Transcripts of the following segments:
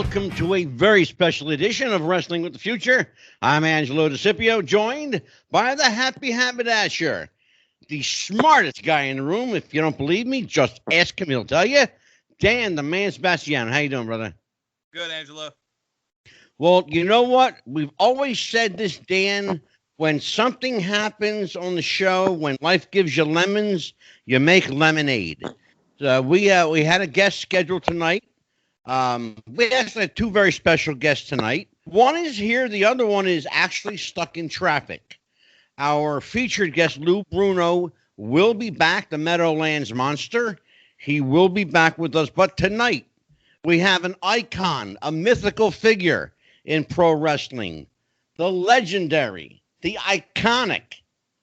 welcome to a very special edition of Wrestling with the Future. I'm Angelo DeCipio, joined by the Happy Haberdasher, the smartest guy in the room. If you don't believe me, just ask him, he'll tell you. Dan, the man Sebastian. How you doing, brother? Good, Angelo. Well, you know what? We've always said this, Dan. When something happens on the show, when life gives you lemons, you make lemonade. So we had a guest scheduled tonight. We actually had two very special guests tonight. One is here. The other one is actually stuck in traffic. Our featured guest, Lou Bruno, will be back, the Meadowlands Monster. He will be back with us. But tonight, we have an icon, a mythical figure in pro wrestling, the legendary, the iconic,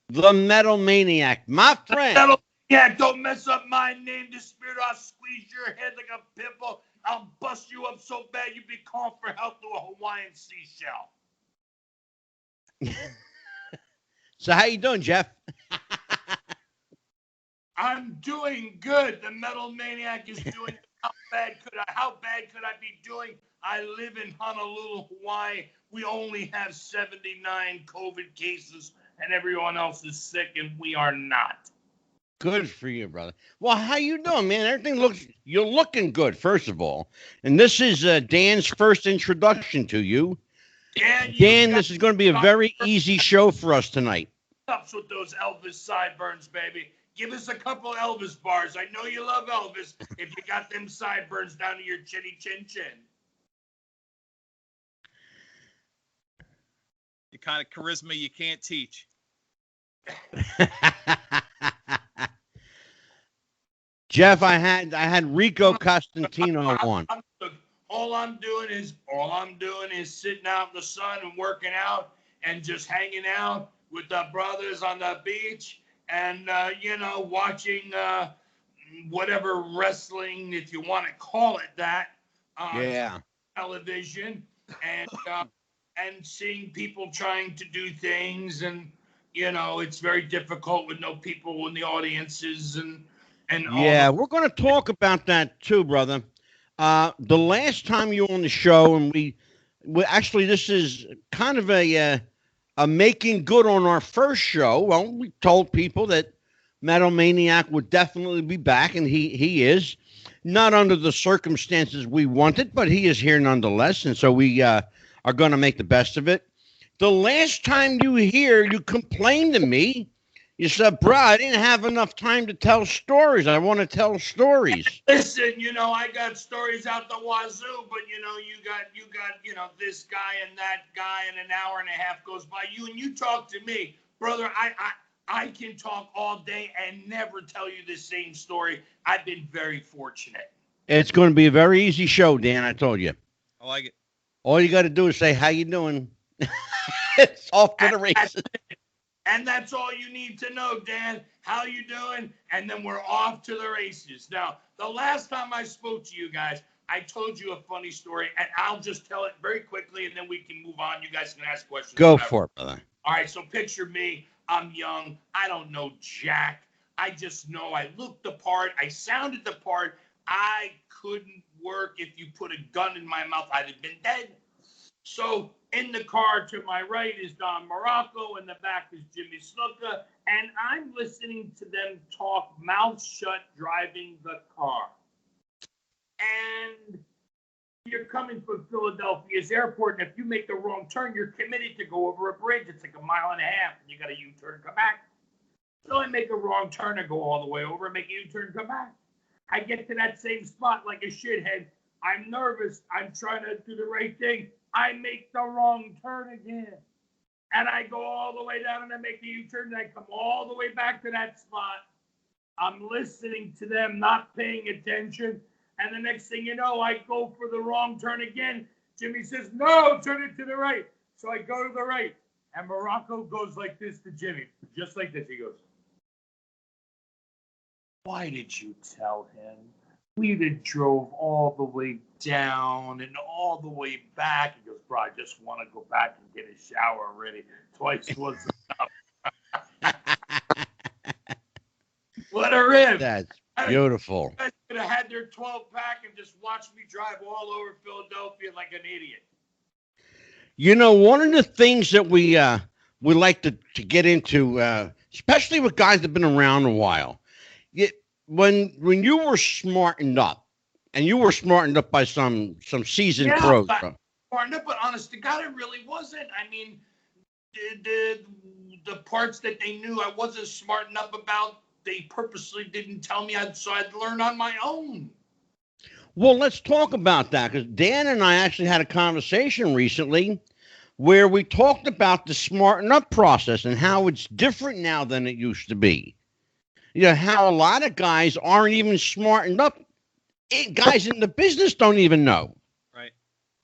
the Metal Maniac, my friend. Metal Maniac, don't mess up my name. The spirit, I'll squeeze your head like a pimple. I'll bust you up so bad you'd be calling for help to a Hawaiian seashell. So how you doing, Jeff? I'm doing good. The Metal Maniac is doing. How bad could I be doing? I live in Honolulu, Hawaii. We only have 79 COVID cases, and everyone else is sick, and we are not. Good for you, brother. Well, how you doing, man? You're looking good, first of all. And this is Dan's first introduction to you. Dan, this is going to be a very easy show for us tonight. Ups with those Elvis sideburns, baby. Give us a couple Elvis bars. I know you love Elvis if you got them sideburns down to your chinny chin chin. The kind of charisma you can't teach. Jeff, I had Rico Costantino on. All I'm doing is sitting out in the sun and working out and just hanging out with the brothers on the beach and watching whatever wrestling, if you want to call it that, television, and seeing people trying to do things, and it's very difficult with no people in the audiences and yeah, we're going to talk about that too, brother. The last time you were on the show, and we actually, this is kind of a making good on our first show. Well, we told people that Metal Maniac would definitely be back, and he is. Not under the circumstances we wanted, but he is here nonetheless, and so we are going to make the best of it. The last time you were here, you complained to me. You said, bro, I didn't have enough time to tell stories. I want to tell stories. Listen, I got stories out the wazoo, but you got this guy and that guy, and an hour and a half goes by. You talk to me, brother. I can talk all day and never tell you the same story. I've been very fortunate. It's going to be a very easy show, Dan. I told you. I like it. All you got to do is say, how you doing? It's off to the races. And that's all you need to know, Dan. How you doing? And then we're off to the races. Now, the last time I spoke to you guys, I told you a funny story, and I'll just tell it very quickly, and then we can move on. You guys can ask questions. Go for it, brother. All right, so picture me. I'm young. I don't know jack. I just know I looked the part. I sounded the part. I couldn't work. If you put a gun in my mouth, I'd have been dead. So in the car to my right is Don Morocco. In the back is Jimmy Snuka. And I'm listening to them talk mouth shut driving the car. And you're coming from Philadelphia's airport. And if you make the wrong turn, you're committed to go over a bridge. It's like 1.5 miles. And you got a U-turn and come back. So I make a wrong turn and go all the way over, make a U-turn and come back. I get to that same spot like a shithead. I'm nervous. I'm trying to do the right thing. I make the wrong turn again. And I go all the way down and I make the U-turn and I come all the way back to that spot. I'm listening to them, not paying attention. And the next thing you know, I go for the wrong turn again. Jimmy says, no, turn it to the right. So I go to the right. And Morocco goes like this to Jimmy. Just like this. He goes, why did you tell him? We'd have drove all the way down and all the way back. He goes, bro, I just want to go back and get a shower already. Twice was enough. What a rib. That's Beautiful. guys could have had their 12-pack and just watched me drive all over Philadelphia like an idiot. You know, one of the things that we like to get into, especially with guys that've been around a while, when you were smartened up, and you were smartened up by some seasoned pros. But honest to God, it really wasn't. I mean, the parts that they knew I wasn't smart enough about, they purposely didn't tell me, so I'd learn on my own. Well, let's talk about that, because Dan and I actually had a conversation recently where we talked about the smarten up process and how it's different now than it used to be. You know, how a lot of guys aren't even smartened up. Guys in the business don't even know. Right.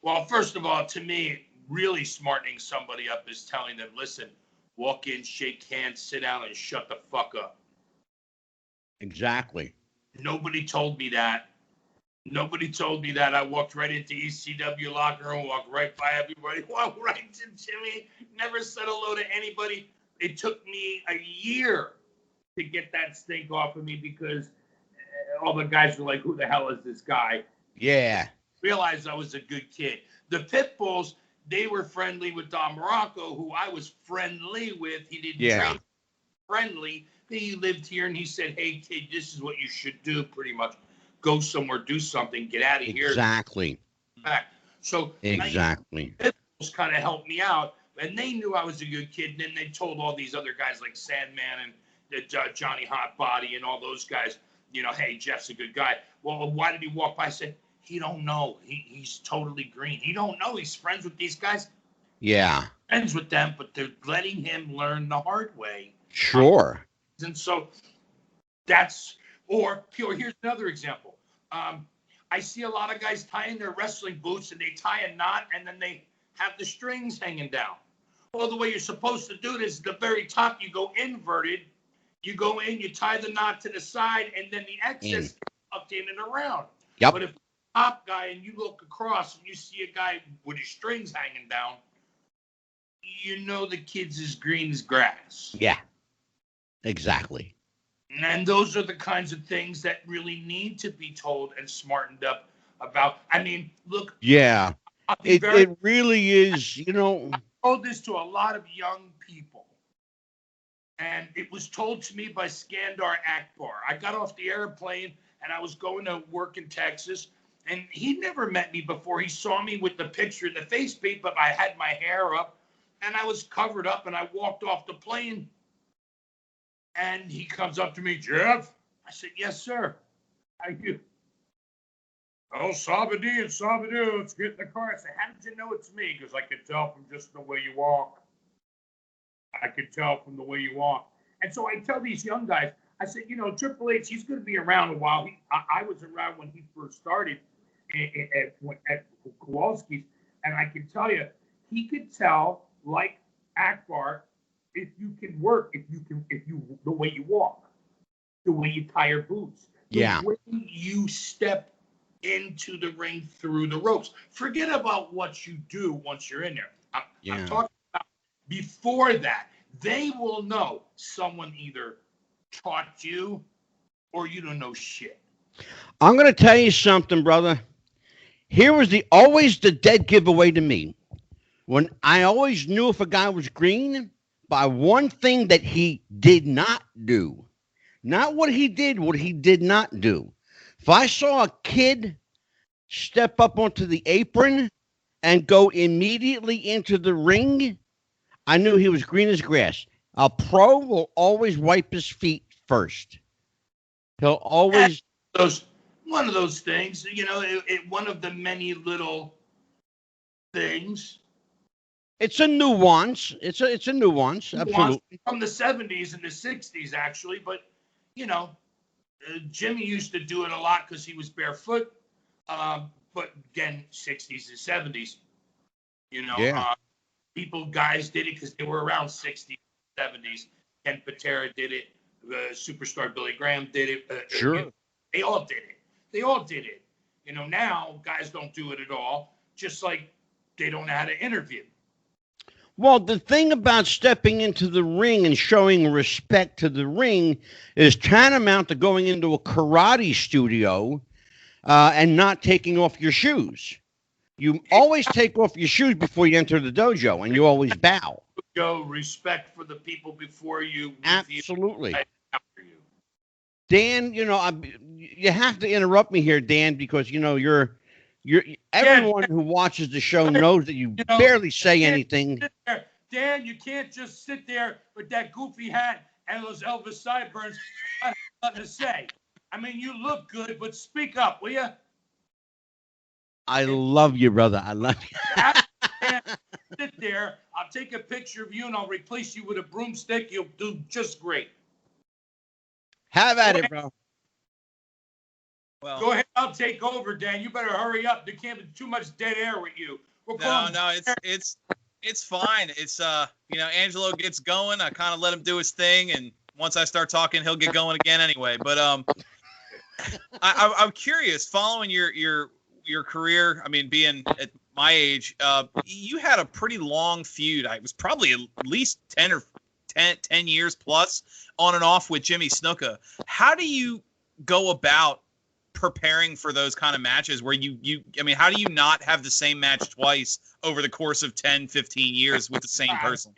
Well, first of all, to me, really smartening somebody up is telling them, listen, walk in, shake hands, sit down, and shut the fuck up. Exactly. Nobody told me that. Nobody told me that. I walked right into ECW locker room, walked right by everybody, walked right to Jimmy, never said hello to anybody. It took me a year to get that stink off of me because all the guys were like, who the hell is this guy? Yeah. Realized I was a good kid. The Pitbulls, they were friendly with Don Morocco, who I was friendly with. He didn't train friendly. He lived here, and he said, hey, kid, this is what you should do, pretty much. Go somewhere, do something, get out of here. Exactly. Back. So exactly. Pitbulls kind of helped me out, and they knew I was a good kid. And then they told all these other guys like Sandman and Johnny Hotbody and all those guys, you know, hey, Jeff's a good guy. Well, why did he walk by? I said, he don't know. He's totally green. He don't know. He's friends with these guys. Yeah. Friends with them, but they're letting him learn the hard way. Sure. And so that's, or here's another example. I see a lot of guys tying their wrestling boots and they tie a knot and then they have the strings hanging down. Well, the way you're supposed to do this is the very top, you go inverted. You go in, you tie the knot to the side, and then the excess tucked in and around. Yep. But if you're a top guy and you look across and you see a guy with his strings hanging down, you know the kid's as green as grass. Yeah. Exactly. And those are the kinds of things that really need to be told and smartened up about. I mean, look. Yeah. It really is, you know. I told this to a lot of young people. And it was told to me by Skandar Akbar. I got off the airplane and I was going to work in Texas. And he never met me before. He saw me with the picture in the face paint, but I had my hair up and I was covered up and I walked off the plane. And he comes up to me, Jeff. I said, yes, sir. How are you? Oh, Sabadi and Sabadu, let's get in the car. I said, how did you know it's me? Because I could tell from just the way you walk. I could tell from the way you walk. And so I tell these young guys, I said, you know, Triple H, he's going to be around a while. I was around when he first started at Kowalski's. And I can tell you, he could tell, like Akbar, if you can work, if you the way you walk, the way you tie your boots, the way you step into the ring through the ropes. Forget about what you do once you're in there. I'm talking about before that. They will know someone either taught you or you don't know shit. I'm going to tell you something, brother. Here was always the dead giveaway to me. When I always knew if a guy was green by one thing that he did not do. Not what he did not do. If I saw a kid step up onto the apron and go immediately into the ring, I knew he was green as grass. A pro will always wipe his feet first. He'll always... One of those things, you know, one of the many little things. It's a nuance. It's a nuance. Absolutely. From the 70s and the 60s, actually. But, you know, Jimmy used to do it a lot because he was barefoot. But again, 60s and 70s, you know, guys did it because they were around 60s, 70s. Ken Patera did it. Superstar Billy Graham did it. Sure. You know, they all did it. They all did it. You know, now guys don't do it at all, just like they don't know how to interview. Well, the thing about stepping into the ring and showing respect to the ring is tantamount to going into a karate studio and not taking off your shoes. You always take off your shoes before you enter the dojo, and you always bow. Go respect for the people before you, with you, Absolutely. and after you. Dan, you have to interrupt me here, Dan, because you're everyone who watches the show knows that you barely say anything. Dan, you can't just sit there with that goofy hat and those Elvis sideburns. I have nothing to say. I mean, you look good, but speak up, will you? I love you, brother. I love you. Sit there. I'll take a picture of you and I'll replace you with a broomstick. You'll do just great. Have at it, bro. Well, go ahead. I'll take over, Dan. You better hurry up. There can't be too much dead air with you. No, it's fine. It's Angelo gets going. I kind of let him do his thing, and once I start talking, he'll get going again anyway. But I'm curious, following your career. I mean, being at my age, you had a pretty long feud. It was probably at least 10 years plus on and off with Jimmy Snuka. How do you go about preparing for those kind of matches where how do you not have the same match twice over the course of 10, 15 years with the same person?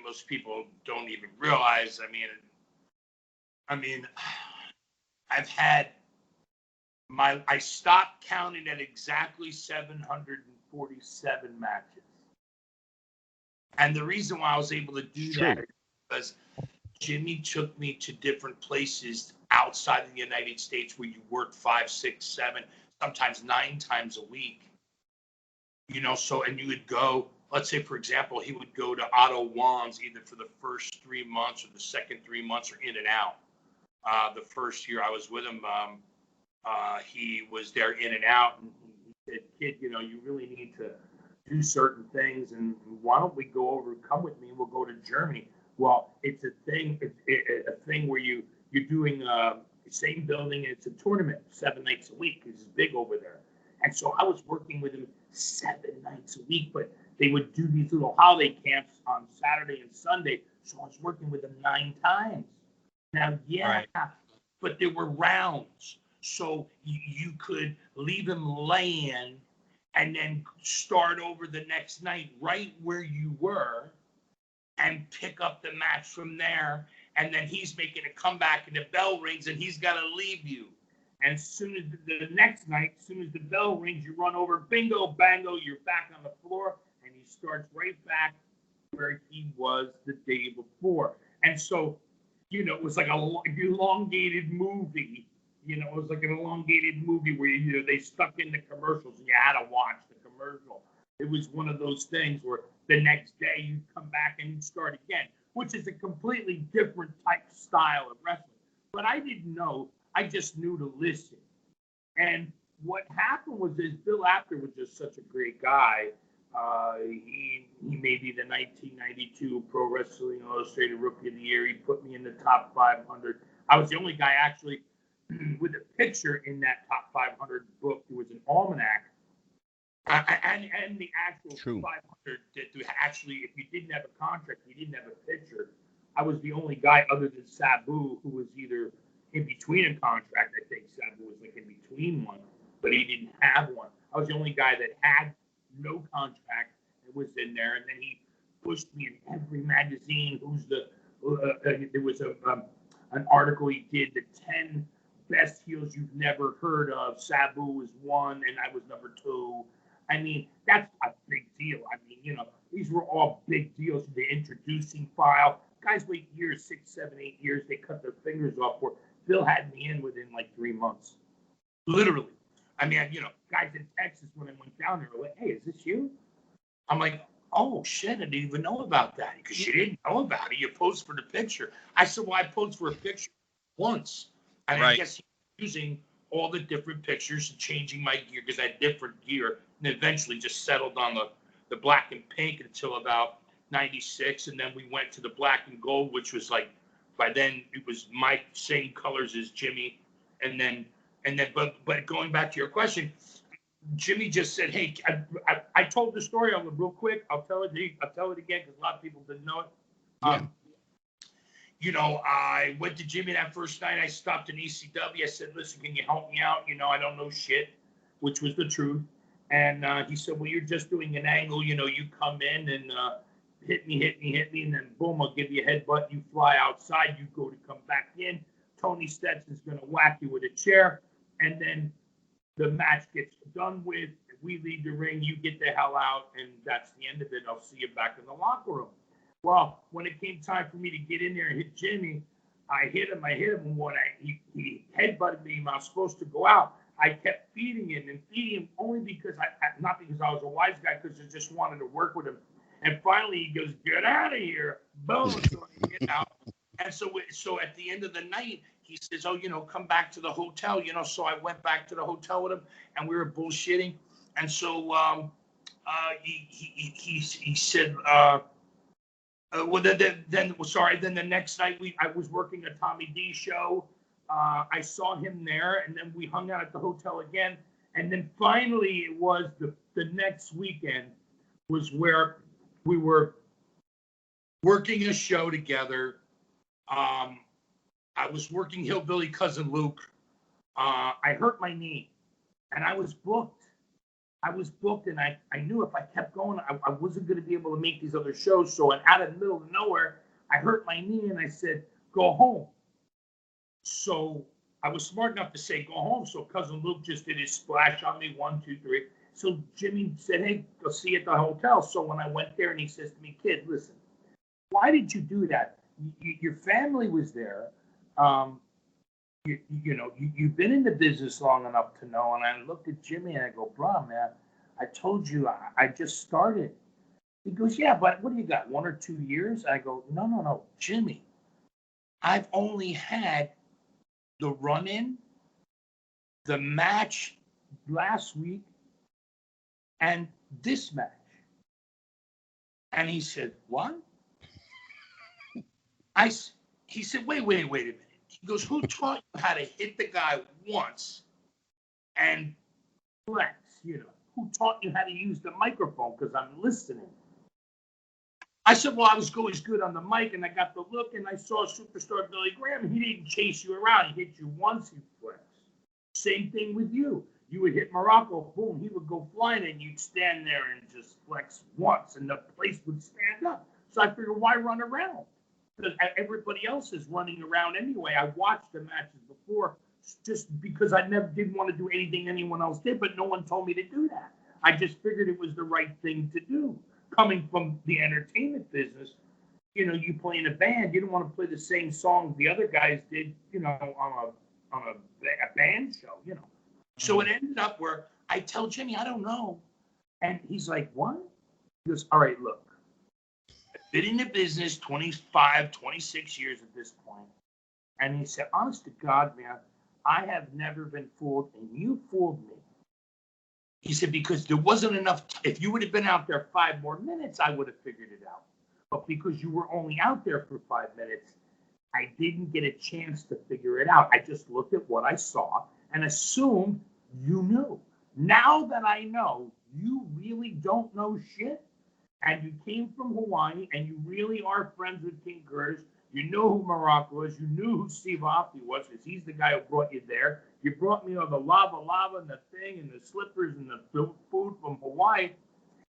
Most people don't even realize. I've had I stopped counting at exactly 747 matches. And the reason why I was able to do that is because Jimmy took me to different places outside of the United States where you work 5, 6, 7, sometimes 9 times a week. And you would go, let's say, for example, he would go to Otto Wan's either for the first 3 months or the second 3 months or in and out. The first year I was with him, he was there in and out. And he said, kid, you really need to do certain things. And why don't we come with me and we'll go to Germany. Well, it's a thing where you're doing the same building, and it's a tournament 7 nights a week because it's big over there. And so I was working with him 7 nights a week, but they would do these little holiday camps on Saturday and Sunday. So I was working with him 9 times. Now, right. But there were rounds. So you could leave him laying and then start over the next night right where you were and pick up the match from there. And then he's making a comeback and the bell rings and he's got to leave you. And as soon as the next night, as soon as the bell rings, you run over, bingo, bango, you're back on the floor, and he starts right back where he was the day before. And so, it was like an elongated movie. It was like an elongated movie where they stuck in the commercials and you had to watch the commercial. It was one of those things where the next day you'd come back and you'd start again, which is a completely different type style of wrestling. But I didn't know. I just knew to listen. And what happened was Bill Apter was just such a great guy. He made me the 1992 Pro Wrestling Illustrated Rookie of the Year. He put me in the top 500. I was the only guy actually with a picture in that top 500 book. There was an almanac. And the actual 500 that actually, if you didn't have a contract, you didn't have a picture. I was the only guy other than Sabu who was either in between a contract. I think Sabu was like in between one, but he didn't have one. I was the only guy that had no contract and was in there. And then he pushed me in every magazine. There was an article he did, the 10 best heels you've never heard of. Sabu was 1, and I was number 2. I mean, that's a big deal. I mean, these were all big deals. The introducing file. Guys wait years, 6, 7, 8 years. They cut their fingers off for. Bill had me in within like 3 months. Literally. I mean, guys in Texas, when I went down there, were like, hey, is this you? I'm like, oh, shit, I didn't even know about that. Because you didn't know about it. You posed for the picture. I said, well, I posed for a picture once. And right. I guess he was using all the different pictures and changing my gear because I had different gear. And eventually just settled on the black and pink until about 96. And then we went to the black and gold, which was like, by then it was my same colors as Jimmy. But going back to your question, Jimmy just said, "Hey, I told the story on the real quick. I'll tell it again because a lot of people didn't know it. Yeah. You know, I went to Jimmy that first night. I stopped in ECW. I said, listen, can you help me out? You know, I don't know shit, which was the truth. And he said, well, you're just doing an angle. You know, you come in and hit me, and then boom, I'll give you a headbutt. You fly outside. You go to come back in. Tony Stetson's going to whack you with a chair. And then the match gets done with. We leave the ring. You get the hell out. And that's the end of it. I'll see you back in the locker room. Well, when it came time for me to get in there and hit Jimmy, I hit him. And when he headbutted me, I was supposed to go out. I kept feeding him only because not because I was a wise guy, because I just wanted to work with him. And finally, he goes, "Get out of here!" Boom! So I get out. And so at the end of the night, he says, "Oh, you know, come back to the hotel." You know, so I went back to the hotel with him, and we were bullshitting. And so he said. Then the next night I was working a Tommy D show. I saw him there, and then we hung out at the hotel again. And then finally, it was the next weekend was where we were working a show together. I was working Hillbilly Cousin Luke. I hurt my knee, and I was booked. And I knew if I kept going, I wasn't going to be able to make these other shows. So out of the middle of nowhere, I hurt my knee, and I said, go home. So I was smart enough to say, go home. So Cousin Luke just did his splash on me, 1, 2, 3. So Jimmy said, hey, I'll see you at the hotel. So when I went there, and he says to me, kid, listen, why did you do that? Your family was there. You've been in the business long enough to know. And I looked at Jimmy and I go, bro, man, I told you I just started. He goes, yeah, but what do you got, 1 or 2 years? I go, no, Jimmy, I've only had the run-in, the match last week, and this match. And he said, what? He said, wait a minute. He goes, who taught you how to hit the guy once and flex, you know? Who taught you how to use the microphone? Because I'm listening. I said, well, I was always good on the mic, and I got the look, and I saw Superstar Billy Graham. He didn't chase you around. He hit you once, he flexed. Same thing with you. You would hit Morocco, boom, he would go flying, and you'd stand there and just flex once, and the place would stand up. So I figured, why run around? Because everybody else is running around anyway. I watched the matches before just because I never didn't want to do anything anyone else did, but no one told me to do that. I just figured it was the right thing to do. Coming from the entertainment business, you know, you play in a band, you don't want to play the same songs the other guys did, you know, on a band show, you know. So it ended up where I tell Jimmy, I don't know. And he's like, what? He goes, all right, look. I've been in the business 25, 26 years at this point. And he said, honest to God, man, I have never been fooled, and you fooled me. He said, because there wasn't enough. If you would have been out there 5 more minutes, I would have figured it out. But because you were only out there for 5 minutes, I didn't get a chance to figure it out. I just looked at what I saw and assumed you knew. Now that I know you really don't know shit, and you came from Hawaii, and you really are friends with King Curtis, you know who Morocco was, you knew who Steve Aoki was, because he's the guy who brought you there. You brought me all the lava and the thing and the slippers and the food from Hawaii.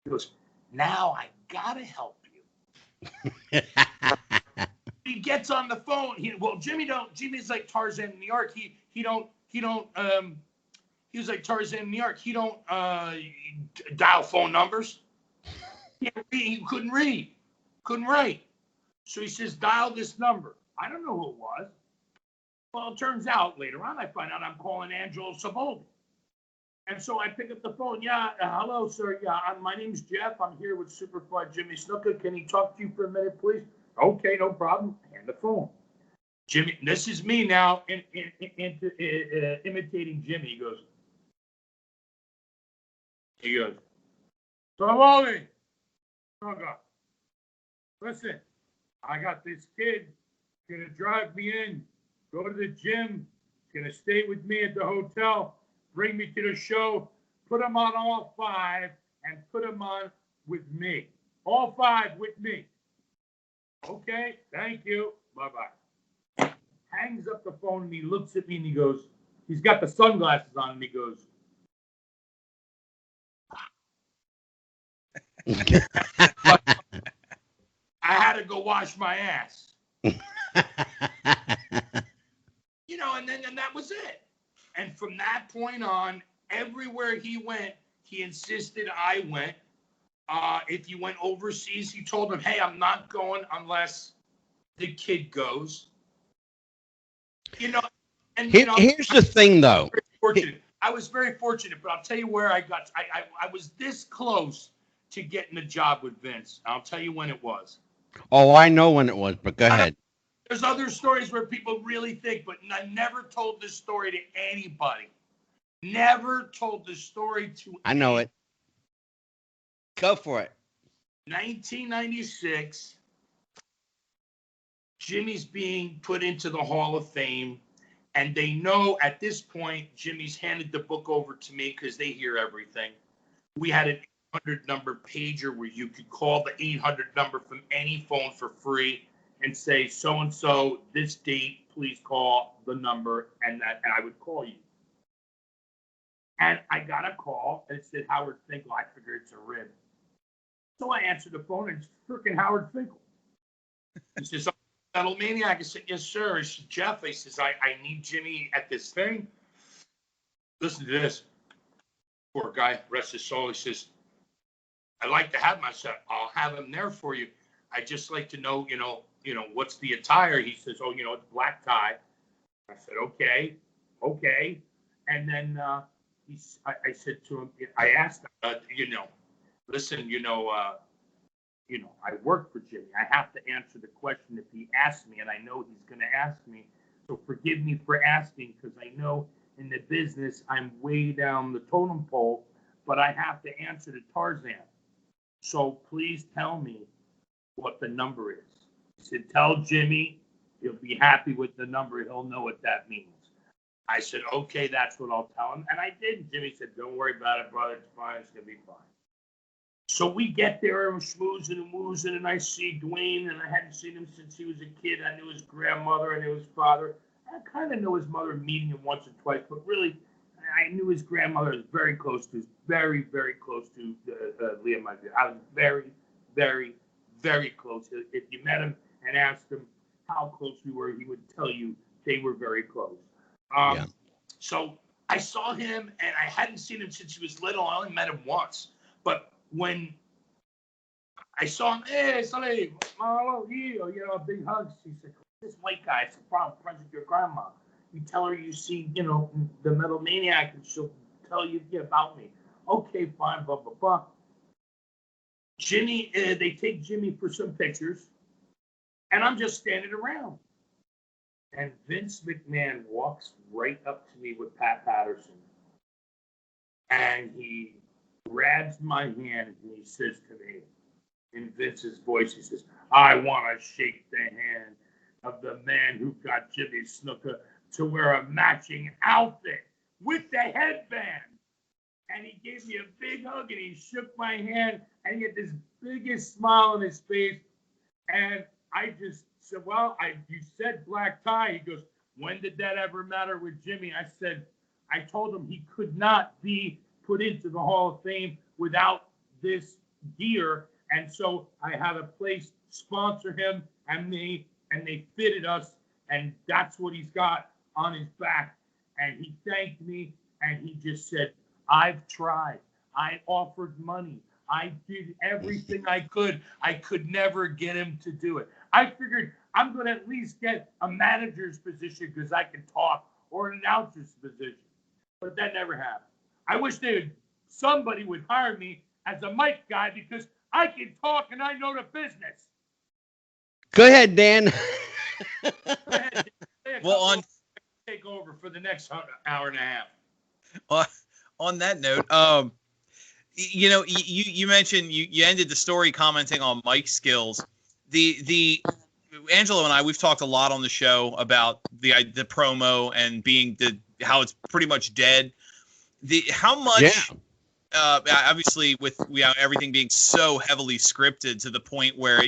He goes, now I gotta help you. He gets on the phone. Jimmy's like Tarzan in New York. He was like Tarzan in New York. He don't dial phone numbers. He couldn't read, couldn't write. So he says, dial this number. I don't know who it was. Well, it turns out later on, I find out I'm calling Angelo Saboldi. And so I pick up the phone. Yeah, hello, sir. Yeah, my name's Jeff. I'm here with Superfly Jimmy Snuka. Can he talk to you for a minute, please? Okay, no problem. Hand the phone. Jimmy, this is me now imitating Jimmy. He goes, Saboldi. Oh, God. Listen, I got this kid going to drive me in, go to the gym, going to stay with me at the hotel, bring me to the show, put them on all 5 and put them on with me. All 5 with me. Okay, thank you. Bye-bye. Hangs up the phone and he looks at me and he goes, he's got the sunglasses on and he goes, I had to go wash my ass. And that was it. And from that point on, everywhere he went, he insisted I went. If you went overseas, he told him, hey, I'm not going unless the kid goes. Here's the thing, though. I was very fortunate, but I'll tell you where I got. I was this close to getting a job with Vince. I'll tell you when it was. Oh, I know when it was, but go ahead. There's other stories where people really think, but I never told this story to anybody. Never told the story to I know it. Go for it. 1996, Jimmy's being put into the Hall of Fame, and they know at this point Jimmy's handed the book over to me because they hear everything. We had an 800 number pager where you could call the 800 number from any phone for free and say, so-and-so, this date, please call the number, and I would call you. And I got a call, and it said Howard Finkel. I figured it's a rib. So I answered the phone, and it's freaking Howard Finkel. He says, Metal Maniac. I said, yes, sir. He said, Jeff, he says, I need Jimmy at this thing. Listen to this. Poor guy, rest his soul. He says, I'd like to have my son. I'll have him there for you. I just like to know, what's the attire? He says, it's black tie. I said, okay. And then I said to him, I asked him, listen, I work for Jimmy. I have to answer the question if he asks me, and I know he's going to ask me. So forgive me for asking, because I know in the business I'm way down the totem pole, but I have to answer to Tarzan. So please tell me what the number is. He said, tell Jimmy he'll be happy with the number. He'll know what that means. I said, okay, that's what I'll tell him. And I did. Jimmy said, don't worry about it, brother. It's fine. It's going to be fine. So we get there and we're schmoozing and woozing, and I see Dwayne, and I hadn't seen him since he was a kid. I knew his grandmother. I knew his father. I kind of know his mother, meeting him once or twice, but really, I knew his grandmother was very close to, very, very close to Liam. I was very, very, very close. If you met him and asked him how close we were, he would tell you they were very close. Yeah. So I saw him, and I hadn't seen him since he was little. I only met him once. But when I saw him, hey, Sonny, big hugs. He said, this white guy, it's a problem, friends with your grandma. You tell her you see, the Metal Maniac, and she'll tell you about me. Okay, fine, blah, blah, blah. Jimmy, they take Jimmy for some pictures, and I'm just standing around. And Vince McMahon walks right up to me with Pat Patterson. And he grabs my hand and he says to me, in Vince's voice, he says, I want to shake the hand of the man who got Jimmy Snuka to wear a matching outfit with the headband. And he gave me a big hug and he shook my hand and he had this biggest smile on his face. And I just said, well, you said black tie. He goes, when did that ever matter with Jimmy? I said, I told him he could not be put into the Hall of Fame without this gear. And so I had a place sponsor him and me, and they fitted us. And that's what he's got on his back. And he thanked me, and he just said, I've tried. I offered money. I did everything I could. I could never get him to do it. I figured I'm going to at least get a manager's position because I can talk, or an announcer's position. But that never happened. I wish somebody would hire me as a mic guy because I can talk and I know the business. Go ahead, Dan. Go ahead. Well, take over for the next hour and a half. Well, on that note, you mentioned you ended the story commenting on mic skills. The Angelo and I, we've talked a lot on the show about the promo and being how it's pretty much dead. How much obviously with everything being so heavily scripted to the point where,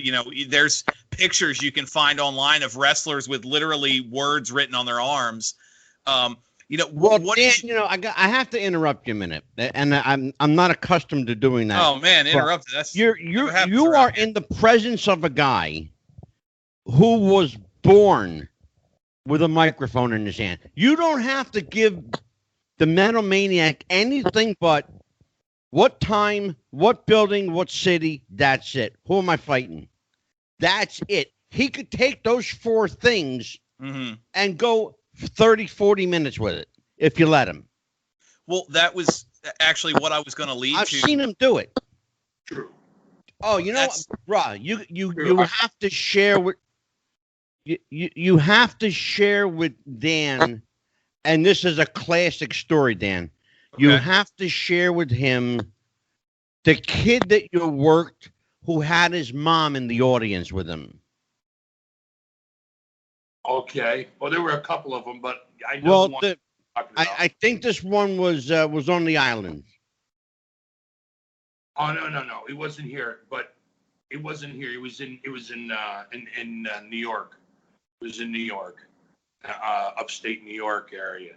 there's pictures you can find online of wrestlers with literally words written on their arms. Well, Dan, I have to interrupt you a minute, and I'm not accustomed to doing that. Oh man, interrupted. That's you are in the presence of a guy who was born with a microphone in his hand. You don't have to give the Metal Maniac anything but what time, what building, what city. That's it. Who am I fighting? That's it. He could take those 4 things and go 30, 40 minutes with it if you let him. Well, that was actually what I was going to lead to. I've seen him do it. True. Oh, bro, you have to share with you have to share with Dan, and this is a classic story, Dan. Okay. You have to share with him the kid that you worked who had his mom in the audience with him. Okay. Well, there were a couple of them, but I know the one. I think this one was on the island. Oh no! It wasn't here, but it wasn't here. It was in New York. It was in New York, upstate New York area,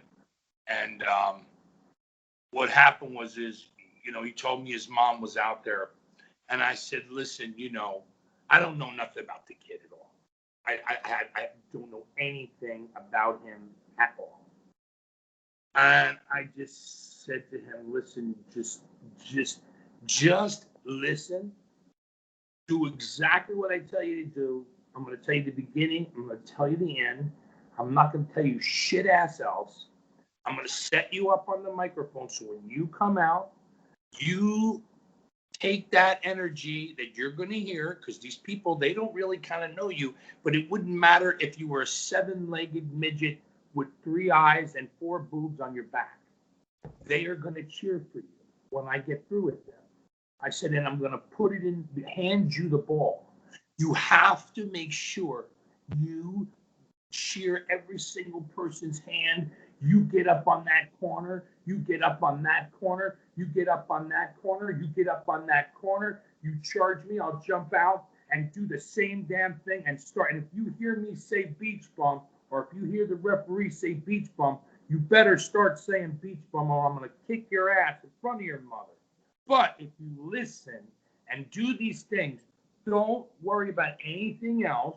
and what happened was he told me his mom was out there, and I said, listen, I don't know nothing about the kid at all. I don't know anything about him at all. And I just said to him, listen, just listen. Do exactly what I tell you to do. I'm going to tell you the beginning. I'm going to tell you the end. I'm not going to tell you shit ass else. I'm going to set you up on the microphone so when you come out, you take that energy that you're going to hear, because these people, they don't really kind of know you, but it wouldn't matter if you were a 7-legged midget with 3 eyes and 4 boobs on your back. They are going to cheer for you when I get through with them. I said, and I'm going to hand you the ball. You have to make sure you cheer every single person's hand. You get up on that corner. You get up on that corner. You get up on that corner. You get up on that corner. You charge me. I'll jump out and do the same damn thing and start. And if you hear me say beach bump, or if you hear the referee say beach bump, you better start saying beach bump, or I'm going to kick your ass in front of your mother. But if you listen and do these things, don't worry about anything else.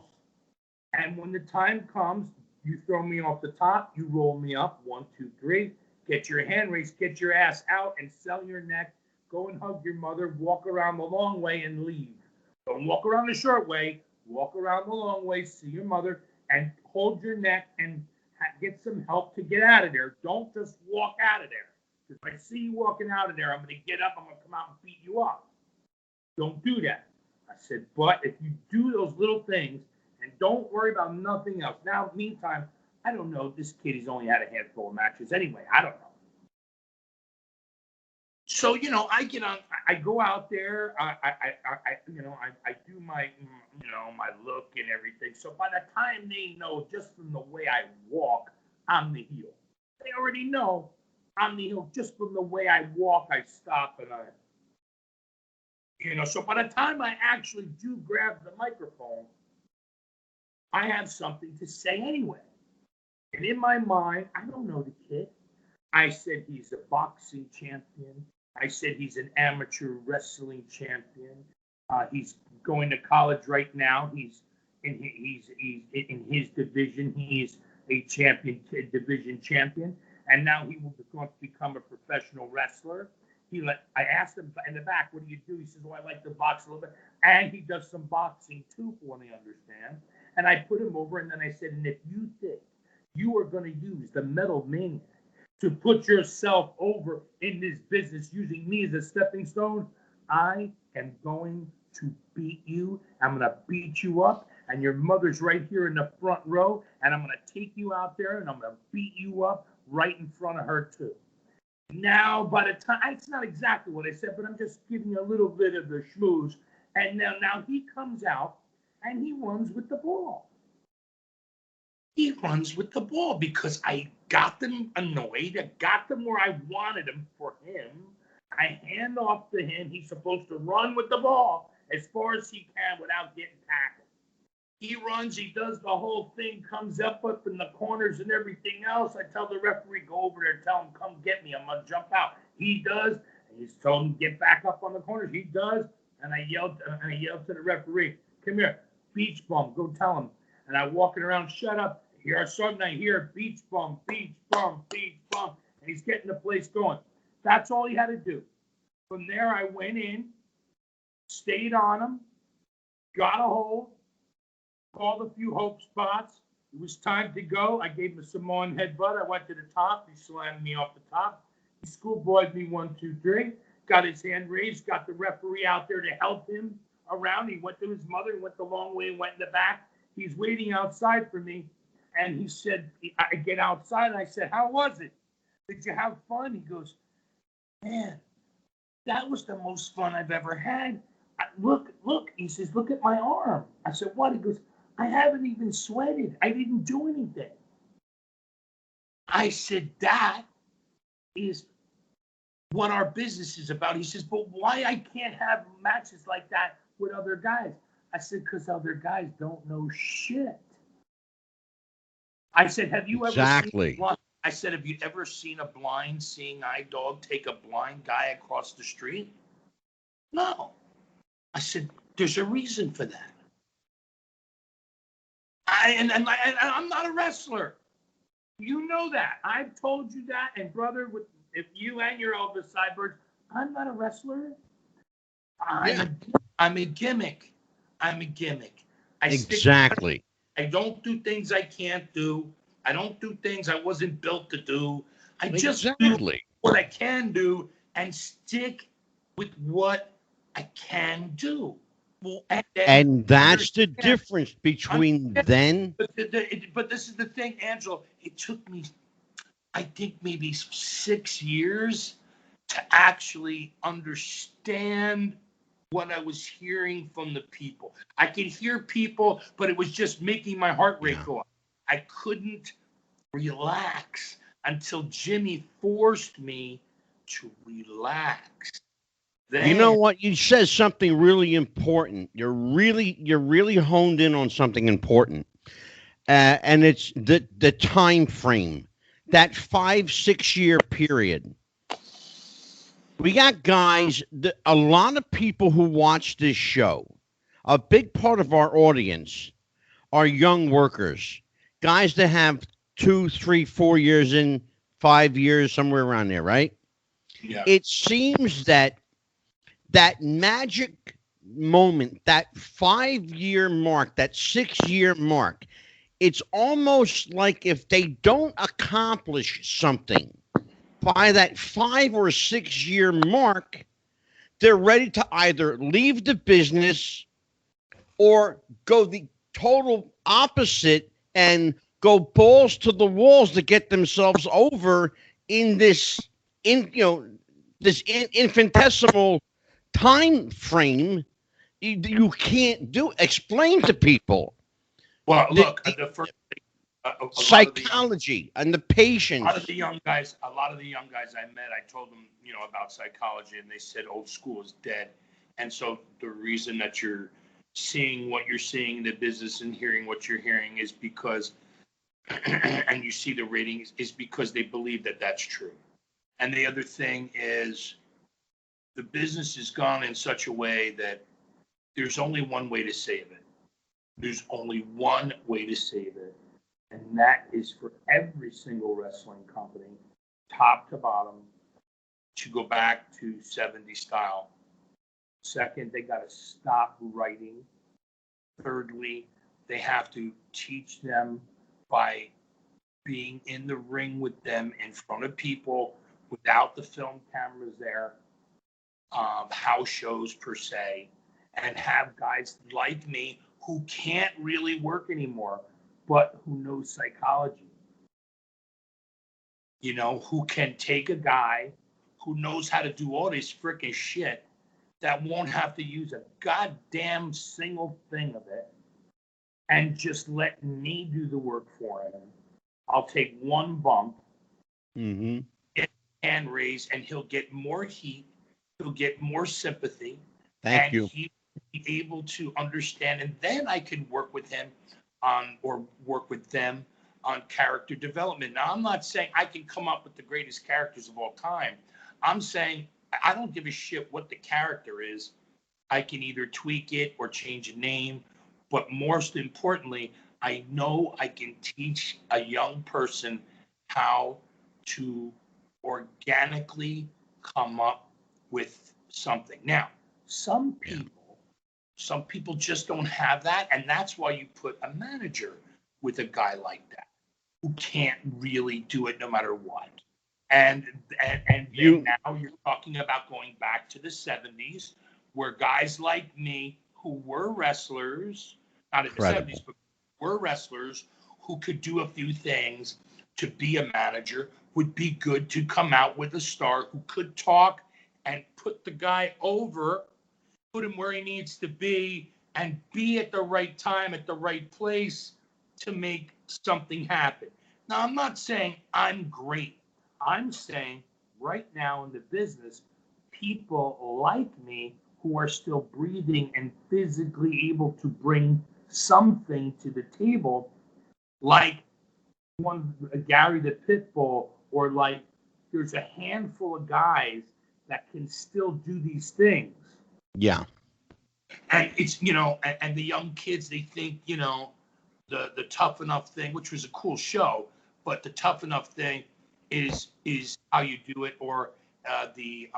And when the time comes, you throw me off the top, you roll me up, 1, 2, 3, get your hand raised, get your ass out and sell your neck, go and hug your mother, walk around the long way and leave. Don't walk around the short way, walk around the long way, see your mother, and hold your neck and get some help to get out of there. Don't just walk out of there. If I see you walking out of there, I'm going to get up, I'm going to come out and beat you up. Don't do that. I said, but if you do those little things and don't worry about nothing else. Now, meantime, I don't know. This kid has only had a handful of matches anyway. I don't know. So, I get on, I go out there, I do my, my look and everything. So by the time they know, just from the way I walk, I'm the heel. They already know I'm the heel. Just from the way I walk, I stop and so by the time I actually do grab the microphone, I have something to say anyway. And in my mind, I don't know the kid. I said he's a boxing champion. I said he's an amateur wrestling champion. He's going to college right now. He's in his division. He's a division champion, and now he will become a professional wrestler. I asked him in the back, what do you do? He says, I like to box a little bit. And he does some boxing too, for what I understand. And I put him over, and then I said, and if you think you are going to use the Metal Maniac to put yourself over in this business using me as a stepping stone, I am going to beat you. I'm going to beat you up, and your mother's right here in the front row, and I'm going to take you out there, and I'm going to beat you up right in front of her too. Now, by the time, it's not exactly what I said, but I'm just giving you a little bit of the schmooze. And now he comes out and he runs with the ball. He runs with the ball because I got them annoyed. I got them where I wanted them for him. I hand off to him. He's supposed to run with the ball as far as he can without getting tackled. He runs, he does the whole thing, comes up in the corners and everything else. I tell the referee, go over there, tell him, come get me. I'm going to jump out. He does. And he's told him, get back up on the corners. He does. And I yelled to the referee, come here, beach bum, go tell him. And I'm walking around, shut up. Here, suddenly I hear beach bum, beach bum, beach bum. And he's getting the place going. That's all he had to do. From there, I went in, stayed on him, got a hold, called a few hope spots. It was time to go. I gave him a Samoan headbutt. I went to the top. He slammed me off the top. He schoolboyed me 1, 2, 3. Got his hand raised. Got the referee out there to help him around. He went to his mother. He went the long way and went in the back. He's waiting outside for me. And he said, I get outside. And I said, how was it? Did you have fun? He goes, man, that was the most fun I've ever had. Look. He says, look at my arm. I said, what? He goes, I haven't even sweated. I didn't do anything. I said, that is what our business is about. He says, but why I can't have matches like that with other guys? I said, because other guys don't know shit. I said, have you ever Exactly. have you ever seen a blind seeing eye dog take a blind guy across the street? No. I said, there's a reason for that. I'm not a wrestler. You know that. I've told you that. And brother, if you and your Elvis Cyborg, I'm not a wrestler. I'm a gimmick. I'm a gimmick. Exactly. I don't do things I can't do. I don't do things I wasn't built to do. I just do what I can do and stick with what I can do. And that's the difference between then. But this is the thing, Angelo. It took me, I think, maybe 6 years to actually understand what I was hearing from the people. I could hear people, but it was just making my heart rate go up. I couldn't relax until Jimmy forced me to relax. Then, you know what? You said something really important. You're really honed in on something important, and it's the time frame, that 5-6 year period. We got guys, a lot of people who watch this show. A big part of our audience are young workers, guys that have 2, 3, 4 years in, 5 years, somewhere around there, right? Yeah. It seems that magic moment, that 5-year mark, that 6-year mark, it's almost like if they don't accomplish something by that 5 or 6 year mark, they're ready to either leave the business or go the total opposite and go balls to the walls to get themselves over in this infinitesimal time frame. You can't explain to people. Well, look, the first psychology and the patience. A lot of the young guys I met, I told them, about psychology, and they said old school is dead. And so the reason that you're seeing what you're seeing in the business and hearing what you're hearing is because, and you see the ratings, is because they believe that that's true. And the other thing is the business has gone in such a way that there's only one way to save it. There's only one way to save it. And that is for every single wrestling company, top to bottom, to go back to 70 style. Second, they got to stop writing. Thirdly, they have to teach them by being in the ring with them in front of people without the film cameras there, house shows per se, and have guys like me who can't really work anymore, but who knows psychology. Who can take a guy who knows how to do all this freaking shit that won't have to use a goddamn single thing of it and just let me do the work for him. I'll take one bump, get hand raise, and he'll get more heat He'll get more sympathy. Thank you. He will be able to understand. And then I can work with him on, or work with them on character development. Now, I'm not saying I can come up with the greatest characters of all time. I'm saying I don't give a shit what the character is. I can either tweak it or change a name. But most importantly, I know I can teach a young person how to organically come up with something. Now, some people just don't have that, and that's why you put a manager with a guy like that who can't really do it no matter what. And then now you're talking about going back to the 70s, where guys like me who were wrestlers, not in the 70s, but were wrestlers who could do a few things to be a manager, would be good to come out with a star who could talk and put the guy over, put him where he needs to be, and be at the right time, at the right place to make something happen. Now, I'm not saying I'm great. I'm saying right now in the business, people like me who are still breathing and physically able to bring something to the table, like Gary the Pitbull, or like there's a handful of guys that can still do these things. Yeah. And it's, and the young kids, they think, the Tough Enough thing, which was a cool show, but the Tough Enough thing is how you do it, or the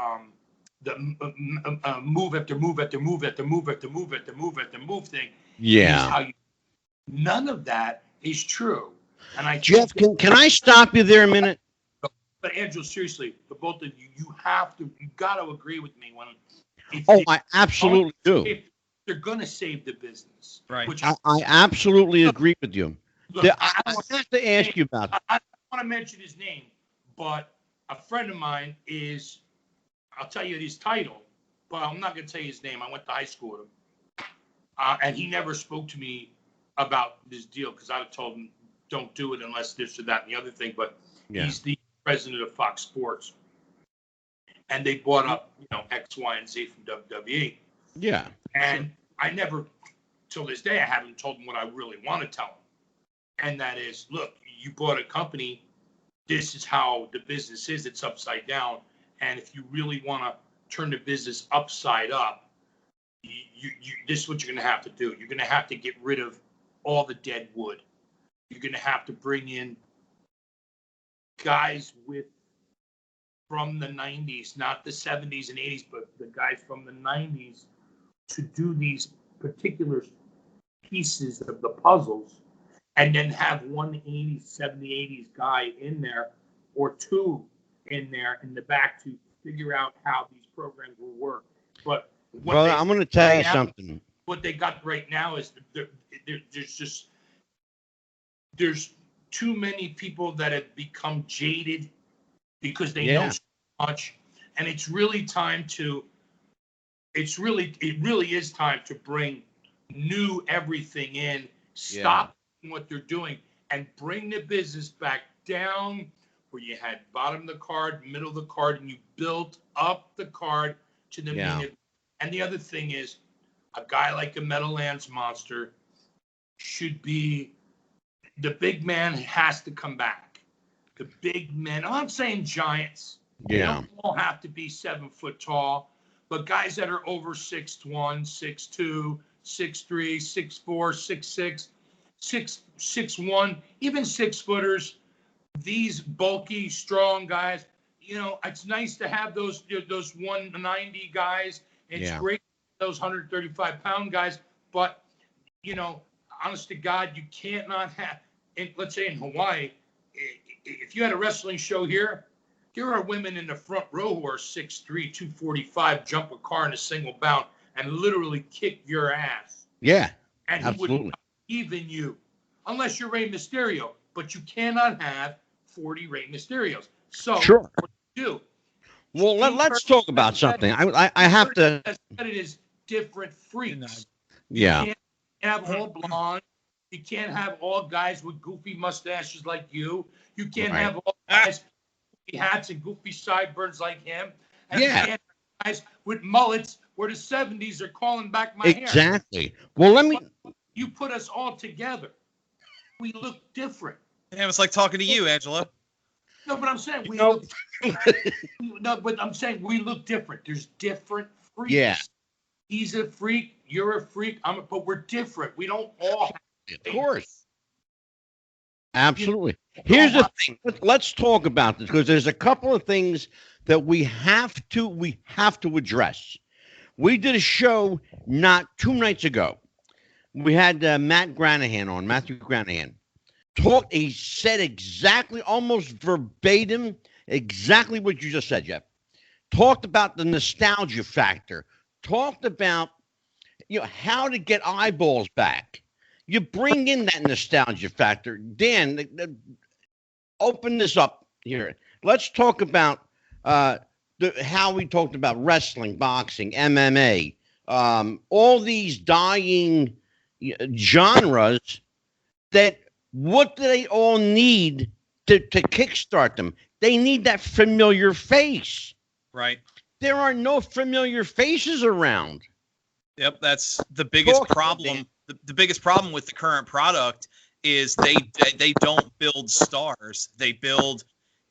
move after move after move after move after move after move after move thing. Yeah. Is how you. None of that is true. And Jeff, can I stop you there a minute? But Andrew, seriously, the both of you, you got to agree with me when. I absolutely do. They're going to save the business. Right. Which I absolutely agree with you. Look, I have to ask you about that. I don't want to mention his name, but a friend of mine is, I'll tell you his title, but I'm not going to tell you his name. I went to high school with him. And he never spoke to me about this deal, because I'd have told him, don't do it unless this or that and the other thing. But he's the president of Fox Sports. And they bought up, X, Y, and Z from WWE. Yeah. And I never, till this day, I haven't told him what I really want to tell him. And that is, look, you bought a company. This is how the business is. It's upside down. And if you really want to turn the business upside up, this is what you're going to have to do. You're going to have to get rid of all the dead wood. You're going to have to bring in guys from the 90s, not the 70s and 80s, but the guys from the 90s to do these particular pieces of the puzzles, and then have one 80s, 70s, 80s guy in there, or two in there in the back to figure out how these programs will work. But I'm going to tell you something. What they got right now is there's too many people that have become jaded because they know so much, and it really is time to bring new everything in, stop what they're doing, and bring the business back down where you had bottom of the card, middle of the card, and you built up the card to the main. And the other thing is, a guy like a Meadowlands Monster should be, the big man has to come back. The big men, I'm not saying giants. They don't all have to be 7 foot tall, but guys that are over 6'1", 6'2", 6'3", 6'4", 6'6", 6'1", even 6 footers. These bulky, strong guys. It's nice to have those 190 guys. It's great, those 135-pound guys. But honest to God, you can't not have. Let's say in Hawaii, if you had a wrestling show here, there are women in the front row who are 6'3", 245, jump a car in a single bound and literally kick your ass. Yeah, and absolutely. He wouldn't even you, unless you're Rey Mysterio. But you cannot have 40 Rey Mysterios. So what do you do? Well, let's talk about something. I have to. It is different freaks. Yeah. You can't have all blonde. You can't have all guys with goofy mustaches like you. You can't have all guys with goofy hats and goofy sideburns like him. And you can't have guys with mullets where the 70s are calling back my hair. Exactly. Well, let me. You put us all together. We look different. Yeah, it's like talking to you, Angelo. No, but I'm saying we know- look. No, but I'm saying we look different. There's different freaks. Yeah. He's a freak. You're a freak. But we're different. We don't all. Of course. Absolutely. Here's the thing. Let's talk about this because there's a couple of things that we have to address. We did a show not 2 nights ago. We had Matthew Granahan. He said exactly, almost verbatim, exactly what you just said, Jeff. Talked about the nostalgia factor. Talked about, how to get eyeballs back. You bring in that nostalgia factor. Dan, open this up here. Let's talk about how we talked about wrestling, boxing, MMA, all these dying genres that what do they all need to kickstart them? They need that familiar face. Right. There are no familiar faces around. Yep, that's the biggest problem. The biggest problem with the current product is they don't build stars. They build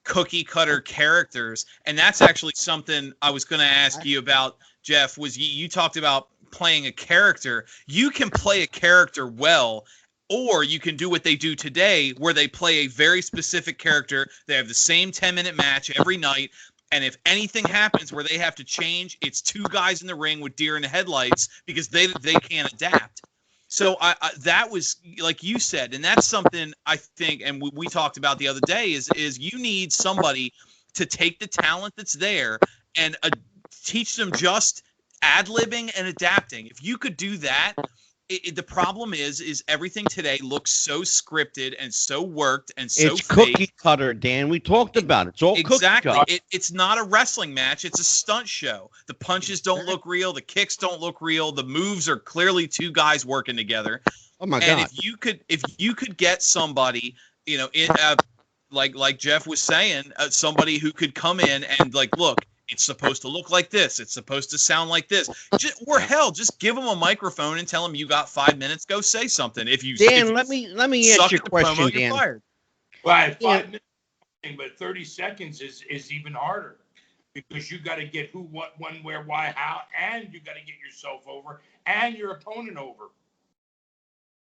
cookie cutter characters, and that's actually something I was going to ask you about, Jeff. Was you talked about playing a character? You can play a character well, or you can do what they do today, where they play a very specific character. They have the same 10-minute match every night. And if anything happens where they have to change, it's 2 guys in the ring with deer in the headlights because they can't adapt. So that was like you said, and that's something I think, and we talked about the other day, is you need somebody to take the talent that's there and teach them just ad-libbing and adapting. If you could do that, the problem is everything today looks so scripted and so worked and so it's fake. Cookie cutter, Dan. We talked about it. It's all exactly. Cookie cutter. It's not a wrestling match. It's a stunt show. The punches don't look real. The kicks don't look real. The moves are clearly 2 guys working together. Oh my and God! if you could get somebody, like Jeff was saying, somebody who could come in and look. It's supposed to look like this. It's supposed to sound like this. Just give them a microphone and tell them you got 5 minutes. Go say something. Dan, let me ask you a question, promo, Dan. you're fired. Right, 5 minutes, but 30 seconds is even harder because you got to get who, what, when, where, why, how, and you got to get yourself over and your opponent over.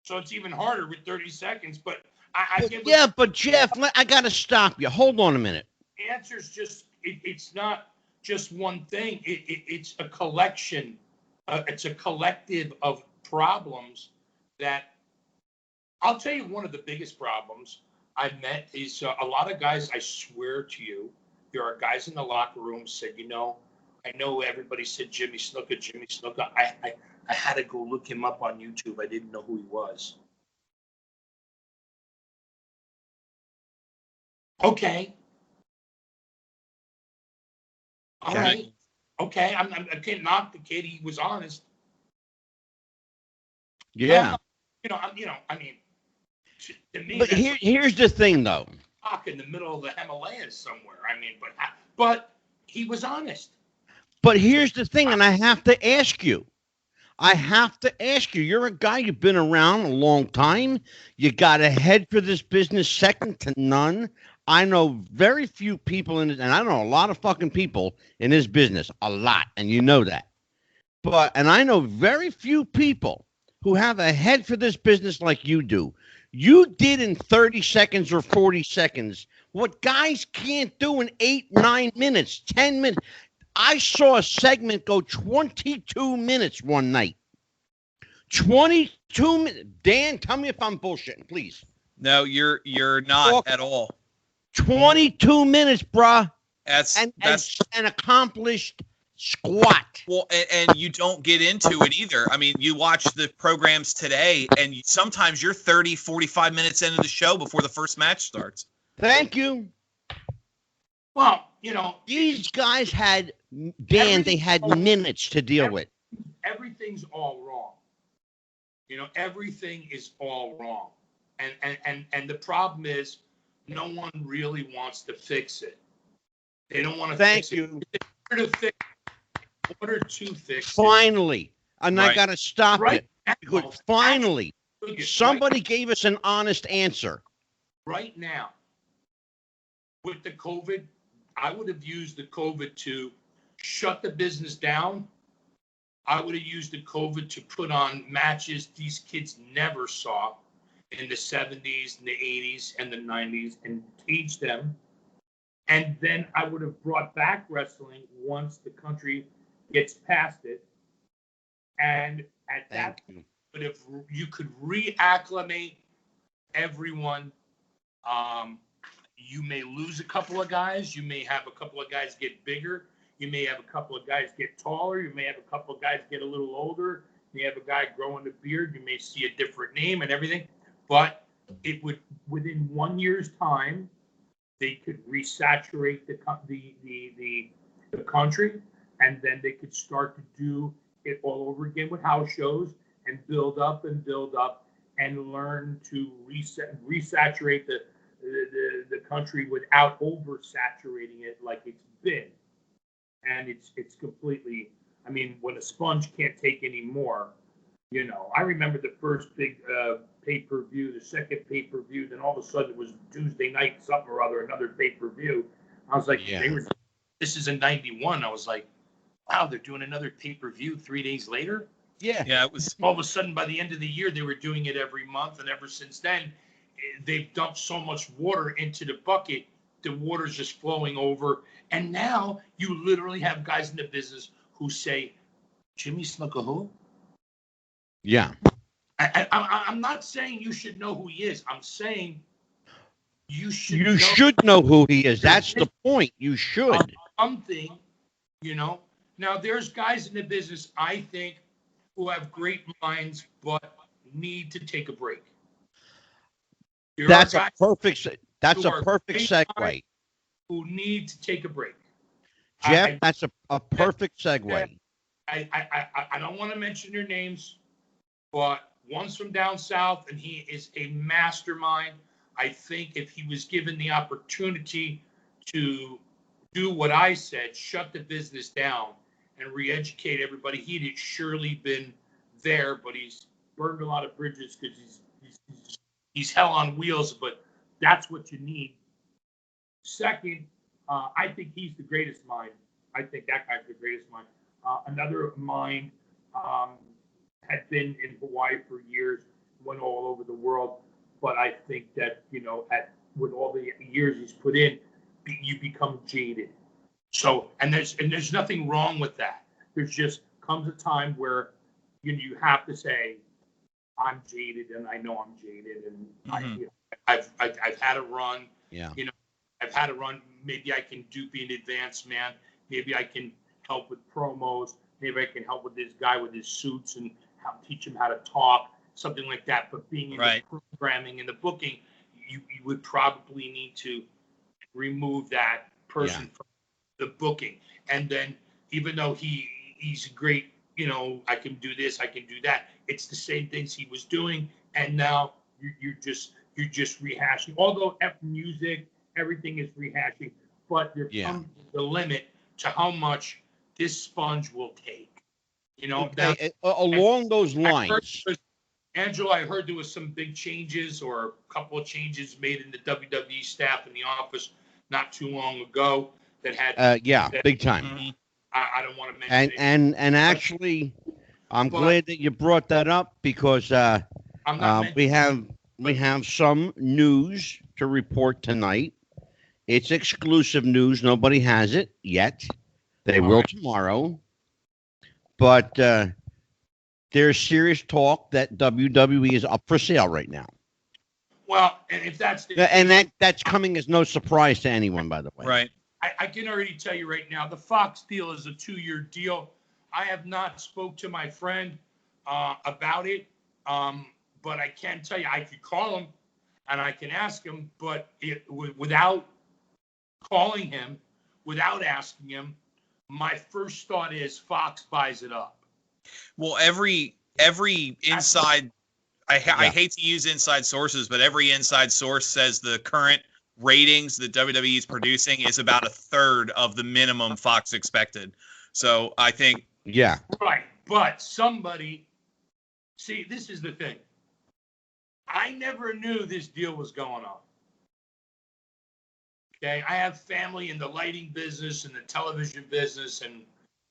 So it's even harder with 30 seconds. But but Jeff, I got to stop you. Hold on a minute. The answer's just it's not just one thing. It's a collection. It's a collective of problems that I'll tell you. One of the biggest problems I've met is a lot of guys. I swear to you, there are guys in the locker room said, I know everybody said Jimmy Snuka. I had to go look him up on YouTube. I didn't know who he was. Okay. All right. Okay. I can't knock the kid. He was honest. Yeah. I mean, to me. But here's the thing, though. In the middle of the Himalayas somewhere. I mean, but he was honest. But here's the thing, and I have to ask you. You're a guy, you've been around a long time. You got a head for this business, second to none. I know very few people in it, and I know a lot of fucking people in this business, a lot, and you know that. And I know very few people who have a head for this business like you do. You did in 30 seconds or 40 seconds what guys can't do in 8, 9 minutes, 10 minutes. I saw a segment go 22 minutes one night. 22 minutes. Dan, tell me if I'm bullshitting, please. No, you're not at all. 22 minutes, bruh. That's an accomplished squat. Well, and you don't get into it either. I mean, you watch the programs today, and sometimes you're 30, 45 minutes into the show before the first match starts. Thank you. Well, these guys had, Dan, they had minutes to deal with. Everything's all wrong. Everything is all wrong. And the problem is, no one really wants to fix it. They don't want to fix it. Thank you. They're to fix order to fix it. Finally. And I Right. got to stop Right it. now, Because finally, right- somebody gave us an honest answer. right now, with the COVID, I would have used the COVID to shut the business down. I would have used the COVID to put on matches these kids never saw in the 70s and the 80s and the 90s and teach them. And then I would have brought back wrestling once the country gets past it. And at that Thank you. but if you could reacclimate everyone, you may lose a couple of guys. You may have a couple of guys get bigger. You may have a couple of guys get taller. You may have a couple of guys get a little older. You may have a guy growing a beard. You may see a different name and everything. But it would, within 1 year's time, they could resaturate the country, and then they could start to do it all over again with house shows and build up and learn to resaturate the country without oversaturating it like it's been. And it's completely, I mean, when a sponge can't take any more, you know, I remember the first big pay-per-view, the second pay-per-view, then all of a sudden it was Tuesday night, something or other, another pay-per-view. I was like, this is in 91. I was like, wow, they're doing another pay-per-view 3 days later? Yeah, it was. All of a sudden, by the end of the year, they were doing it every month. And ever since then, they've dumped so much water into the bucket, the water's just flowing over. And now you literally have guys in the business who say, Jimmy Snuka who? Yeah. I'm not saying you should know who he is. I'm saying you should know who he is. That's the point. You should. Something, you know. Now, there's guys in the business, I think, who have great minds but need to take a break. That's a perfect segue. Who need to take a break. Jeff, that's a perfect segue. I don't want to mention their names, but one's from down south, and he is a mastermind. I think if he was given the opportunity to do what I said, shut the business down and re-educate everybody, he'd have surely been there, but he's burned a lot of bridges because he's hell on wheels, but that's what you need. Second, I think he's the greatest mind. I think that guy's the greatest mind. Another mind had been in Hawaii for years, went all over the world, but I think that, you know, with all the years he's put in, you become jaded. So, and there's nothing wrong with that. There's just comes a time where you have to say, I'm jaded, and I know I'm jaded, and I've had a run. Yeah. You know, I've had a run. Maybe I can be an advanced man. Maybe I can help with promos. Maybe I can help with this guy with his suits and teach him how to talk, something like that. But being in the programming and the booking, you would probably need to remove that person from the booking. And then even though he's great, you know, I can do this, I can do that. It's the same things he was doing, and now you're just rehashing. Although music, everything is rehashing, but there comes the limit to how much this sponge will take. You know, along those lines. Angelo, I heard there was some big changes or a couple of changes made in the WWE staff in the office not too long ago that had big time. I don't want to mention it. And actually, I'm glad that you brought that up because we have some news to report tonight. It's exclusive news. Nobody has it yet. They will tomorrow. But there's serious talk that WWE is up for sale right now. Well, and if that's that's coming as no surprise to anyone, by the way. Right. I can already tell you right now, the Fox deal is a 2-year deal. I have not spoke to my friend about it, but I can tell you I could call him and I can ask him, but without calling him, without asking him, my first thought is Fox buys it up. Well, every inside, I hate to use inside sources, but every inside source says the current ratings that WWE is producing is about a third of the minimum Fox expected. So I think. Yeah. Right. But somebody, see, this is the thing. I never knew this deal was going on. Okay. I have family in the lighting business and the television business, and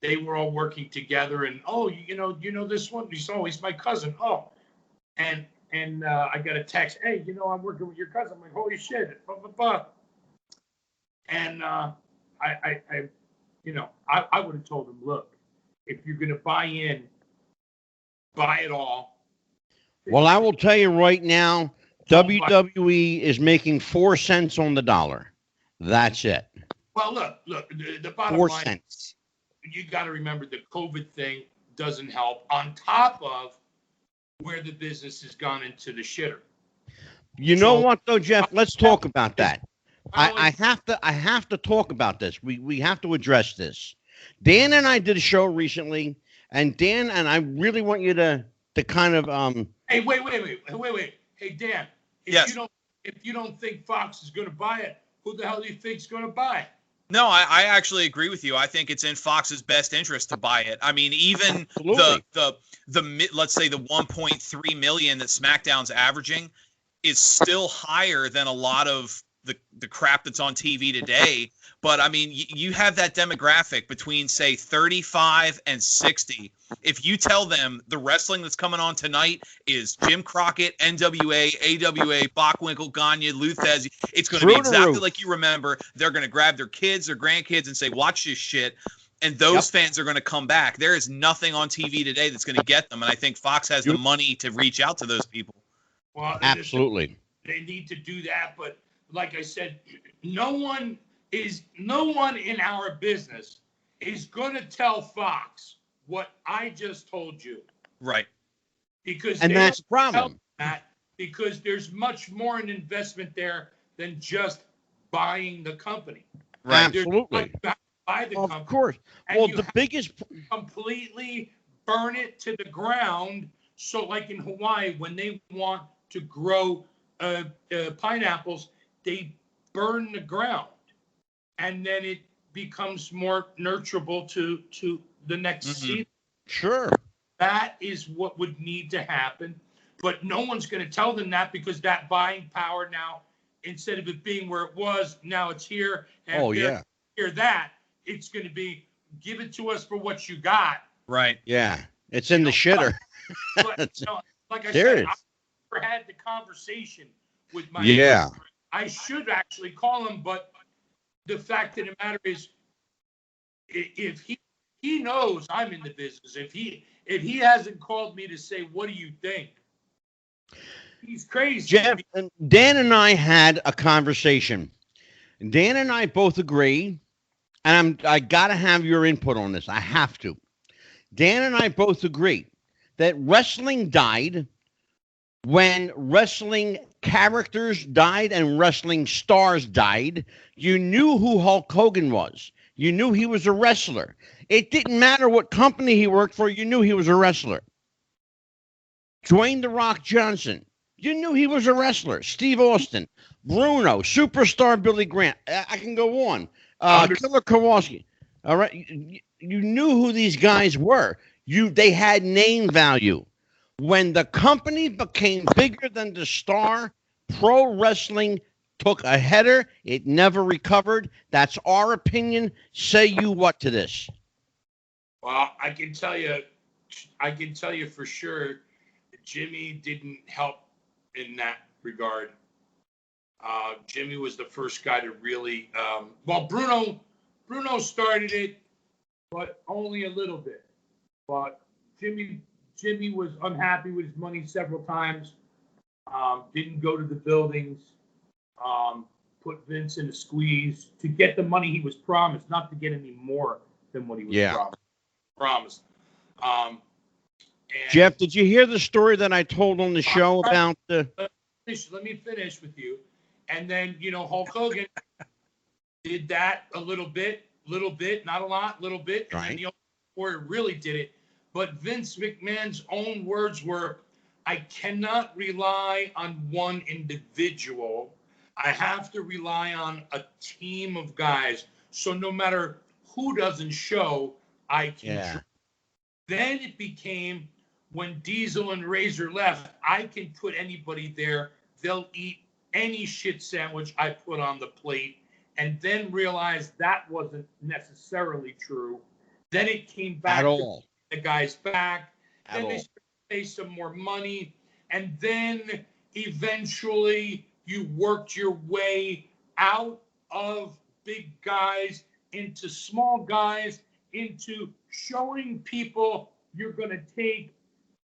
they were all working together. And, oh, you know this one? He's my cousin. Oh, and I got a text. Hey, I'm working with your cousin. I'm like, holy shit. Blah, blah, blah. And I would have told him, look, if you're going to buy in, buy it all. Well, I will tell you right now, WWE is making 4 cents on the dollar. That's it. Well, look, the bottom 4 line, cents. you got to remember the COVID thing doesn't help on top of where the business has gone into the shitter. You know what, though, Jeff? Let's talk about that. I have to talk about this. We have to address this. Dan and I did a show recently, and Dan and I really want you to kind of Hey, wait. Hey, Dan, Yes. If you don't think Fox is going to buy it, who the hell do you think's going to buy it? No, I actually agree with you. I think it's in Fox's best interest to buy it. I mean, even the let's say the 1.3 million that SmackDown's averaging is still higher than a lot of the crap that's on TV today. But I mean, you have that demographic between, say, 35 and 60. If you tell them the wrestling that's coming on tonight is Jim Crockett, NWA, AWA, Bockwinkel, Gagne, Luthez, it's going to be exactly like you remember. They're going to grab their kids, their grandkids, and say, watch this shit. And those fans are going to come back. There is nothing on TV today that's going to get them. And I think Fox has the money to reach out to those people. Well, absolutely. They need to do that. But like I said, no one in our business is going to tell Fox what I just told you. Right. Because that's the problem. Because there's much more an investment there than just buying the company. Right. Absolutely. Buy the company. Of course. Well, the biggest completely burn it to the ground. So like in Hawaii, when they want to grow pineapples, they burn the ground, and then it becomes more nurturable to the next season. Sure. That is what would need to happen, but no one's going to tell them that, because that buying power now, instead of it being where it was, now it's here. And hear that, it's going to be, give it to us for what you got. Right. Yeah. It's in the shitter. But, like I said, I never had the conversation with my I should actually call him, but the fact of the matter is, if he knows I'm in the business, if he hasn't called me to say, what do you think? He's crazy. Jeff, Dan and I had a conversation. Dan and I both agree, and I got to have your input on this. I have to. Dan and I both agree that wrestling died when wrestling characters died and wrestling stars died. You knew who Hulk Hogan was. You knew he was a wrestler. It didn't matter what company he worked for. You knew he was a wrestler. Dwayne "The Rock" Johnson. You knew he was a wrestler. Steve Austin, Bruno, Superstar Billy Graham. I can go on. Killer Kowalski. All right. You knew who these guys were. They had name value. When the company became bigger than the star, pro wrestling took a header. It never recovered. That's our opinion. Say you what to this? Well, I can tell you for sure, Jimmy didn't help in that regard. Jimmy was the first guy to really, Bruno started it, but only a little bit. But Jimmy was unhappy with his money several times. Didn't go to the buildings. Put Vince in a squeeze to get the money he was promised, not to get any more than what he was promised. Jeff, did you hear the story that I told on the show about the? Let me finish with you, and then Hulk Hogan did that a little bit, not a lot, little bit, and then the Warrior really did it. But Vince McMahon's own words were, "I cannot rely on one individual. I have to rely on a team of guys. So no matter who doesn't show, I can. Yeah. Then it became when Diesel and Razor left, I can put anybody there. They'll eat any shit sandwich I put on the plate. And then realized that wasn't necessarily true. Then it came back At to all. the guys back. At Then all. they started to pay some more money. And then eventually you worked your way out of big guys into small guys, into showing people you're going to take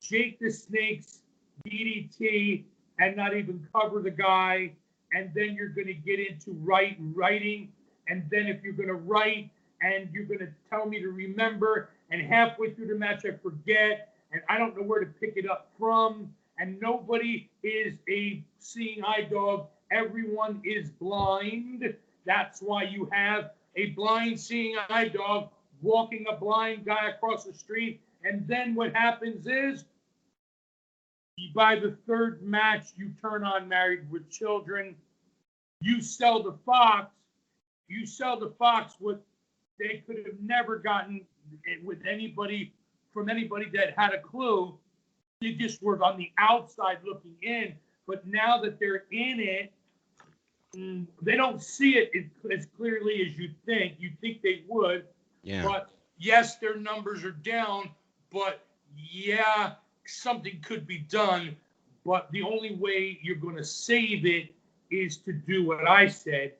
Jake the Snake's DDT and not even cover the guy. And then you're going to get into writing. And then if you're going to write and you're going to tell me to remember, and halfway through the match I forget, and I don't know where to pick it up from, and nobody is a seeing eye dog. Everyone is blind. That's why you have a blind seeing eye dog walking a blind guy across the street. And then what happens is, by the third match, you turn on Married with Children. You sell the Fox. You sell the Fox what they could have never gotten with anybody, from anybody that had a clue. They just were on the outside looking in. But now that they're in it, they don't see it as clearly as you think. You think they would. Yeah. But yes, their numbers are down. But yeah, something could be done. But the only way you're going to save it is to do what I said.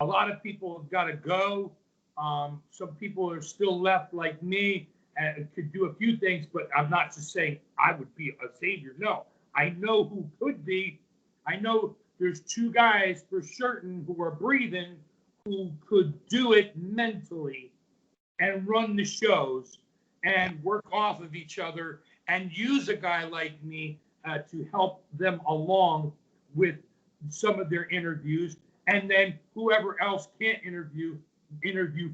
A lot of people have got to go. Some people are still left like me and could do a few things, but I'm not just saying I would be a savior. No, I know who could be. I know there's two guys for certain who are breathing who could do it mentally and run the shows and work off of each other and use a guy like me to help them along with some of their interviews. And then whoever else can't interview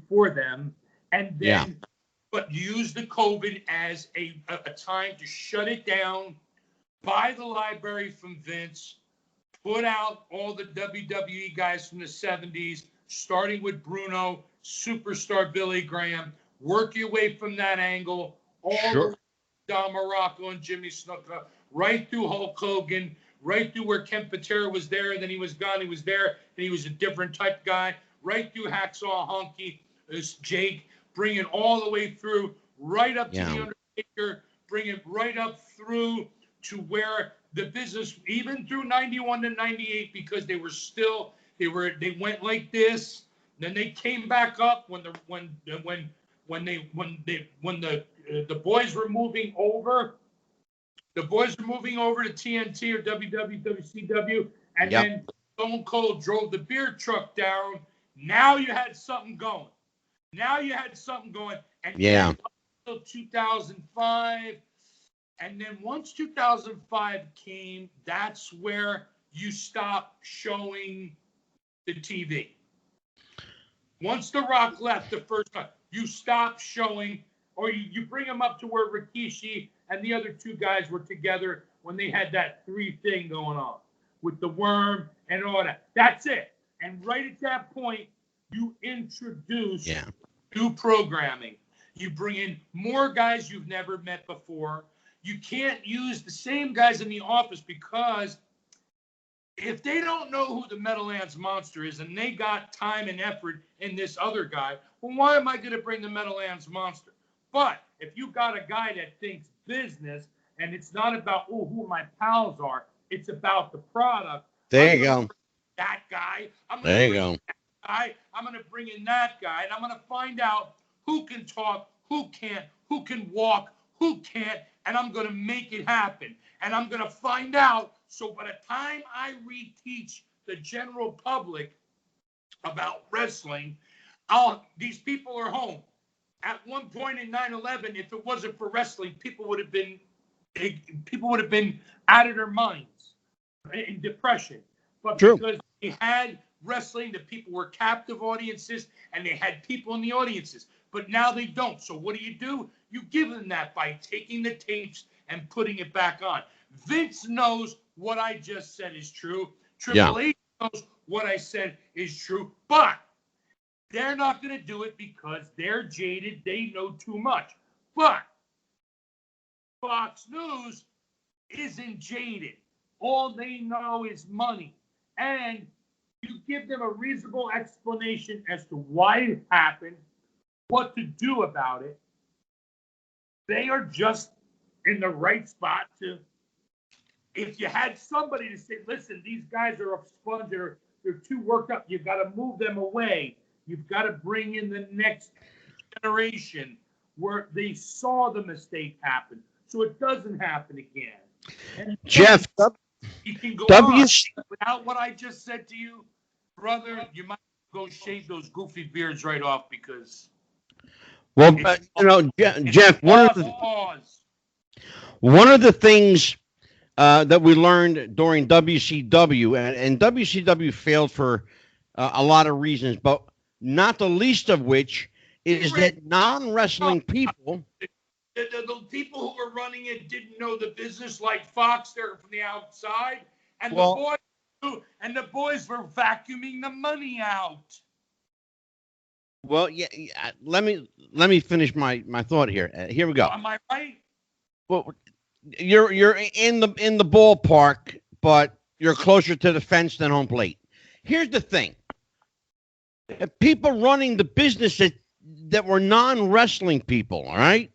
for them. And then, but use the COVID as a time to shut it down, buy the library from Vince, put out all the WWE guys from the 70s, starting with Bruno, superstar Billy Graham, work your way from that angle, all the way to Don Morocco and Jimmy Snuka, right through Hulk Hogan, right through where Ken Patera was there, then he was gone, he was there, and he was a different type guy, right through Hacksaw Hunky, Jake, bring it all the way through, right up to The Undertaker, bring it right up through to where the business, even through 91 to 98, because they went like this, then they came back up when the boys were moving over. The boys were moving over to TNT or WCW, and then Stone Cold drove the beer truck down. Now you had something going. And then until 2005, and then once 2005 came, that's where you stop showing the TV. Once The Rock left the first time, you stop showing, or you bring him up to where Rikishi and the other two guys were together when they had that 3 thing going on with the worm and all that. That's it. And right at that point, you introduce new programming. You bring in more guys you've never met before. You can't use the same guys in the office, because if they don't know who the Meadowlands Monster is and they got time and effort in this other guy, well, why am I going to bring the Meadowlands Monster? But if you got a guy that thinks business, and it's not about, who my pals are, it's about the product. There you go. That guy. I'm there you go. I'm going to bring in that guy, and I'm going to find out who can talk, who can't, who can walk, who can't, and I'm going to make it happen. And I'm going to find out, so by the time I reteach the general public about wrestling, these people are home. At one point in 9/11, if it wasn't for wrestling, people would have been out of their minds in depression. But because they had wrestling, the people were captive audiences, and they had people in the audiences. But now they don't. So what do? You give them that by taking the tapes and putting it back on. Vince knows what I just said is true. Triple H knows what I said is true, but they're not going to do it because they're jaded. They know too much. But Fox News isn't jaded. All they know is money. And you give them a reasonable explanation as to why it happened, what to do about it. They are just in the right spot to. If you had somebody to say, listen, these guys are a sponge, they're too worked up, you've got to move them away. You've got to bring in the next generation where they saw the mistake happen so it doesn't happen again. And Jeff, you can go on. Without what I just said to you, brother, you might go shave those goofy beards right off because. Well, Jeff, one of the things that we learned during WCW, and WCW failed for a lot of reasons, but not the least of which is that non-wrestling people. The people who were running it didn't know the business like Fox. They're from the outside, and the boys were vacuuming the money out. Well, yeah. Let me finish my thought here. Here we go. Am I right? Well, you're in the ballpark, but you're closer to the fence than home plate. Here's the thing: people running the business that were non-wrestling people, all right?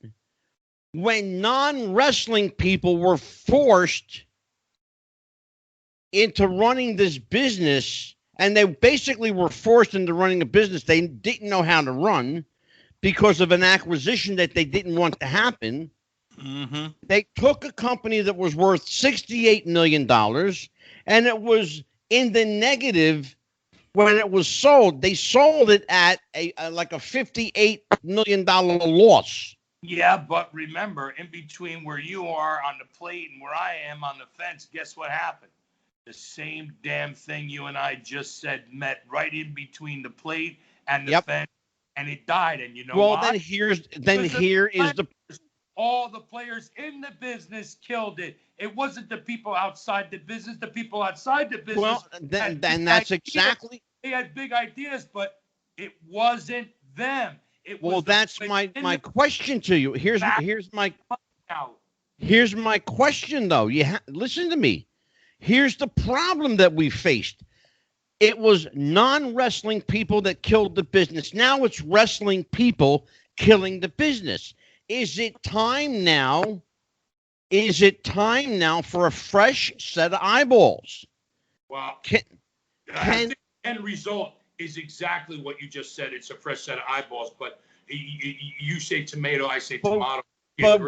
When non-wrestling people were forced into running this business, and they basically were forced into running a business they didn't know how to run because of an acquisition that they didn't want to happen. Mm-hmm. They took a company that was worth $68 million, and it was in the negative when it was sold. They sold it at like a $58 million loss. Yeah, but remember, in between where you are on the plate and where I am on the fence, guess what happened? The same damn thing you and I just said met right in between the plate and the fence, and it died. And you know why? Well, here is the. All the players in the business killed it. It wasn't the people outside the business. The people outside the business. Well, then that's exactly. They had big ideas, but it wasn't them. That's my question to you. Here's my question though. Listen to me. Here's the problem that we faced. It was non-wrestling people that killed the business. Now it's wrestling people killing the business. Is it time now? Is it time now for a fresh set of eyeballs? Well, the end result is exactly what you just said. It's a fresh set of eyeballs, but you say tomato, I say tomato. But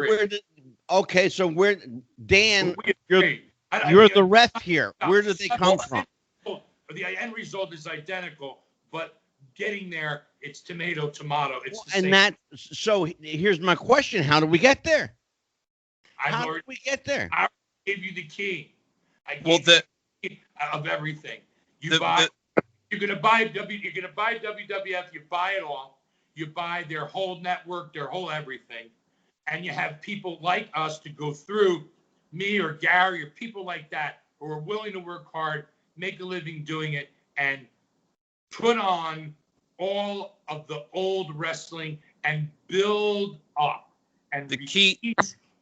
Dan, you're the ref here. Where did they come from? The end result is identical, but getting there, it's tomato. It's the same. So here's my question: how do we get there? How do we get there? I gave you the key. I gave you the key of everything. You're gonna buy WWF. You buy it all. You buy their whole network, their whole everything, and you have people like us to go through, me or Gary or people like that who are willing to work hard, make a living doing it, and put on all of the old wrestling and build up and the key.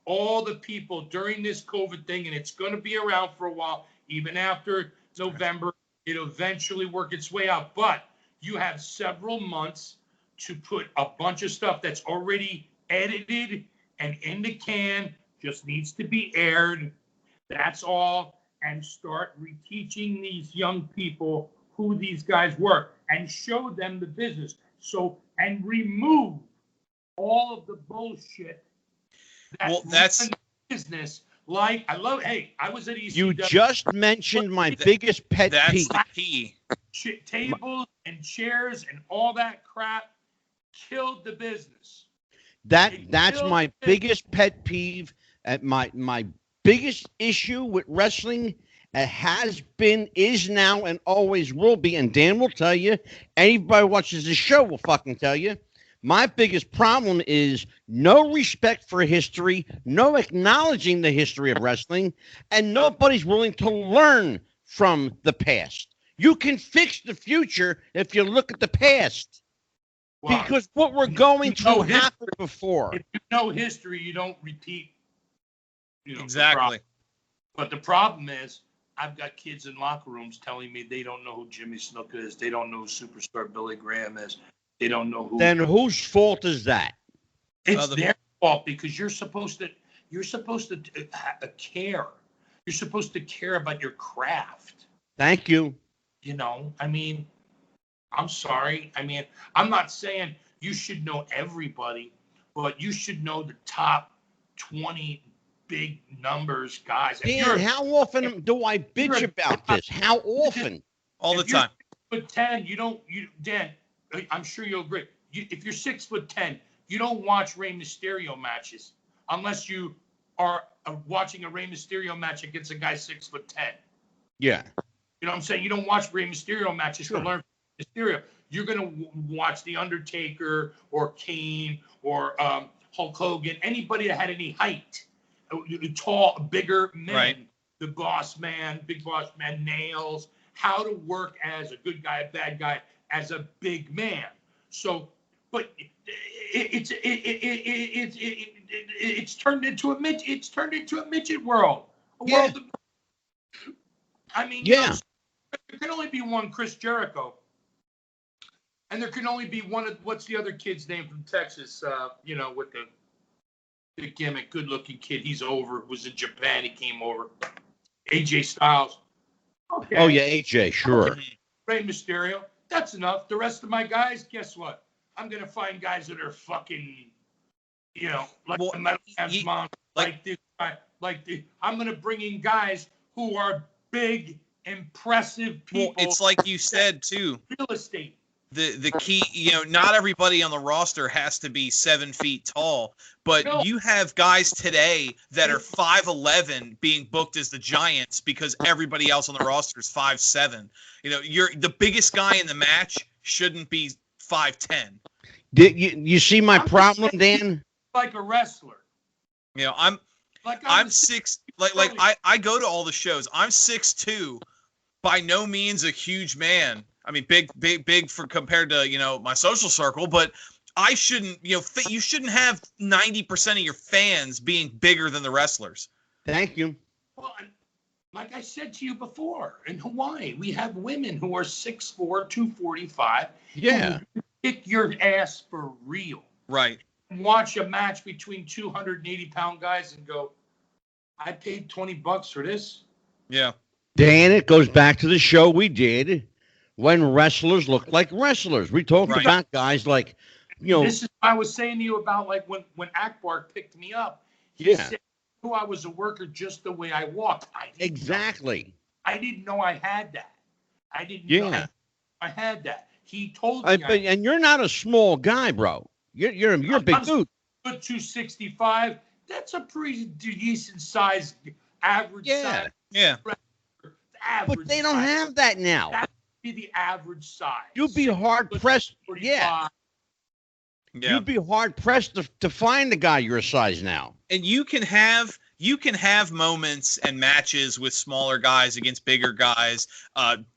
All the people during this COVID thing, and it's going to be around for a while, even after November. It'll eventually work its way out, but you have several months to put a bunch of stuff that's already edited and in the can, just needs to be aired. That's all. And start reteaching these young people who these guys were and show them the business. And remove all of the bullshit that's business. Like, I was at ECW. You just mentioned my biggest pet peeve. That's the key. Tables and chairs and all that crap killed the business. That's my biggest pet peeve. My biggest issue with wrestling has been, is now, and always will be. And Dan will tell you. Anybody who watches this show will fucking tell you. My biggest problem is no respect for history, no acknowledging the history of wrestling, and nobody's willing to learn from the past. You can fix the future if you look at the past. Well, Because what we're going through history. happened before. If you know history, you don't repeat. Exactly. But the problem is, I've got kids in locker rooms telling me they don't know who Jimmy Snuka is. They don't know who Superstar Billy Graham is. They don't know who. Then whose fault is that? It's their fault because you're supposed to care. You're supposed to care about your craft. Thank you. I mean, I'm sorry. I mean, I'm not saying you should know everybody, but you should know the top 20 big numbers guys. Dan, how often do I bitch about this? How often? All the time. 6'10", Dan, I'm sure you'll agree. If you're 6'10", you don't watch Rey Mysterio matches unless you are watching a Rey Mysterio match against a guy 6'10". Yeah. You know what I'm saying? You don't watch Rey Mysterio matches to learn Mysterio. You're going to watch The Undertaker or Kane or Hulk Hogan, anybody that had any height, tall, bigger men, right. The Boss Man, Big Boss Man, Nails, how to work as a good guy, a bad guy, as a big man. So, but it's turned into a midget. It's turned into a midget world. World. I mean, there can only be one Chris Jericho, and there can only be one of what's the other kid's name from Texas? With the gimmick, good-looking kid. He's over. Was in Japan. He came over. AJ Styles. Okay. Oh yeah, AJ. Sure. Rey Mysterio. That's enough. The rest of my guys, guess what? I'm gonna find guys that are fucking, the Metal Man's mom, like this guy, I'm gonna bring in guys who are big, impressive people. Well, it's like you said too. Real estate. The key, not everybody on the roster has to be 7 feet tall, but you have guys today that are 5'11" being booked as the Giants because everybody else on the roster is 5'7". You're the biggest guy in the match shouldn't be 5'10". Did you see my problem, Dan? Like a wrestler. I'm 6. I go to all the shows. I'm 6'2", by no means a huge man. I mean, big for compared to, my social circle, but I shouldn't, you shouldn't have 90% of your fans being bigger than the wrestlers. Thank you. Well, like I said to you before, in Hawaii, we have women who are 6'4", 245. Yeah. Who kick your ass for real. Right. Watch a match between 280-pound guys and go, I paid $20 for this. Yeah. Dan, it goes back to the show we did when wrestlers looked like wrestlers. We talked about guys like, This is what I was saying to you about like when Akbar picked me up. He said, I was a worker just the way I walked. Exactly. I didn't know I had that. I didn't know I had that. He told me. And you're not a small guy, bro. You're a big dude. 265. That's a pretty decent size, average size. Yeah. Average but they don't have that now. That would be the average size. You'd be hard pressed. Yeah. You'd be hard pressed to find a guy your size now. And you can have moments and matches with smaller guys against bigger guys.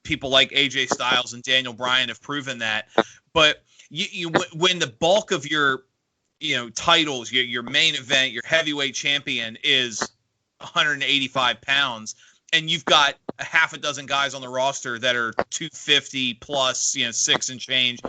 People like AJ Styles and Daniel Bryan have proven that. But when the bulk of your titles, your main event, your heavyweight champion is 185 pounds, and you've got a half a dozen guys on the roster that are 250 plus, 6 and change,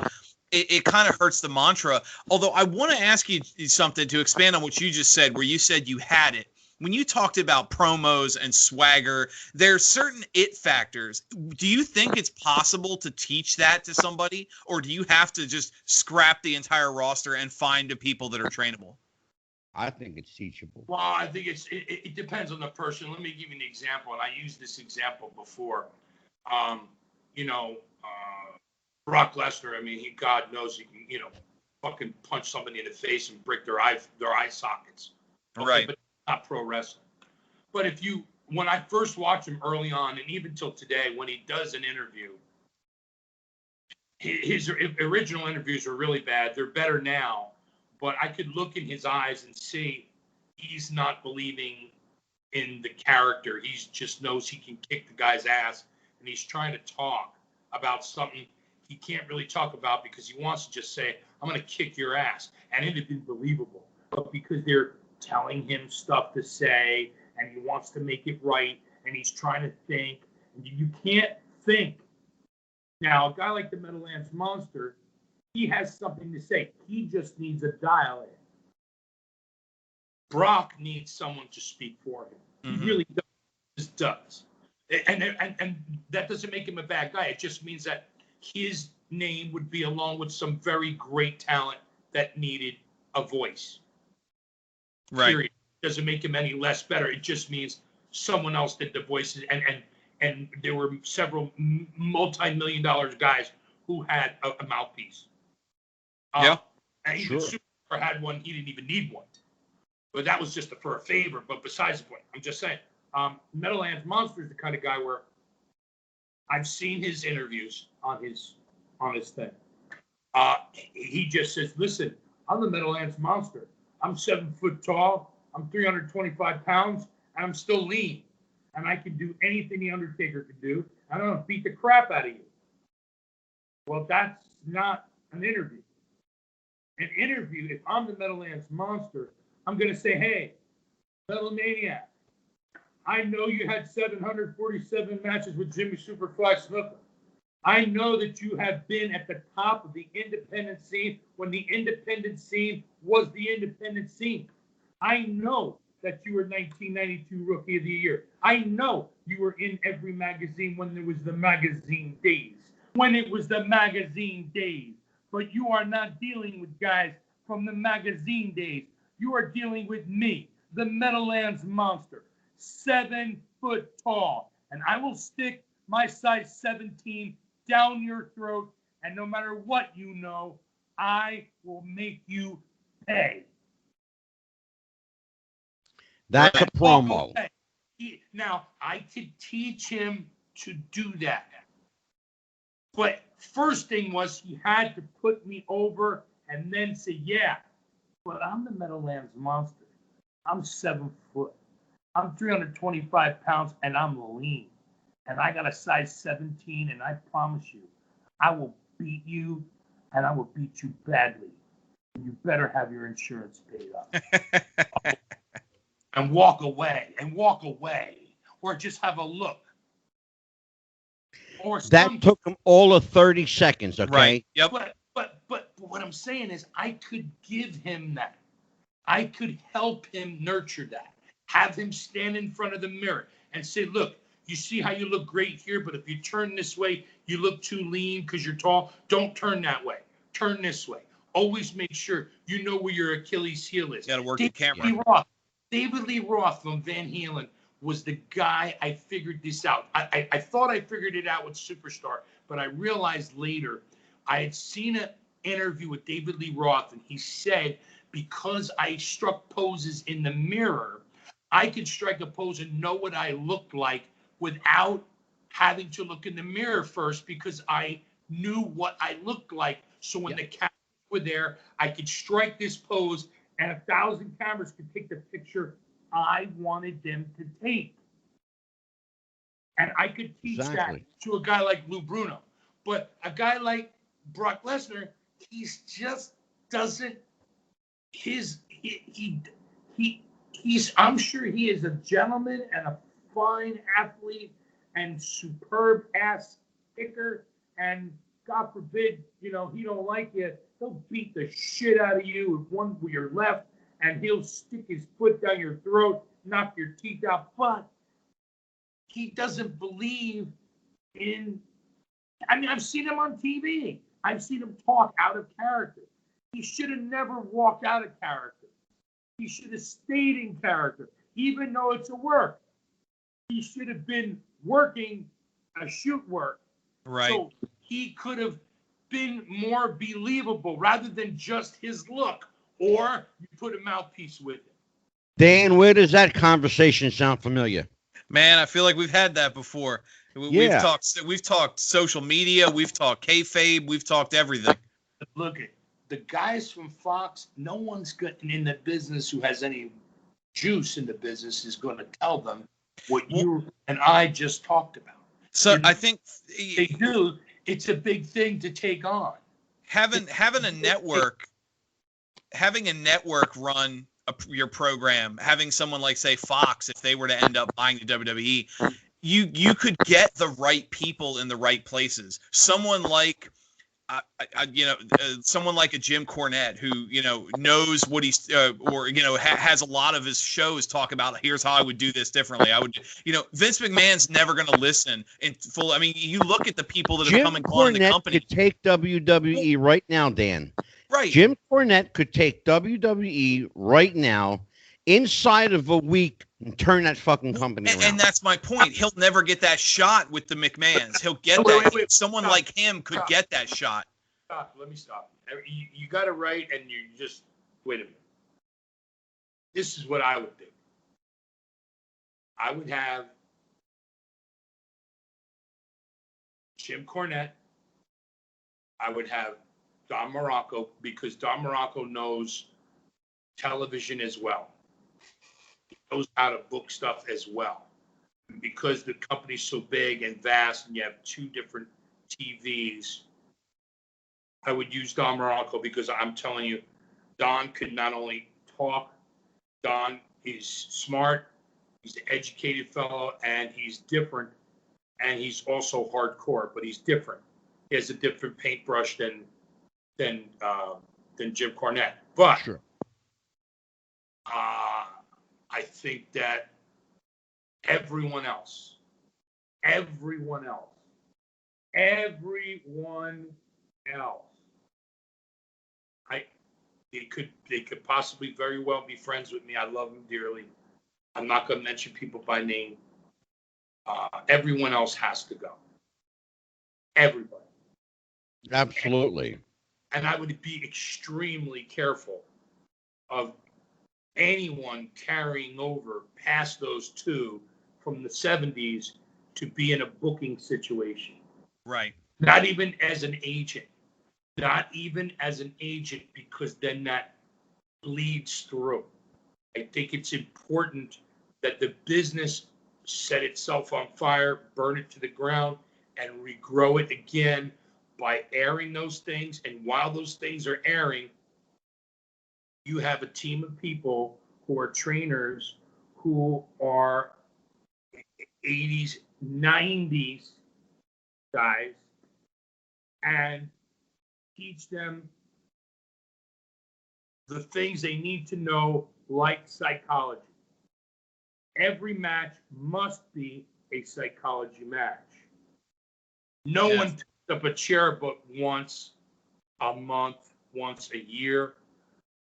it kind of hurts the mantra. Although I want to ask you something to expand on what you just said, where you said you had it. When you talked about promos and swagger, there's certain it factors. Do you think it's possible to teach that to somebody, or do you have to just scrap the entire roster and find the people that are trainable? I think it's teachable. Well, I think it depends on the person. Let me give you an example, and I used this example before. Brock Lesnar. I mean, God knows he can, fucking punch somebody in the face and break their eye sockets. Okay? Right. But not pro wrestling. But when I first watched him early on, and even till today, when he does an interview, his original interviews were really bad. They're better now, but I could look in his eyes and see he's not believing in the character. He just knows he can kick the guy's ass, and he's trying to talk. about something he can't really talk about because he wants to just say, I'm going to kick your ass. And it'd been believable. But because they're telling him stuff to say and he wants to make it right and he's trying to think, and you can't think. Now, a guy like the Meadowlands Monster, he has something to say. He just needs a dial in. Brock needs someone to speak for him. He really does. And that doesn't make him a bad guy. It just means that his name would be along with some very great talent that needed a voice. Right. Period. Doesn't make him any less better. It just means someone else did the voices, and there were several multi-million-dollar guys who had a mouthpiece. Yeah. And even Superstar had one. He didn't even need one. But that was just for a favor. But besides the point, I'm just saying, Meadowlands Monster is the kind of guy where I've seen his interviews on his thing. He just says, listen, I'm the Meadowlands Monster. I'm 7 foot tall. I'm 325 pounds, and I'm still lean. And I can do anything the Undertaker can do. I'm going to beat the crap out of you. Well, that's not an interview. An interview, if I'm the Meadowlands Monster, I'm going to say, hey, Metal Maniac, I know you had 747 matches with Jimmy Superfly Snuka. I know that you have been at the top of the independent scene when the independent scene was the independent scene. I know that you were 1992 Rookie of the Year. I know you were in every magazine when there was the magazine days. When it was the magazine days. But you are not dealing with guys from the magazine days. You are dealing with me, the Meadowlands Monster, 7 foot tall. And I will stick my size 17 down your throat. And no matter what you know, I will make you pay. That's a promo. Okay. Now, I could teach him to do that. But first thing was he had to put me over and then say, yeah, but I'm the Meadowlands Monster. I'm 7 foot. I'm 325 pounds, and I'm lean. And I got a size 17, and I promise you, I will beat you, and I will beat you badly. You better have your insurance paid up. And walk away, or just have a look. Or that took him all of 30 seconds, okay? Right. Yep. But what I'm saying is I could give him that. I could help him nurture that. Have him stand in front of the mirror and say, look, you see how you look great here, but if you turn this way, you look too lean because you're tall. Don't turn that way. Turn this way. Always make sure you know where your Achilles heel is. You got to work the camera. David Lee Roth from Van Halen was the guy I figured this out. I thought I figured it out with Superstar, but I realized later I had seen an interview with David Lee Roth, and he said, because I struck poses in the mirror, I could strike a pose and know what I looked like without having to look in the mirror first because I knew what I looked like. So when the cameras were there, I could strike this pose and 1,000 cameras could take the picture I wanted them to take. And I could teach that to a guy like Lou Bruno. But a guy like Brock Lesnar, he's just doesn't, he's, I'm sure he is a gentleman and a fine athlete and superb ass kicker. And God forbid, he don't like you. He'll beat the shit out of you with your left, and he'll stick his foot down your throat, knock your teeth out. But he doesn't believe in. I mean, I've seen him on TV. I've seen him talk out of character. He should have never walked out of character. He should have stayed in character, even though it's a work. He should have been working a shoot work. Right. So he could have been more believable rather than just his look, or you put a mouthpiece with it. Dan, where does that conversation sound familiar? Man, I feel like we've had that before. We've talked social media, we've talked kayfabe, we've talked everything. Look at the guys from Fox. No one's getting in the business who has any juice in the business is going to tell them what you and I just talked about. So I think they do. it's a big thing to take on. Having a network run your program, having someone like, say, Fox, if they were to end up buying the WWE, you could get the right people in the right places. Someone like someone like a Jim Cornette who, knows what he's has a lot of his shows talk about, here's how I would do this differently. I would, Vince McMahon's never going to listen in full. I mean, you look at the people that have come and gone in the company. Could take WWE right now, Dan. Right. Jim Cornette could take WWE right now inside of a week and turn that fucking company around. And that's my point. He'll never get that shot with the McMahons. He'll get someone stop. Like him could get that shot. Stop. Let me stop. You got it right, and you just wait a minute. This is what I would do. I would have Jim Cornette. I would have Don Morocco, because Don Morocco knows television as well. He knows how to book stuff as well. Because the company's so big and vast and you have two different TVs, I would use Don Morocco, because I'm telling you, Don could not only talk, Don is smart, he's an educated fellow, and he's different, and he's also hardcore, but he's different. He has a different paintbrush than Jim Cornette. But sure. I think that everyone else, they could possibly very well be friends with me. I love them dearly. I'm not going to mention people by name. Everyone else has to go. Everybody. Absolutely. And I would be extremely careful of anyone carrying over past those two from the 70s to be in a booking situation. Right. Not even as an agent. Because then that bleeds through. I think it's important that the business set itself on fire, burn it to the ground, and regrow it again by airing those things. And while those things are airing, you have a team of people who are trainers who are 80s, 90s guys, and teach them the things they need to know, like psychology. Every match must be a psychology match. No one picks up a chair but once a month, once a year.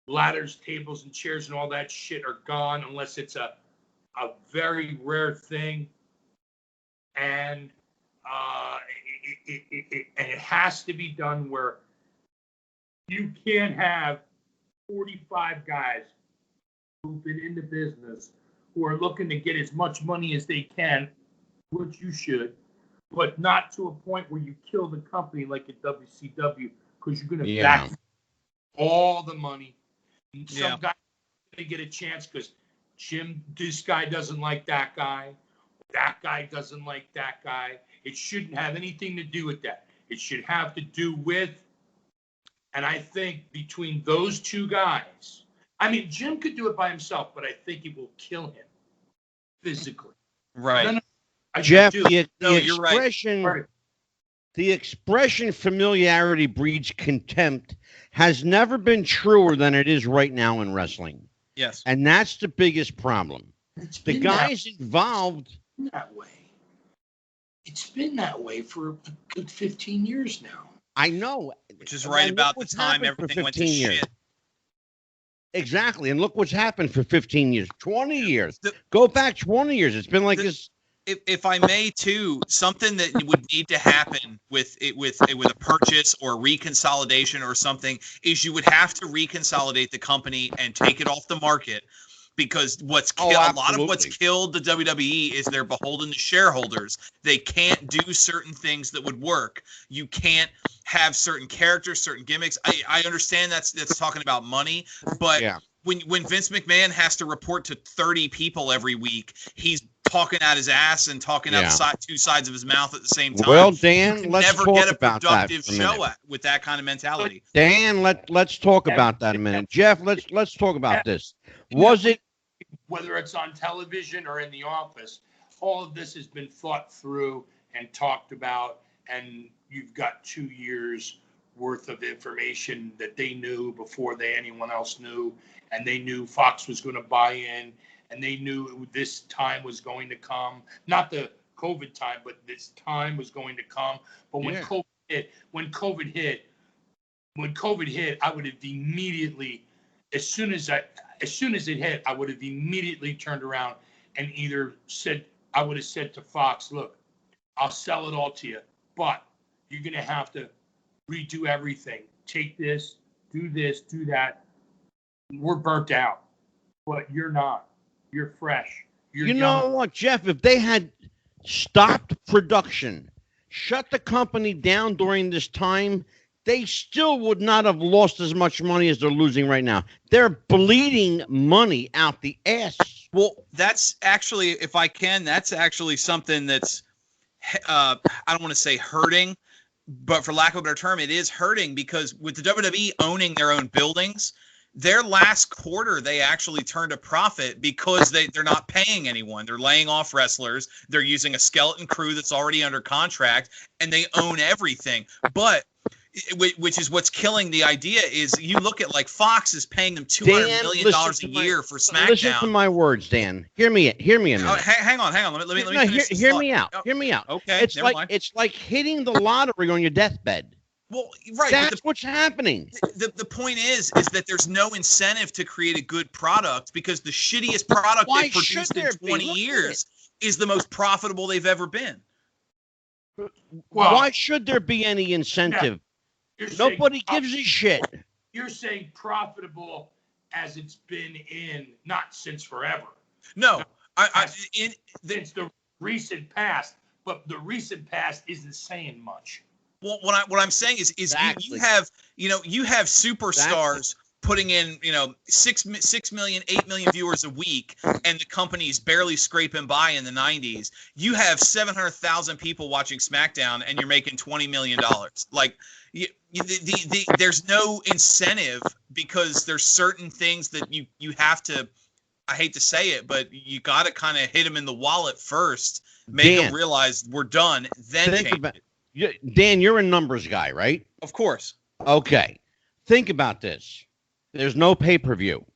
Ladders, tables, and chairs and all that shit are gone unless it's a very rare thing. And it has to be done where you can't have 45 guys who've been in the business who are looking to get as much money as they can, which you should, but not to a point where you kill the company like at WCW, because you're going to back all the money. And some guys are going to get a chance because this guy doesn't like that guy. That guy doesn't like that guy. It shouldn't have anything to do with that. It should have to do with, and I think between those two guys, I mean, Jim could do it by himself, but I think it will kill him physically. Right. Jeff, you're expression, right. The expression familiarity breeds contempt has never been truer than it is right now in wrestling. Yes. And that's the biggest problem. The guys involved. That way. It's been that way for a good 15 years now. I know. Which is right about the time everything went to shit. Exactly. And look what's happened for 15 years, 20 years. Go back 20 years. It's been like this. If I may, too, something that would need to happen with a purchase or reconsolidation or something is you would have to reconsolidate the company and take it off the market, because a lot of what's killed the WWE is they're beholden to shareholders. They can't do certain things that would work. You can't have certain characters, certain gimmicks. I understand that's talking about money, but when Vince McMahon has to report to 30 people every week, he's talking out his ass and talking out the two sides of his mouth at the same time. Well, Dan, let's never talk get a about productive that show with that kind of mentality. Dan, let's talk about that a minute. Jeff, let's talk about this. Was it, whether it's on television or in the office, all of this has been thought through and talked about, and you've got 2 years worth of information that they knew before anyone else knew, and they knew Fox was going to buy in, and they knew this time was going to come. Not the COVID time, but this time was going to come. But when COVID hit, I would have immediately, as soon as it hit, I would have immediately turned around and either said, I would have said to Fox, look, I'll sell it all to you, but you're going to have to redo everything. Take this, do that. We're burnt out, but you're not. You're fresh. You're you know what, Jeff? If they had stopped production, shut the company down during this time, they still would not have lost as much money as they're losing right now. They're bleeding money out the ass. Well, that's actually, if I can, that's actually something that's, I don't want to say hurting, but for lack of a better term, it is hurting, because with the WWE owning their own buildings, their last quarter, they actually turned a profit because they're not paying anyone. They're laying off wrestlers. They're using a skeleton crew that's already under contract, and they own everything. But which is what's killing the idea is you look at like Fox is paying them $200 million a year for SmackDown. Listen to my words, Dan. Hear me a minute. Hang on. Let me finish this hear thought. me out. Oh, hear me out. Okay, It's like hitting the lottery on your deathbed. Well, right. That's what's happening. The point is that there's no incentive to create a good product, because the shittiest product they've produced in 20 years is the most profitable they've ever been. Well, why should there be any incentive? Nobody gives a shit. You're saying profitable as it's been not since forever. No, since the recent past, but the recent past isn't saying much. Well, what I'm saying is exactly. you have superstars putting in 6 million, 8 million viewers a week, and the company's barely scraping by in the 90s. You have 700,000 people watching SmackDown, and you're making $20 million. Like, there's no incentive, because there's certain things that you have to. I hate to say it, but you got to kind of hit them in the wallet first, make them realize we're done, then change it. Dan, you're a numbers guy, right? Of course. Okay. Think about this. There's no pay-per-view.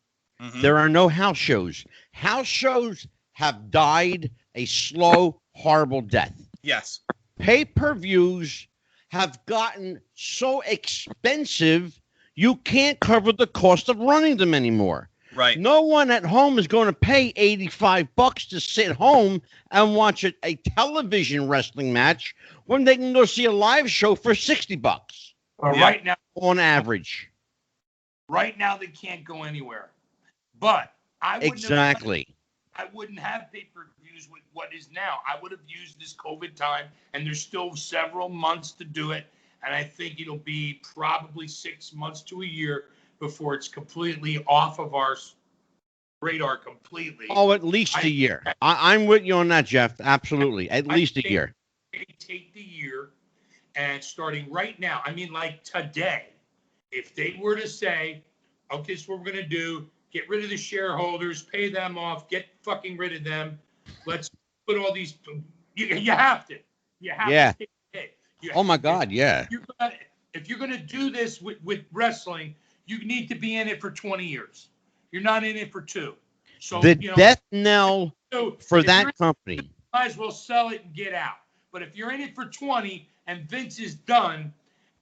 Mm-hmm. There are no house shows. House shows have died a slow, horrible death. Yes. Pay-per-views have gotten so expensive, you can't cover the cost of running them anymore. Right. No one at home is going to pay $85 to sit home and watch a television wrestling match when they can go see a live show for $60. Right now, on average. Right now, they can't go anywhere. But I wouldn't have pay-per-views with what is now. I would have used this COVID time, and there's still several months to do it. And I think it'll be probably 6 months to a year before it's completely off of our radar completely. Oh, at least a year. I'm with you on that, Jeff. Absolutely. At least a year. Take the year, and starting right now, I mean, like today, if they were to say, okay, this is what we're going to do, get rid of the shareholders, pay them off, get fucking rid of them, let's put all these, you have to. You have to. Oh, my God, yeah. If you're going to do this with wrestling, you need to be in it for 20 years. You're not in it for 2. So the death knell for that company. Might as well sell it and get out. But if you're in it for 20 and Vince is done,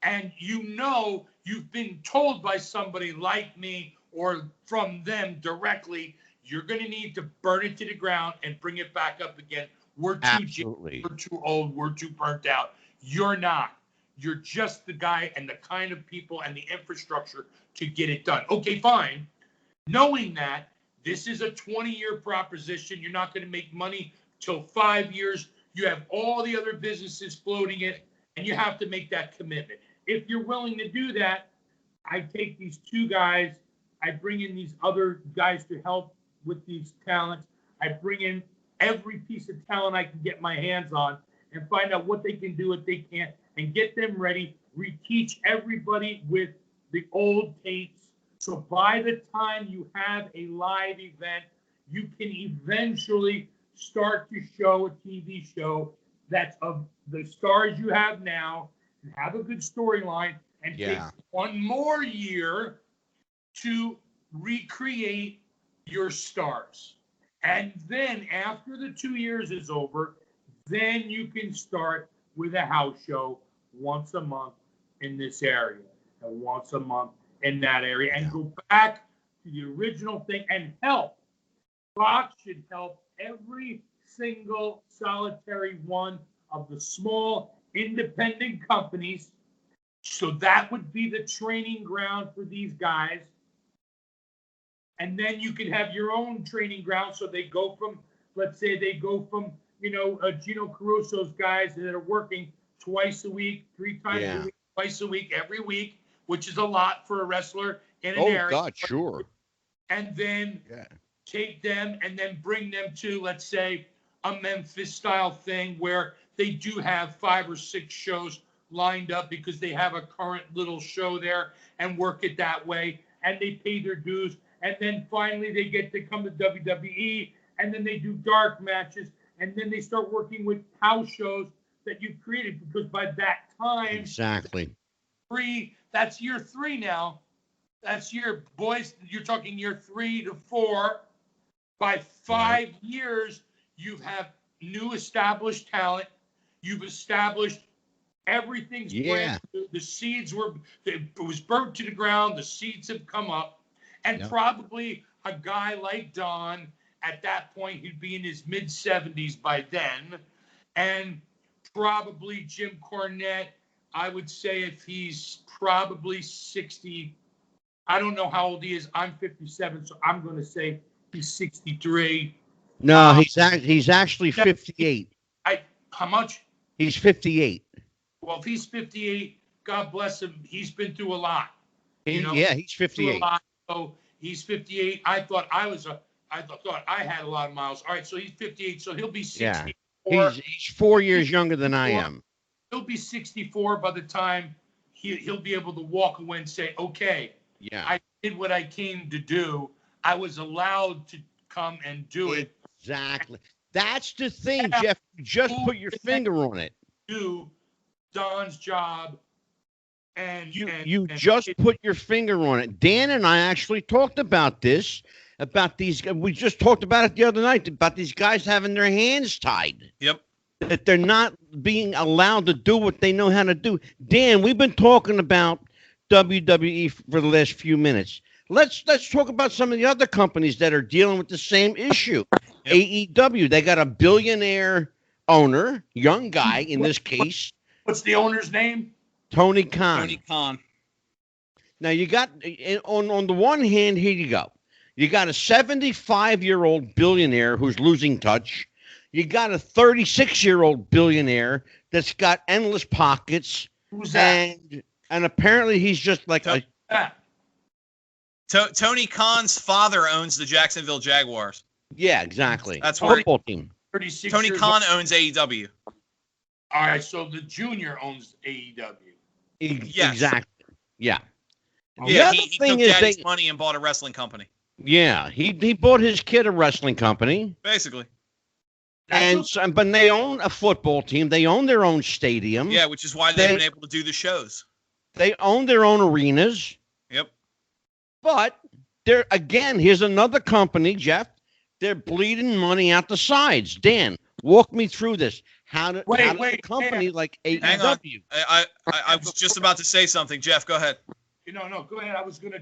and you've been told by somebody like me or from them directly, you're going to need to burn it to the ground and bring it back up again. We're too old. We're too burnt out. You're not. You're just the guy and the kind of people and the infrastructure to get it done. Okay, fine. Knowing that this is a 20-year proposition, you're not going to make money till 5 years. You have all the other businesses floating it, and you have to make that commitment. If you're willing to do that, I take these 2 guys, I bring in these other guys to help with these talents. I bring in every piece of talent I can get my hands on and find out what they can do, what they can't, and get them ready. Reteach everybody with the old tapes. So by the time you have a live event, you can eventually start to show a TV show that's of the stars you have now and have a good storyline and take one more year to recreate your stars. And then after the 2 years is over, then you can start with a house show once a month in this area and once a month in that area and go back to the original thing and help. Fox should help every single solitary one of the small independent companies. So that would be the training ground for these guys. And then you can have your own training ground. So they go from, let's say they go from, Gino Caruso's guys that are working twice a week, 3 times a week, twice a week, every week, which is a lot for a wrestler in an area. Oh, God, sure. And then take them and then bring them to, let's say, a Memphis-style thing where they do have 5 or 6 shows lined up because they have a current little show there and work it that way. And they pay their dues. And then finally they get to come to WWE. And then they do dark matches. And then they start working with house shows that you've created. Because by that time... Exactly. That's year 3 now. That's year, boys, you're talking year 3 to 4. By 5 years, you have new established talent. You've established everything's brand new. The seeds it was burnt to the ground. The seeds have come up. And probably a guy like Don, at that point, he'd be in his mid-70s by then. And probably Jim Cornette, I would say if he's probably 60, I don't know how old he is. I'm 57, so I'm going to say he's 63. No, he's actually 58. How much? He's 58. Well, if he's 58, God bless him. He's been through a lot. Yeah, he's 58. So he's 58. I thought I had a lot of miles. All right, so he's 58. So he'll be 64. Yeah. He's 4 years younger than I am. He'll be 64 by the time he'll be able to walk away and say, okay, I did what I came to do. I was allowed to come and do it. Exactly. That's the thing, Jeff. You just put your finger on it. Do Don's job. And you just put your finger on it. Dan and I actually talked about this, about these. We just talked about it the other night, about these guys having their hands tied. Yep. That they're not being allowed to do what they know how to do. Dan, we've been talking about WWE for the last few minutes. Let's talk about some of the other companies that are dealing with the same issue. Yep. AEW, they got a billionaire owner, young guy in this case. What's the owner's name? Tony Khan. Tony Khan. Now you got on the one hand, here you go. You got a 75-year-old billionaire who's losing touch. You got a 36-year-old billionaire that's got endless pockets. Who's that? And apparently he's just like Tony Khan's father owns the Jacksonville Jaguars. Yeah, exactly. That's where football team. Tony Khan owns AEW. All right, so the junior owns AEW. Yes. Exactly. Yeah. Yeah, he took daddy's money and bought a wrestling company. Yeah, he bought his kid a wrestling company. Basically. But they own a football team. They own their own stadium. Yeah, which is why they've been able to do the shows. They own their own arenas. Yep. But here's another company, Jeff. They're bleeding money out the sides. Dan, walk me through this. How does a company like AEW? Hang on. I was just about to say something. Jeff, go ahead. No, go ahead. I was gonna.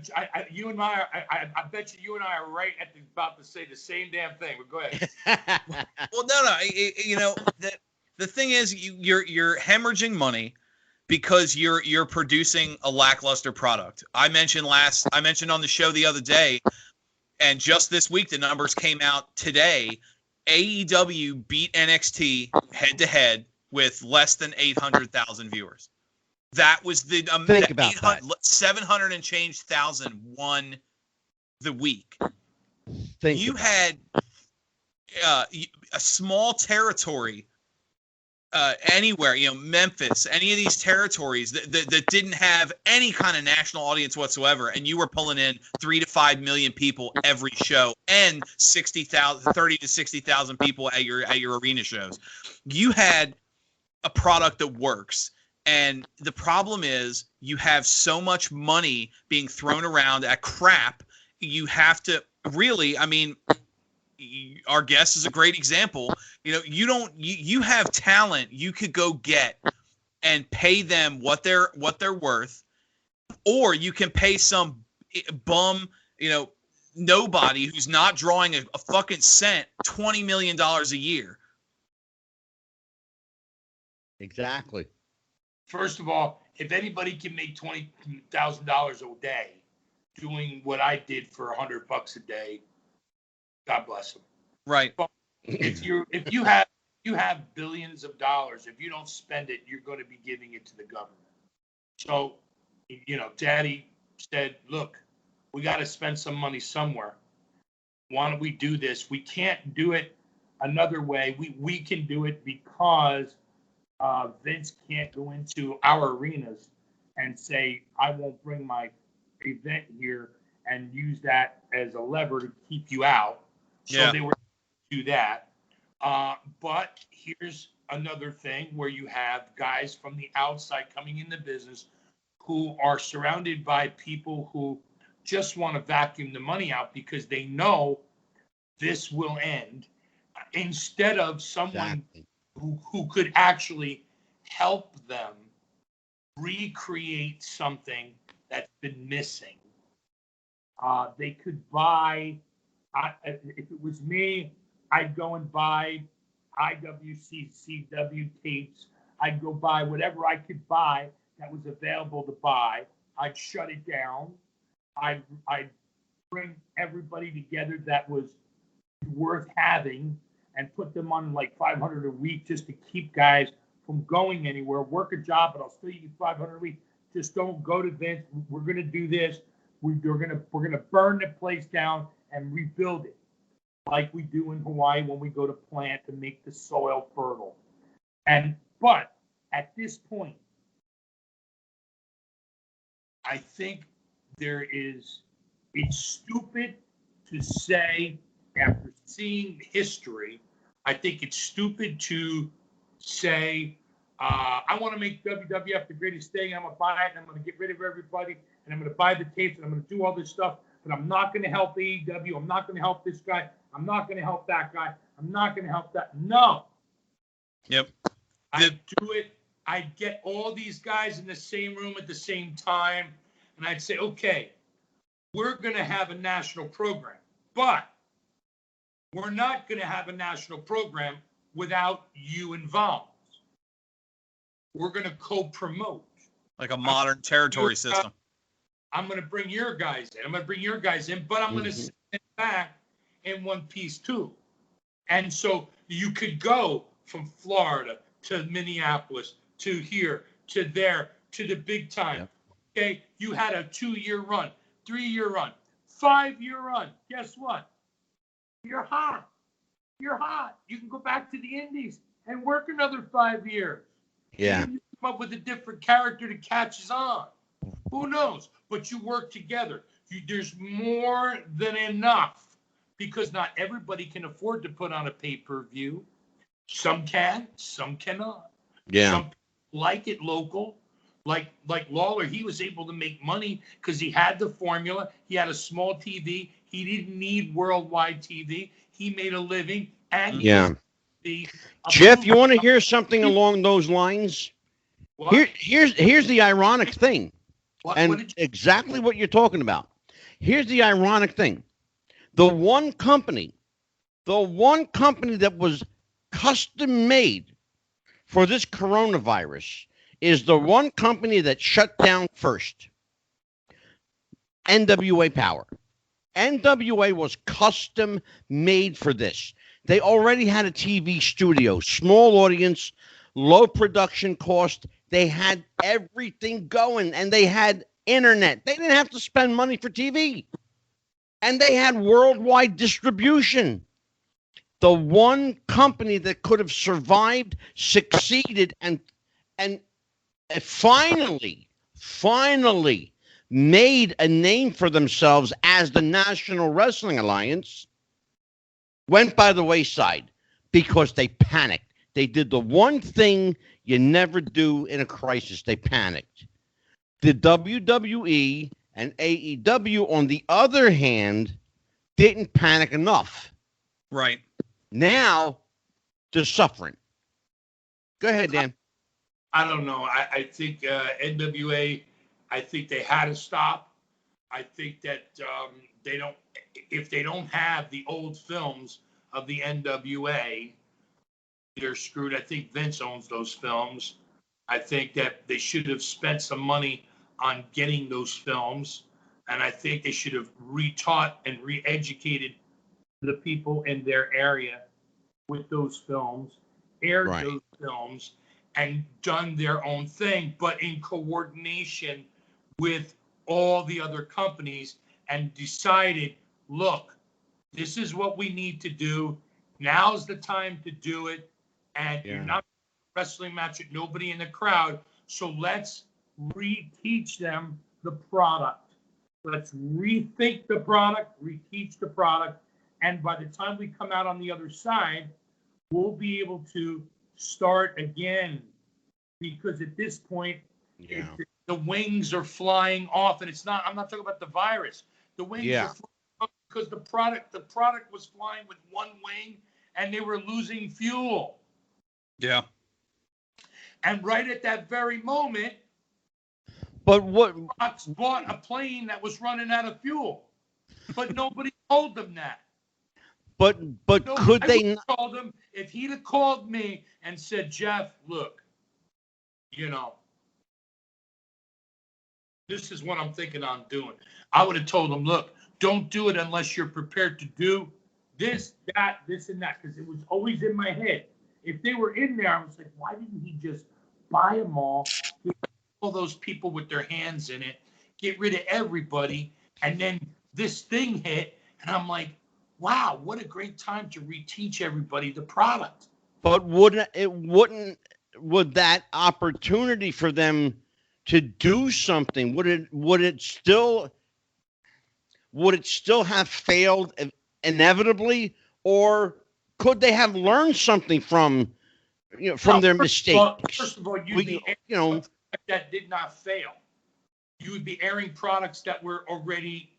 You and I. I bet you and I are right about to say the same damn thing. But go ahead. Well, no. The thing is, you're hemorrhaging money because you're producing a lackluster product. I mentioned on the show the other day, and just this week the numbers came out today. AEW beat NXT head to head with less than 800,000 viewers. That was the think about that. 700 and change thousand won the week. You had a small territory anywhere, Memphis, any of these territories that didn't have any kind of national audience whatsoever, and you were pulling in 3 to 5 million people every show and 30 to 60,000 people at your arena shows, you had a product that works. And the problem is you have so much money being thrown around at crap. You have to really, our guest is a great example. You have talent you could go get and pay them what they're worth, or you can pay some bum, nobody who's not drawing a fucking cent $20 million a year. Exactly. First of all, if anybody can make $20,000 a day doing what I did for $100 a day, God bless them. Right. But if you have billions of dollars, if you don't spend it, you're going to be giving it to the government. So, Daddy said, look, we got to spend some money somewhere. Why don't we do this? We can't do it another way. We can do it because Vince can't go into our arenas and say, I won't bring my event here and use that as a lever to keep you out. So they were do that. But here's another thing where you have guys from the outside coming in the business who are surrounded by people who just want to vacuum the money out because they know this will end, instead of someone who could actually help them recreate something that's been missing. They could buy, if it was me, I'd go and buy IWCCW tapes. I'd go buy whatever I could buy that was available to buy. I'd shut it down. I'd bring everybody together that was worth having and put them on like $500 a week just to keep guys from going anywhere. Work a job, but I'll still give you $500 a week. Just don't go to Vince. We're gonna do this. We're gonna burn the place down and rebuild it, like we do in Hawaii when we go to plant to make the soil fertile. But at this point, I think it's stupid to say, after seeing history, I think it's stupid to say, I want to make WWF the greatest thing. I'm going to buy it, and I'm going to get rid of everybody, and I'm going to buy the tapes, and I'm going to do all this stuff, but I'm not going to help AEW. I'm not going to help this guy. I'm not going to help that guy. I'm not going to help that. No. Yep. I'd do it. I'd get all these guys in the same room at the same time, and I'd say, okay, we're going to have a national program, but we're not going to have a national program without you involved. We're going to co-promote. Like a modern territory system. I'm going to bring your guys in. But I'm going to send it back in one piece too. And so you could go from Florida to Minneapolis to here to there to the big time. Yep. Okay, you had a 2-year run, 3-year run, 5-year run. Guess what? You're hot. You're hot. You can go back to the Indies and work another 5 years. Yeah. You come up with a different character that catches on. Who knows? But you work together. There's more than enough, because not everybody can afford to put on a pay-per-view. Some can, some cannot. Yeah. Some like it local. Like Lawler, he was able to make money because he had the formula. He had a small TV. He didn't need worldwide TV. He made a living. And Jeff, you want to hear something along those lines? Here's the ironic thing. Exactly what you're talking about. Here's the ironic thing. The one company that was custom made for this coronavirus is the one company that shut down first. NWA Power. NWA was custom made for this. They already had a TV studio, small audience, low production cost. They had everything going, and they had internet. They didn't have to spend money for TV. And they had worldwide distribution. the one company that could have survived, succeeded, and finally made a name for themselves as the National Wrestling Alliance, went by the wayside because they panicked. They did the one thing you never do in a crisis. They panicked. The WWE and AEW, on the other hand, didn't panic enough. Right. Now, they're suffering. Go ahead, Dan. I don't know. I think NWA, I think they had to stop. I think that they don't, if they don't have the old films of the NWA, they're screwed. I think Vince owns those films. I think that they should have spent some money on getting those films. And I think they should have retaught and re-educated the people in their area with those films, aired those films, and done their own thing, but in coordination with all the other companies, and decided, look, this is what we need to do. Now's the time to do it. And you're not wrestling match with nobody in the crowd. So let's reteach them the product. Let's rethink the product, reteach the product. And by the time we come out on the other side, we'll be able to start again. Because at this point, the wings are flying off. And it's not, I'm not talking about the virus. The wings are flying off because the product was flying with one wing and they were losing fuel. Yeah. And right at that very moment, but what Fox bought a plane that was running out of fuel, but nobody told them that. But could they not told them? If he'd have called me and said, Jeff, look, this is what I'm thinking on doing, I would have told him, look, don't do it unless you're prepared to do this, that, this, and that, because it was always in my head. If they were in there, I was like, why didn't he just buy them all, get all those people with their hands in it, get rid of everybody, and then this thing hit, and I'm like, wow, what a great time to reteach everybody the product. But would that opportunity for them to do something, would it still have failed inevitably, or could they have learned something from their mistakes? First of all, that did not fail. You would be airing products that were already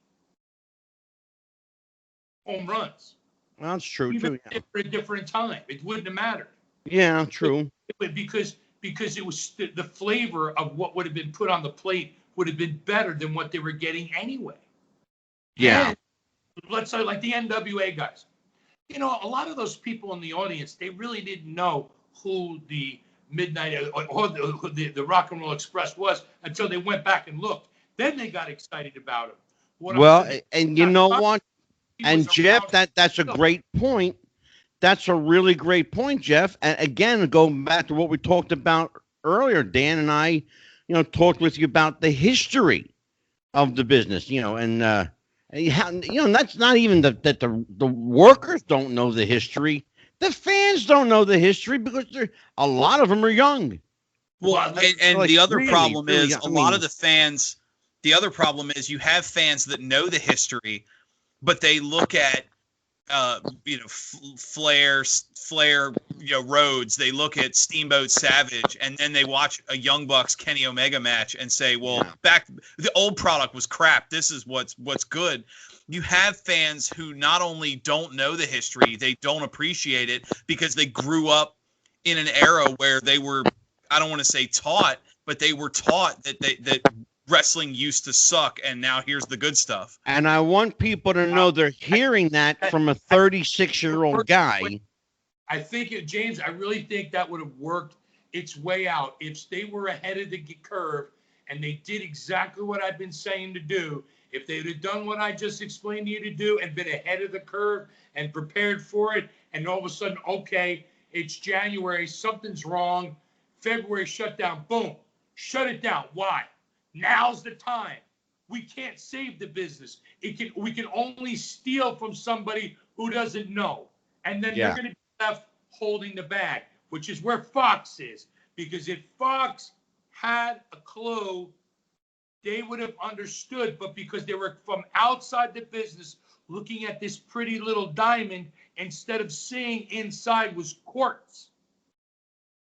home runs. Well, that's true. Even if for a different time, it wouldn't have mattered. Yeah, true. Because it was the flavor of what would have been put on the plate would have been better than what they were getting anyway. Yeah. And let's say like the NWA guys. A lot of those people in the audience, they really didn't know who the Midnight or the Rock and Roll Express was until they went back and looked. Then they got excited about him. And you know what? And Jeff, that's a great point. That's a really great point, Jeff. And again, going back to what we talked about earlier, Dan and I, talked with you about the history of the business, and that's not even that the workers don't know the history. The fans don't know the history because a lot of them are young. Well, and the other problem is a lot of the fans. The other problem is you have fans that know the history, but they look at Flair, Rhodes. They look at Steamboat Savage, and then they watch a Young Bucks Kenny Omega match and say, "Well, back the old product was crap. This is what's good." You have fans who not only don't know the history, they don't appreciate it because they grew up in an era where they were, I don't want to say taught, but they were taught that wrestling used to suck, and now here's the good stuff. And I want people to know they're hearing that from a 36-year-old guy. I think, James, I really think that would have worked its way out if they were ahead of the curve and they did exactly what I've been saying to do. If they would have done what I just explained to you to do and been ahead of the curve and prepared for it, and all of a sudden, okay, it's January, something's wrong, February shutdown, boom, shut it down. Why? Now's the time. We can't save the business. We can only steal from somebody who doesn't know. And then Yeah. they're going to be left holding the bag, which is where Fox is. Because if Fox had a clue, they would have understood. But because they were from outside the business looking at this pretty little diamond, instead of seeing inside was quartz.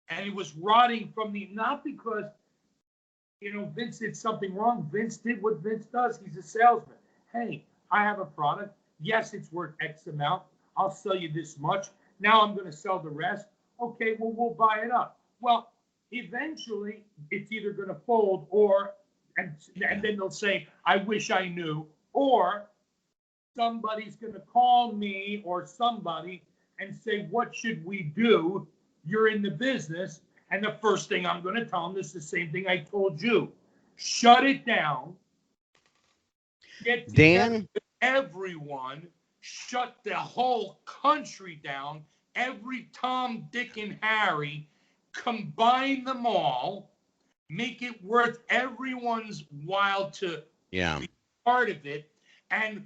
And it was rotting from not because, Vince did something wrong. Vince did what Vince does. He's a salesman. Hey, I have a product. Yes, it's worth X amount. I'll sell you this much. Now I'm going to sell the rest. Okay, well, we'll buy it up. Well, eventually, it's either going to fold and then they'll say, I wish I knew, or somebody's going to call me or somebody and say, what should we do? You're in the business. And the first thing I'm going to tell them is the same thing I told you. Shut it down. Get Dan? everyone. Shut the whole country down. Every Tom, Dick, and Harry. Combine them all. Make it worth everyone's while to be part of it. And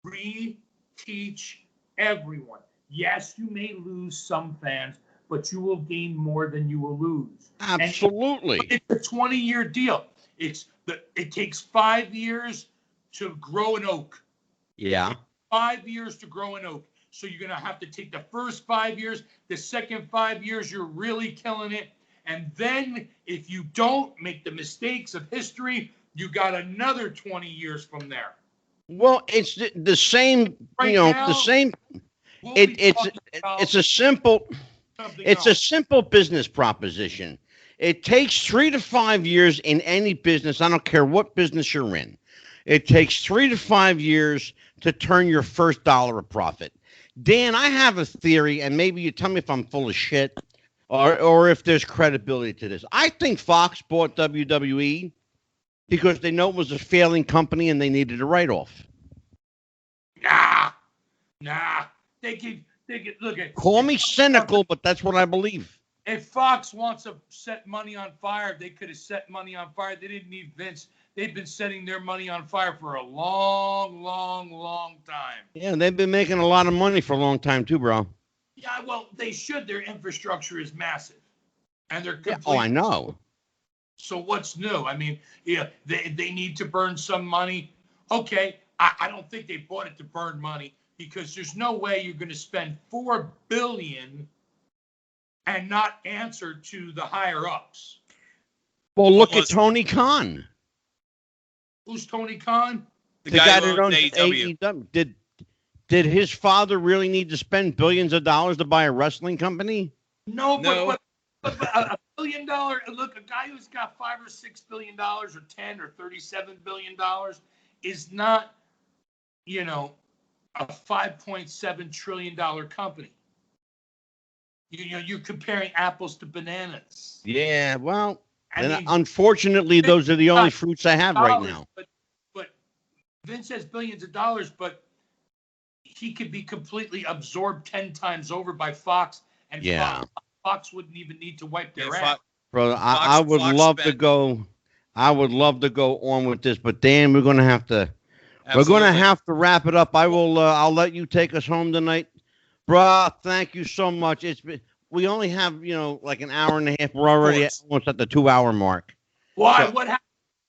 re-teach everyone. Yes, you may lose some fans, but you will gain more than you will lose. Absolutely. And it's a 20-year deal. It takes 5 years to grow an oak. Yeah. 5 years to grow an oak. So you're going to have to take the first 5 years. The second 5 years, you're really killing it. And then if you don't make the mistakes of history, you got another 20 years from there. Well, it's the same, now, the same. It's a simple business proposition. It takes 3 to 5 years in any business. I don't care what business you're in. It takes 3 to 5 years to turn your first dollar of profit. Dan, I have a theory, and maybe you tell me if I'm full of shit or if there's credibility to this. I think Fox bought WWE because they know it was a failing company and they needed a write-off. Nah. They could look at. Call me cynical, but that's what I believe. If Fox wants to set money on fire, they could have set money on fire. They didn't need Vince. They've been setting their money on fire for a long, long, long time. Yeah, they've been making a lot of money for a long time too, bro. Yeah, well, they should. Their infrastructure is massive, and they're complete. Oh, I know. So what's new? I mean, they need to burn some money. Okay, I don't think they bought it to burn money, because there's no way you're going to spend $4 billion and not answer to the higher ups. Well, look at Tony Khan. Who's Tony Khan? The guy who owns AEW. Did his father really need to spend billions of dollars to buy a wrestling company? No. But $1 billion. Look, a guy who's got $5 or $6 billion or 10 or $37 billion is not, a $5.7 trillion company. You're comparing apples to bananas. Yeah, well, unfortunately, those are the only fruits I have right now. But Vince has billions of dollars, but he could be completely absorbed 10 times over by Fox, and Fox wouldn't even need to wipe their ass. Brother, I would love to go. I would love to go on with this, but Dan, we're going to have to. Absolutely. We're going to have to wrap it up. I'll let you take us home tonight. Bruh, thank you so much. We only have, like an hour and a half. We're already almost at the 2 hour mark. Why? So, what happens?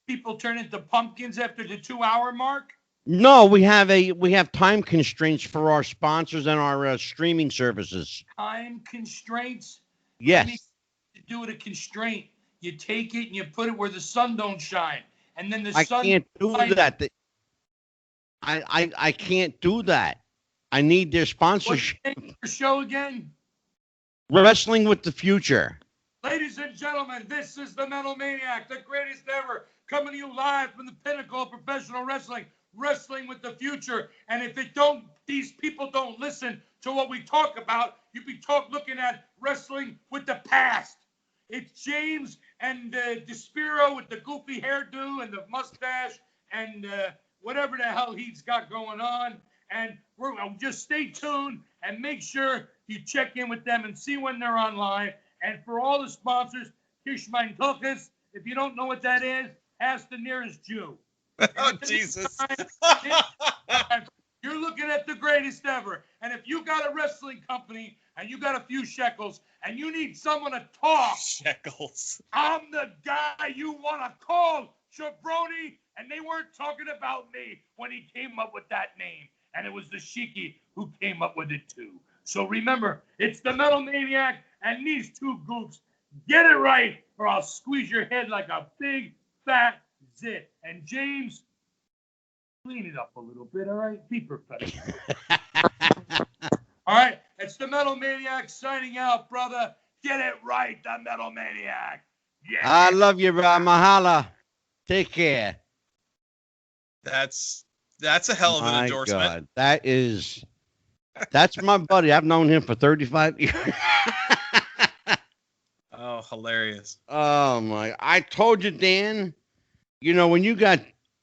People turn into pumpkins after the 2 hour mark? No, we have time constraints for our sponsors and our streaming services. Time constraints? Yes. To do with a constraint. You take it and you put it where the sun don't shine. And then I can't do that. I can't do that. I need their sponsorship. What's the name of your show again? Wrestling with the Future. Ladies and gentlemen, this is the Metal Maniac, the greatest ever, coming to you live from the pinnacle of professional wrestling, Wrestling with the Future. And if these people don't listen to what we talk about, you'd be looking at wrestling with the past. It's James and Despiro with the goofy hairdo and the mustache and whatever the hell he's got going on. And just stay tuned and make sure you check in with them and see when they're online. And for all the sponsors, Kish mein Tuchus. If you don't know what that is, ask the nearest Jew. Oh, Jesus. You're you're looking at the greatest ever. And if you got a wrestling company and you got a few shekels and you need someone to talk, Shekels. I'm the guy you want to call, Jabroni. And they weren't talking about me when he came up with that name. And it was the Shiki who came up with it too. So remember, it's the Metal Maniac and these two goofs. Get it right, or I'll squeeze your head like a big, fat zit. And James, clean it up a little bit, all right? Be professional. All right, it's the Metal Maniac signing out, brother. Get it right, the Metal Maniac. Yeah. I love you, bro. Mahala. Take care. That's a hell of an endorsement. God, that's my buddy. I've known him for 35 years. Oh, hilarious. Oh my! I told you, Dan. You know, when you got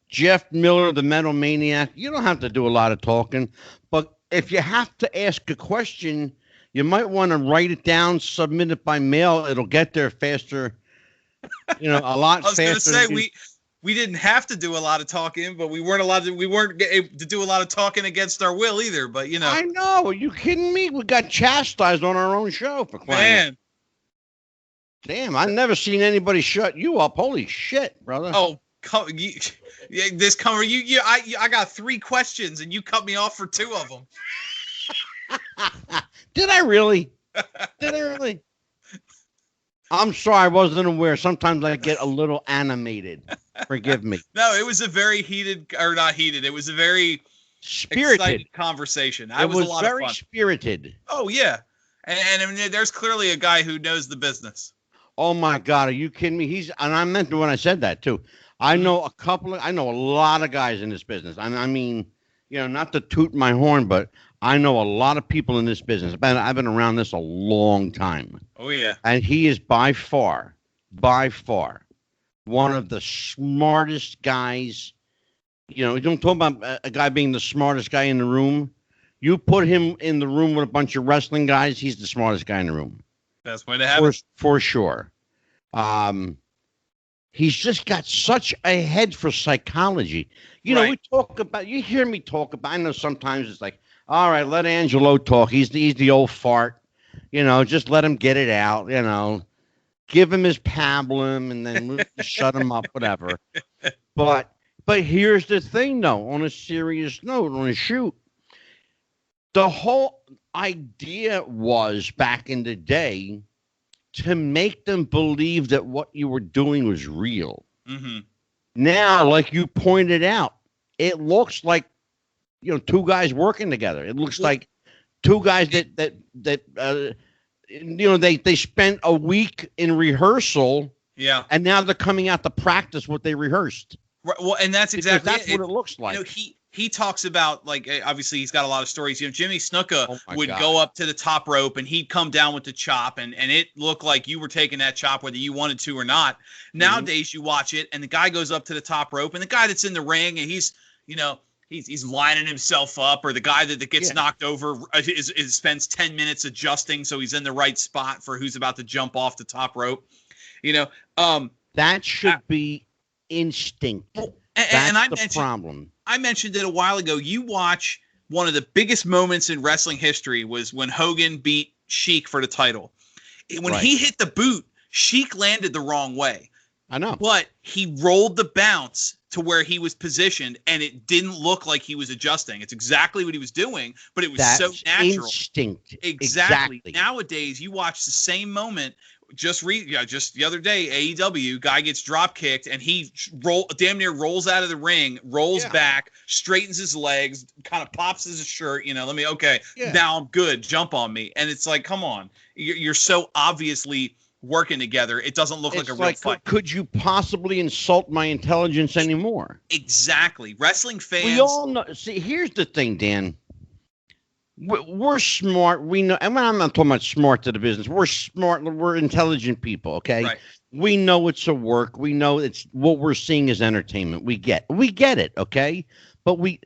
Jeff Miller, the Metal Maniac, you don't have to do a lot of talking. But if you have to ask a question, you might want to write it down, submit it by mail. It'll get there faster. You know, a lot faster. I was going to say we didn't have to do a lot of talking, but we weren't able to do a lot of talking against our will either. But you know, I know. Are you kidding me? We got chastised on our own show for crying. Damn, I've never seen anybody shut you up. Holy shit, brother. Oh, I got 3 questions and you cut me off for 2 of them. Did I really? I'm sorry, I wasn't aware. Sometimes I get a little animated. Forgive me. No, it was a very not heated. It was a very spirited conversation. It was a lot very of fun. Spirited. Oh yeah, and I mean, there's clearly a guy who knows the business. Oh my God, are you kidding me? And I meant when I said that too. I know a lot of guys in this business. I mean, you know, not to toot my horn, but I know a lot of people in this business. I've been around this a long time. Oh yeah. And he is by far, one of the smartest guys. You know, you don't talk about a guy being the smartest guy in the room. You put him in the room with a bunch of wrestling guys, he's the smartest guy in the room. Best way to have it. For sure. He's just got such a head for psychology. You know, you hear me talk about, I know sometimes it's like, all right, let Angelo talk. He's the old fart. You know, just let him get it out, you know. Give him his pablum and then shut him up, whatever. But here's the thing, though, on a serious note, on a shoot. The whole idea was back in the day to make them believe that what you were doing was real. Mm-hmm. Now, like you pointed out, it looks like, you know, 2 guys working together. It looks like 2 guys that you know, they spent a week in rehearsal. Yeah. And now they're coming out to practice what they rehearsed. Right, well, and that's exactly what it looks like. You know, he talks about, like, obviously he's got a lot of stories. You know, Jimmy Snuka would go up to the top rope and he'd come down with the chop, and it looked like you were taking that chop whether you wanted to or not. Nowadays you watch it and the guy goes up to the top rope and the guy that's in the ring and he's, you know, he's lining himself up, or the guy that gets knocked over spends 10 minutes adjusting so he's in the right spot for who's about to jump off the top rope. You know, that should be instinct. That's the problem. I mentioned it a while ago. You watch, one of the biggest moments in wrestling history was when Hogan beat Sheik for the title. When he hit the boot, Sheik landed the wrong way. I know. But he rolled the bounce to where he was positioned, and it didn't look like he was adjusting. It's exactly what he was doing, but it was so natural. Instinct. Exactly. Nowadays, you watch the same moment. Just the other day, AEW guy gets drop kicked and he damn near rolls out of the ring, rolls back, straightens his legs, kind of pops his shirt. You know, now I'm good. Jump on me. And it's like, come on, you're so obviously working together. It doesn't look like a real fight. Could you possibly insult my intelligence anymore? Exactly. Wrestling fans. We all know. See, here's the thing, Dan. We're smart. We know, and I'm not talking about smart to the business. We're smart. We're intelligent people. Okay. Right. We know it's a work. We know it's what we're seeing is entertainment. We get it. Okay. But we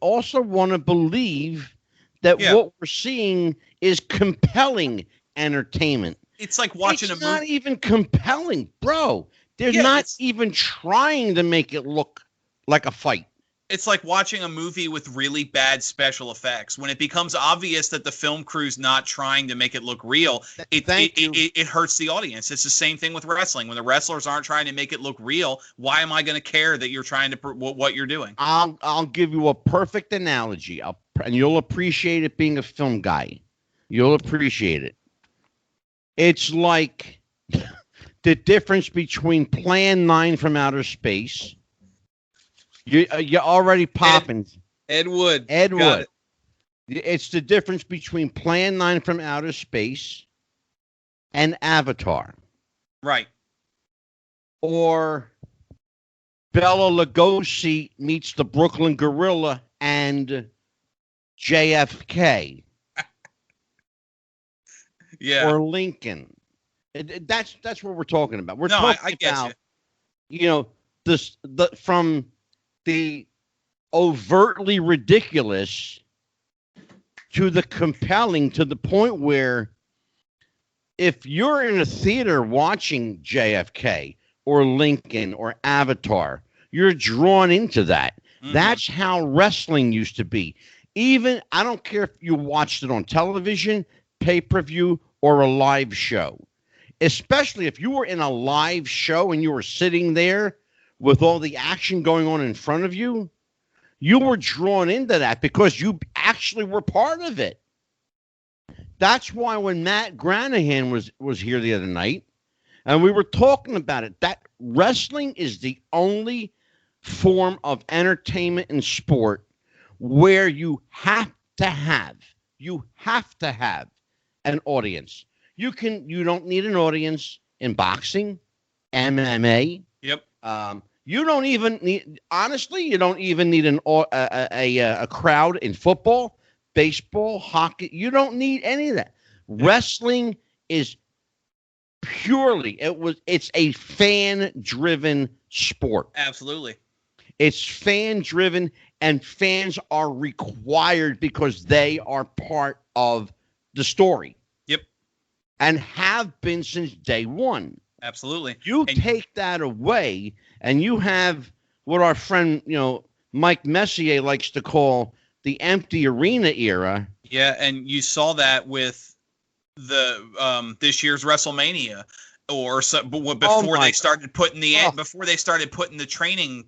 also want to believe that what we're seeing is compelling entertainment. It's like watching a movie. It's not even compelling, bro. They're not even trying to make it look like a fight. It's like watching a movie with really bad special effects. When it becomes obvious that the film crew's not trying to make it look real, it hurts the audience. It's the same thing with wrestling. When the wrestlers aren't trying to make it look real, why am I going to care that you're trying to what you're doing? I'll give you a perfect analogy, and you'll appreciate it being a film guy. You'll appreciate it. It's like the difference between Plan 9 from outer space. You're already popping. Ed Wood. It's the difference between Plan 9 from outer space and Avatar. Right. Or Bela Lugosi meets the Brooklyn Gorilla and JFK. Yeah. Or Lincoln. That's what we're talking about. We're talking about, from the overtly ridiculous to the compelling, to the point where if you're in a theater watching JFK or Lincoln or Avatar, you're drawn into that. Mm-hmm. That's how wrestling used to be. Even, I don't care if you watched it on television, pay-per-view, or a live show. Especially if you were in a live show and you were sitting there with all the action going on in front of you, you were drawn into that because you actually were part of it. That's why when Matt Granahan was here the other night, and we were talking about it, that wrestling is the only form of entertainment and sport where you have to have an audience. You don't need an audience in boxing, MMA. Yep. You don't even need a crowd in football, baseball, hockey. You don't need any of that. Wrestling is it's a fan-driven sport. Absolutely. It's fan-driven, and fans are required because they are part of the story. Yep. And have been since day one. Absolutely. Take that away, and you have what our friend, Mike Messier likes to call the empty arena era. Yeah, and you saw that with the this year's WrestleMania, before they started putting the trainees,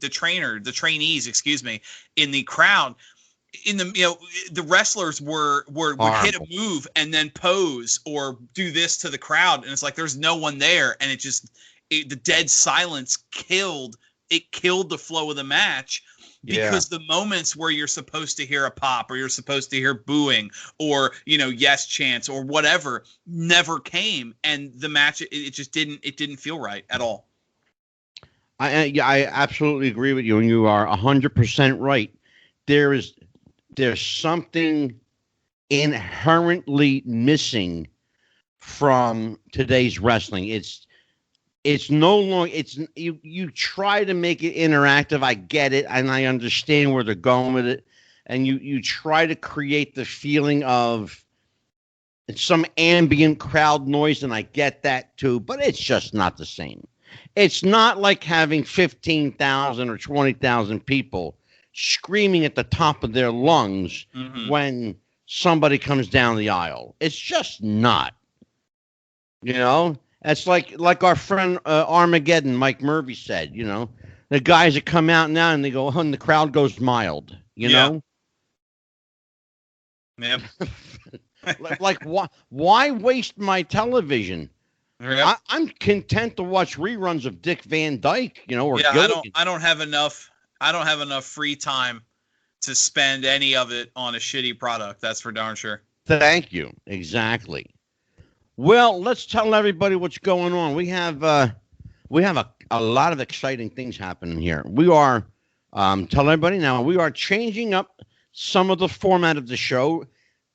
in the crowd. The wrestlers would hit a move and then pose or do this to the crowd, and it's like there's no one there, and the dead silence killed the flow of the match. Because the moments where you're supposed to hear a pop or you're supposed to hear booing or yes chants or whatever never came, and the match it just didn't feel right at all. I absolutely agree with you, and you are 100% right. There's something inherently missing from today's wrestling. It's no longer, you try to make it interactive. I get it, and I understand where they're going with it. And you try to create the feeling of some ambient crowd noise, and I get that too, but it's just not the same. It's not like having 15,000 or 20,000 people screaming at the top of their lungs when somebody comes down the aisle. It's just not. It's like our friend Armageddon, Mike Murphy said, the guys that come out now and they go, and the crowd goes mild, know? Yep. Like why waste my television? Yep. I'm content to watch reruns of Dick Van Dyke, or Gilligan. I don't have enough free time to spend any of it on a shitty product. That's for darn sure. Thank you. Exactly. Well, let's tell everybody what's going on. We have a lot of exciting things happening here. We are tell everybody now. We are changing up some of the format of the show.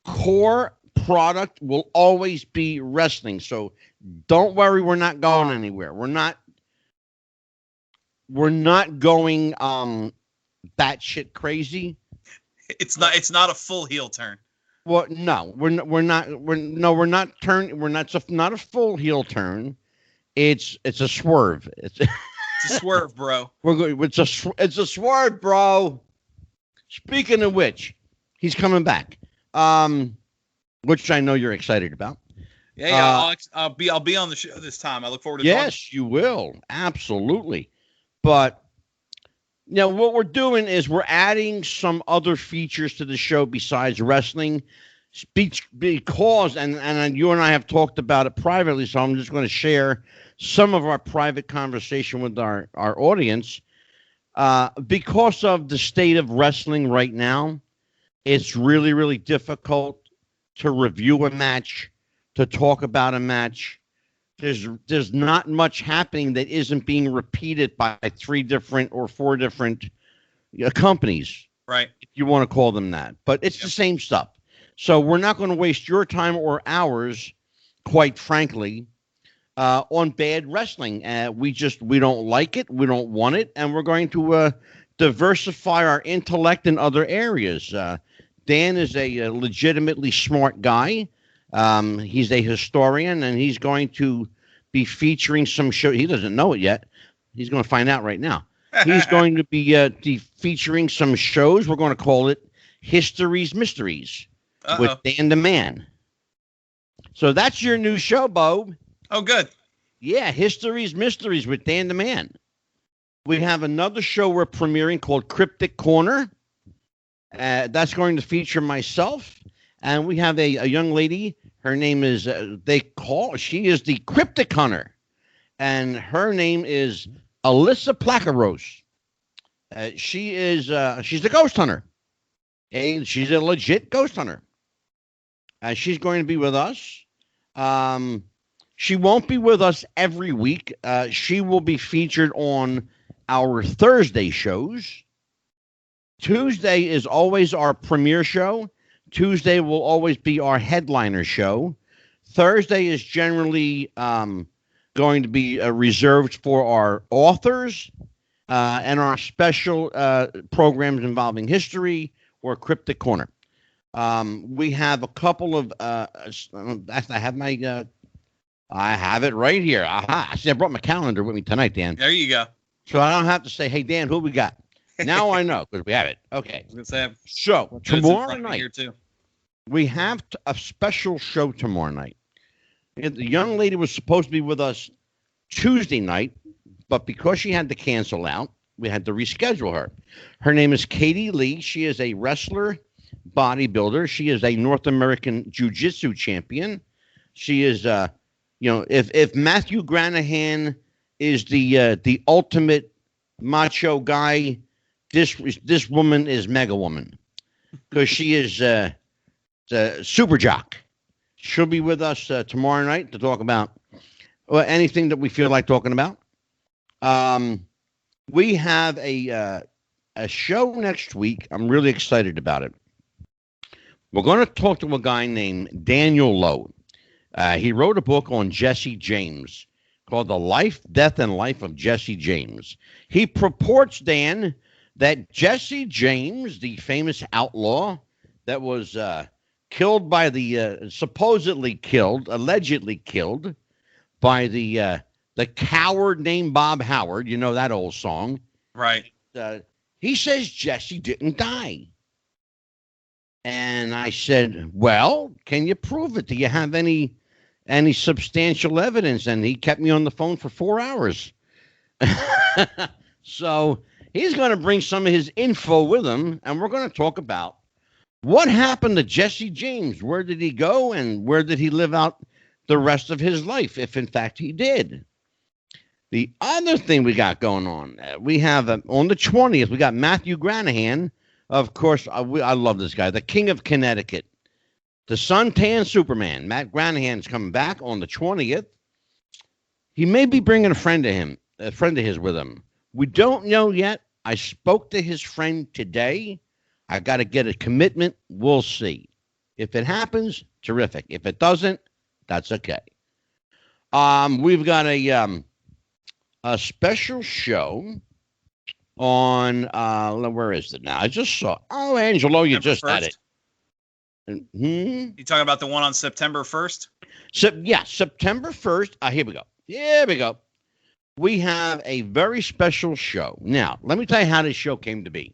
Core product will always be wrestling, so don't worry. We're not going anywhere. We're not going batshit crazy. It's not a full heel turn. Well, no, we're not a full heel turn. It's a swerve. It's a swerve, bro. It's a swerve, bro. Speaking of which, he's coming back, which I know you're excited about. Yeah. I'll be on the show this time. I look forward to talking. Yes, you will. Absolutely. But what we're doing is we're adding some other features to the show besides wrestling. Because you and I have talked about it privately, so I'm just going to share some of our private conversation with our audience. Because of the state of wrestling right now, it's really, really difficult to review a match, to talk about a match. There's not much happening that isn't being repeated by 3 different or 4 different companies. Right. If you want to call them that. But it's the same stuff. So we're not going to waste your time or ours, quite frankly, on bad wrestling. We don't like it. We don't want it. And we're going to diversify our intellect in other areas. Dan is a legitimately smart guy. He's a historian, and he's going to be featuring some show. He doesn't know it yet. He's going to find out right now. He's going to be featuring some shows. We're going to call it History's Mysteries with Dan the Man. So that's your new show, Bo. Oh, good. Yeah, History's Mysteries with Dan the Man. We have another show we're premiering called Cryptic Corner. That's going to feature myself. And we have a young lady. Her name is, she is the Cryptic Hunter. And her name is Alyssa Placaros. She's a ghost hunter. She's a legit ghost hunter. She's going to be with us. She won't be with us every week. She will be featured on our Thursday shows. Tuesday is always our premiere show. Tuesday will always be our headliner show. Thursday is generally going to be reserved for our authors and our special programs involving history or Cryptic Corner. We have a couple of I have it right here. Aha. See, I brought my calendar with me tonight, Dan. There you go. So I don't have to say, hey, Dan, who we got? Now I know because we have it. Okay. I was gonna say, so tomorrow night, here too. we have a special show tomorrow night. The young lady was supposed to be with us Tuesday night, but because she had to cancel out, we had to reschedule her. Her name is Katie Lee. She is a wrestler, bodybuilder. She is a North American Jiu-Jitsu champion. She is, if Matthew Granahan is the ultimate macho guy, this woman is Mega Woman because she is super jock. She'll be with us tomorrow night to talk about anything that we feel like talking about. We have a show next week. I'm really excited about it. We're going to talk to a guy named Daniel Lowe. He wrote a book on Jesse James called The Life, Death, and Life of Jesse James. He purports, Dan, that Jesse James, the famous outlaw that was killed by allegedly killed by the coward named Bob Howard. You know that old song. Right. He says Jesse didn't die. And I said, well, can you prove it? Do you have any substantial evidence? And he kept me on the phone for 4 hours. So he's going to bring some of his info with him, and we're going to talk about what happened to Jesse James. Where did he go, and where did he live out the rest of his life, if in fact he did? The other thing we got going on, we have on the 20th, we got Matthew Granahan. Of course, I love this guy, the King of Connecticut, the suntan Superman. Matt Granahan's coming back on the 20th. He may be bringing a friend of his with him. We don't know yet. I spoke to his friend today. I got to get a commitment. We'll see. If it happens, terrific. If it doesn't, that's okay. We've got a special show on where is it now? I just saw. Oh, Angelo, you just had it. You talking about the one on September 1st? September 1st. Here we go. Here we go. We have a very special show. Now, let me tell you how this show came to be.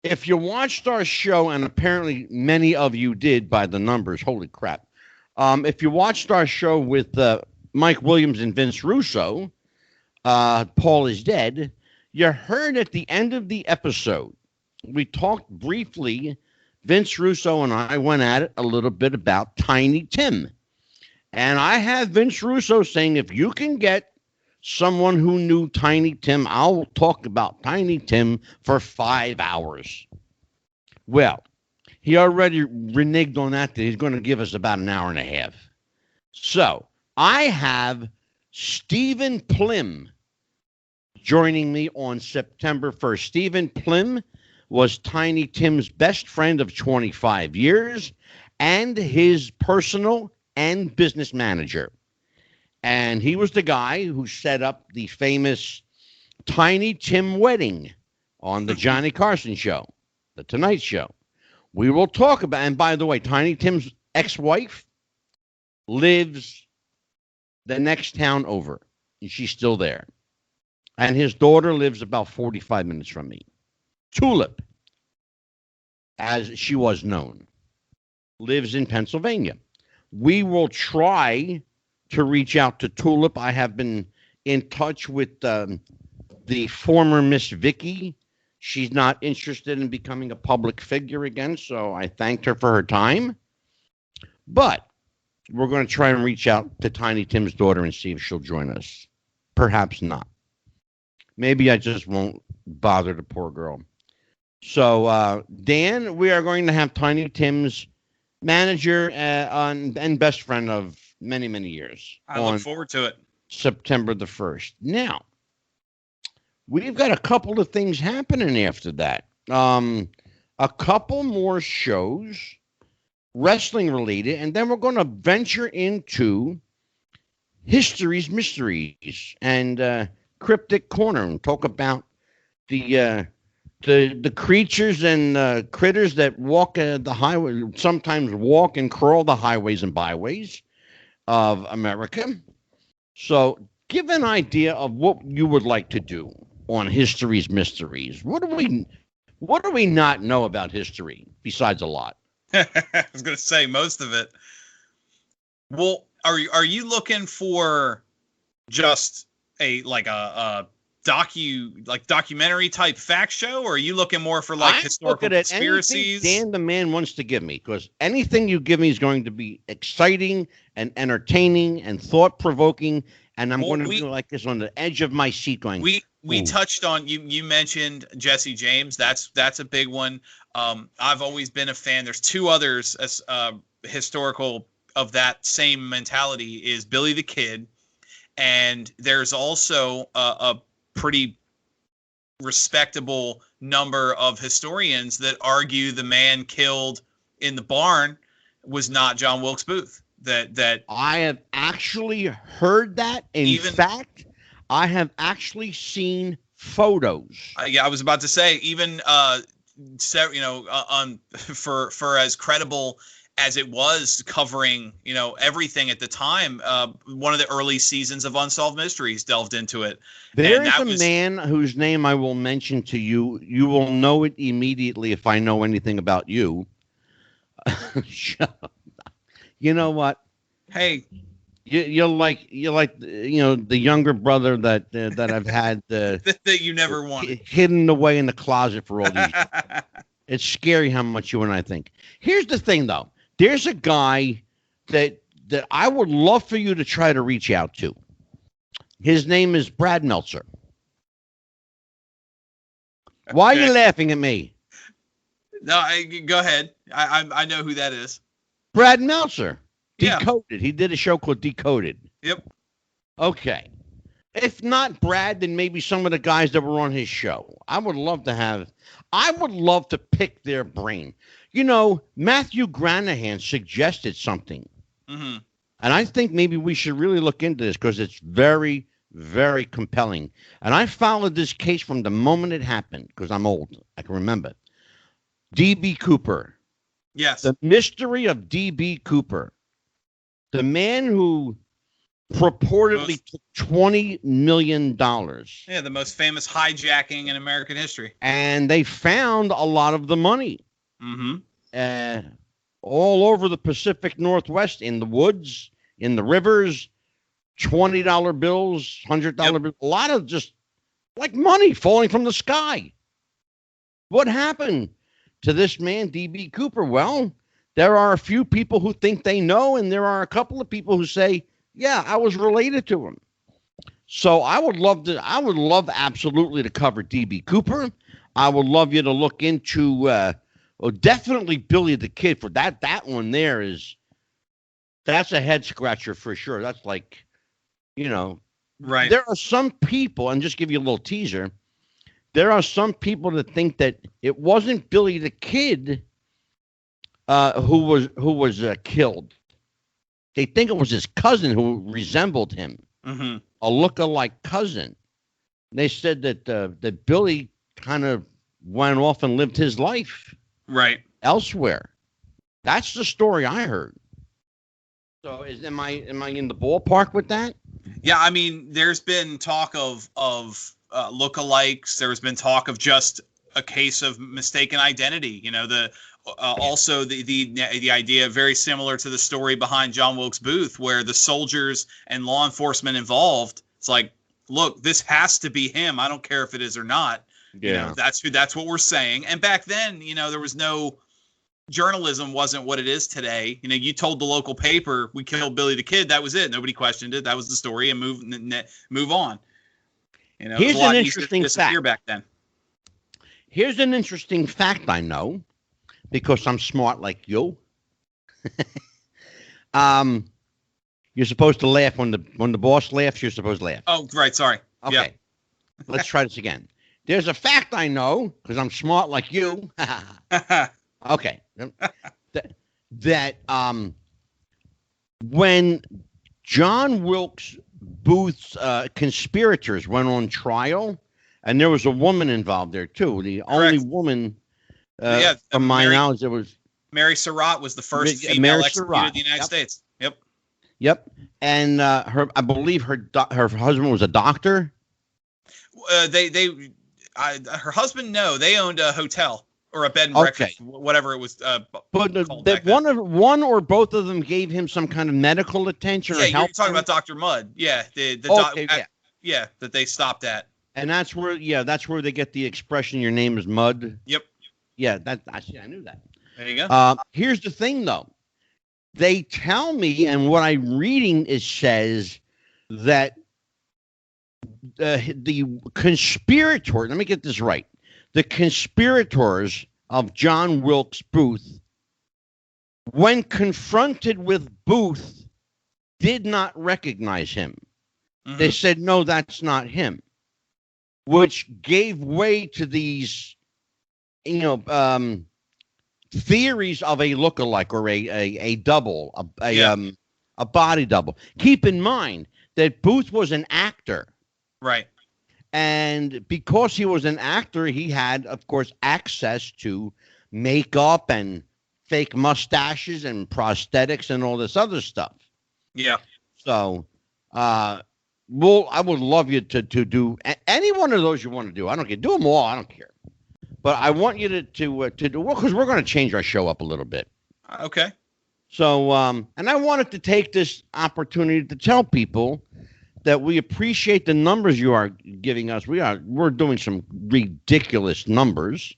if you watched our show, and apparently many of you did by the numbers, holy crap. If you watched our show with Mike Williams and Vince Russo, Paul is Dead, you heard at the end of the episode, we talked briefly, Vince Russo and I went at it a little bit about Tiny Tim. And I have Vince Russo saying, if you can get someone who knew Tiny Tim, I'll talk about Tiny Tim for 5 hours. Well, he already reneged on that he's going to give us about an hour and a half. So I have Stephen Plim joining me on September 1st. Stephen Plim was Tiny Tim's best friend of 25 years and his personal and business manager. And he was the guy who set up the famous Tiny Tim wedding on the Johnny Carson show, the Tonight Show. We will talk about, and by the way, Tiny Tim's ex-wife lives the next town over, and she's still there. And his daughter lives about 45 minutes from me. Tulip, as she was known, lives in Pennsylvania. We will try to reach out to Tulip. I have been in touch with the former Miss Vicky. She's not interested in becoming a public figure again, so I thanked her for her time. But we're going to try and reach out to Tiny Tim's daughter and see if she'll join us. Perhaps not. Maybe I just won't bother the poor girl. So, Dan, we are going to have Tiny Tim's manager and best friend of many, many years. I look forward to it. September the 1st. Now, we've got a couple of things happening after that. A couple more shows, wrestling related, and then we're going to venture into History's Mysteries and Cryptic Corner and talk about the creatures and critters that walk the highway, sometimes walk and crawl the highways and byways of America. So give an idea of what you would like to do on History's Mysteries. What do we not know about history besides a lot? I was going to say most of it. Well, are you looking for just a documentary type fact show, or are you looking more for like historical conspiracies? Dan the man wants to give me, because anything you give me is going to be exciting and entertaining and thought provoking, and I'm going to be like this on the edge of my seat going. We touched on you mentioned Jesse James. That's a big one. I've always been a fan. There's two others as historical of that same mentality is Billy the Kid, and there's also a pretty respectable number of historians that argue the man killed in the barn was not John Wilkes Booth. That I have actually heard that. In fact, I have actually seen photos. Yeah, I was about to say, even for as credible as it was covering, everything at the time, one of the early seasons of Unsolved Mysteries delved into it. There is a man whose name I will mention to you. You will know it immediately if I know anything about you. You know what? Hey, you're like the younger brother that I've had that you never wanted hidden away in the closet for all these years. It's scary how much you and I think. Here's the thing, though. There's a guy that I would love for you to try to reach out to. His name is Brad Meltzer. Why are you laughing at me? No, go ahead. I know who that is. Brad Meltzer. Decoded. Yeah. He did a show called Decoded. Yep. Okay. If not Brad, then maybe some of the guys that were on his show. I would love to pick their brain. Matthew Granahan suggested something. Mm-hmm. And I think maybe we should really look into this because it's very, very compelling. And I followed this case from the moment it happened because I'm old. I can remember. D.B. Cooper. Yes. The mystery of D.B. Cooper. The man who purportedly took $20 million. Yeah, the most famous hijacking in American history. And they found a lot of the money. All over the Pacific Northwest, in the woods, in the rivers, $20 bills, $100 bills, a lot of just like money falling from the sky. What happened to this man, D.B. Cooper? Well, there are a few people who think they know, and there are a couple of people who say, yeah, I was related to him. So I would love absolutely to cover D.B. Cooper. I would love you to look into definitely Billy the Kid. For that one there that's a head scratcher for sure. That's like, right. There are some people, and just give you a little teaser, there are some people that think that it wasn't Billy the Kid who was killed. They think it was his cousin who resembled him, a look-alike cousin. They said that Billy kind of went off and lived his life elsewhere. That's the story I heard. So am I in the ballpark with that? Yeah, I mean, there's been talk of lookalikes. There's been talk of just a case of mistaken identity. Also the idea very similar to the story behind John Wilkes Booth, where the soldiers and law enforcement involved, it's like, look, this has to be him. I don't care if it is or not. Yeah, that's what we're saying. And back then, there was no journalism wasn't what it is today. You told the local paper, we killed Billy the Kid. That was it. Nobody questioned it. That was the story, and move on. Here's an interesting fact. Back then. Here's an interesting fact I know, because I'm smart like you. You're supposed to laugh when the boss laughs. You're supposed to laugh. Oh, right. Sorry. Okay. Yeah. Let's try this again. There's a fact I know, because I'm smart like you. Okay. that when John Wilkes Booth's conspirators went on trial, and there was a woman involved there too. The only woman, from my knowledge, it was Mary Surratt was the first female executed in the United States. Yep. And I believe her husband was a doctor. Her husband, no, they owned a hotel or a bed and breakfast, whatever it was. But one or both of them gave him some kind of medical attention. Yeah, or help you're talking about Dr. Mudd. Yeah, that they stopped at. And that's where they get the expression, "Your name is Mudd." Yep. Yeah, I knew that. There you go. Here's the thing, though. They tell me, and what I'm reading says that the conspirators, let me get this right, the conspirators of John Wilkes Booth, when confronted with Booth, did not recognize him. They said, no, that's not him, which gave way to these, theories of a lookalike or a double, a body double. Keep in mind that Booth was an actor. Right. And because he was an actor, he had, of course, access to makeup and fake mustaches and prosthetics and all this other stuff. Yeah. So, I would love you to do any one of those you want to do. I don't care. Do them all. I don't care. But I want you to do well, because we're going to change our show up a little bit. Okay. So, and I wanted to take this opportunity to tell people that we appreciate the numbers you are giving us. We're doing some ridiculous numbers,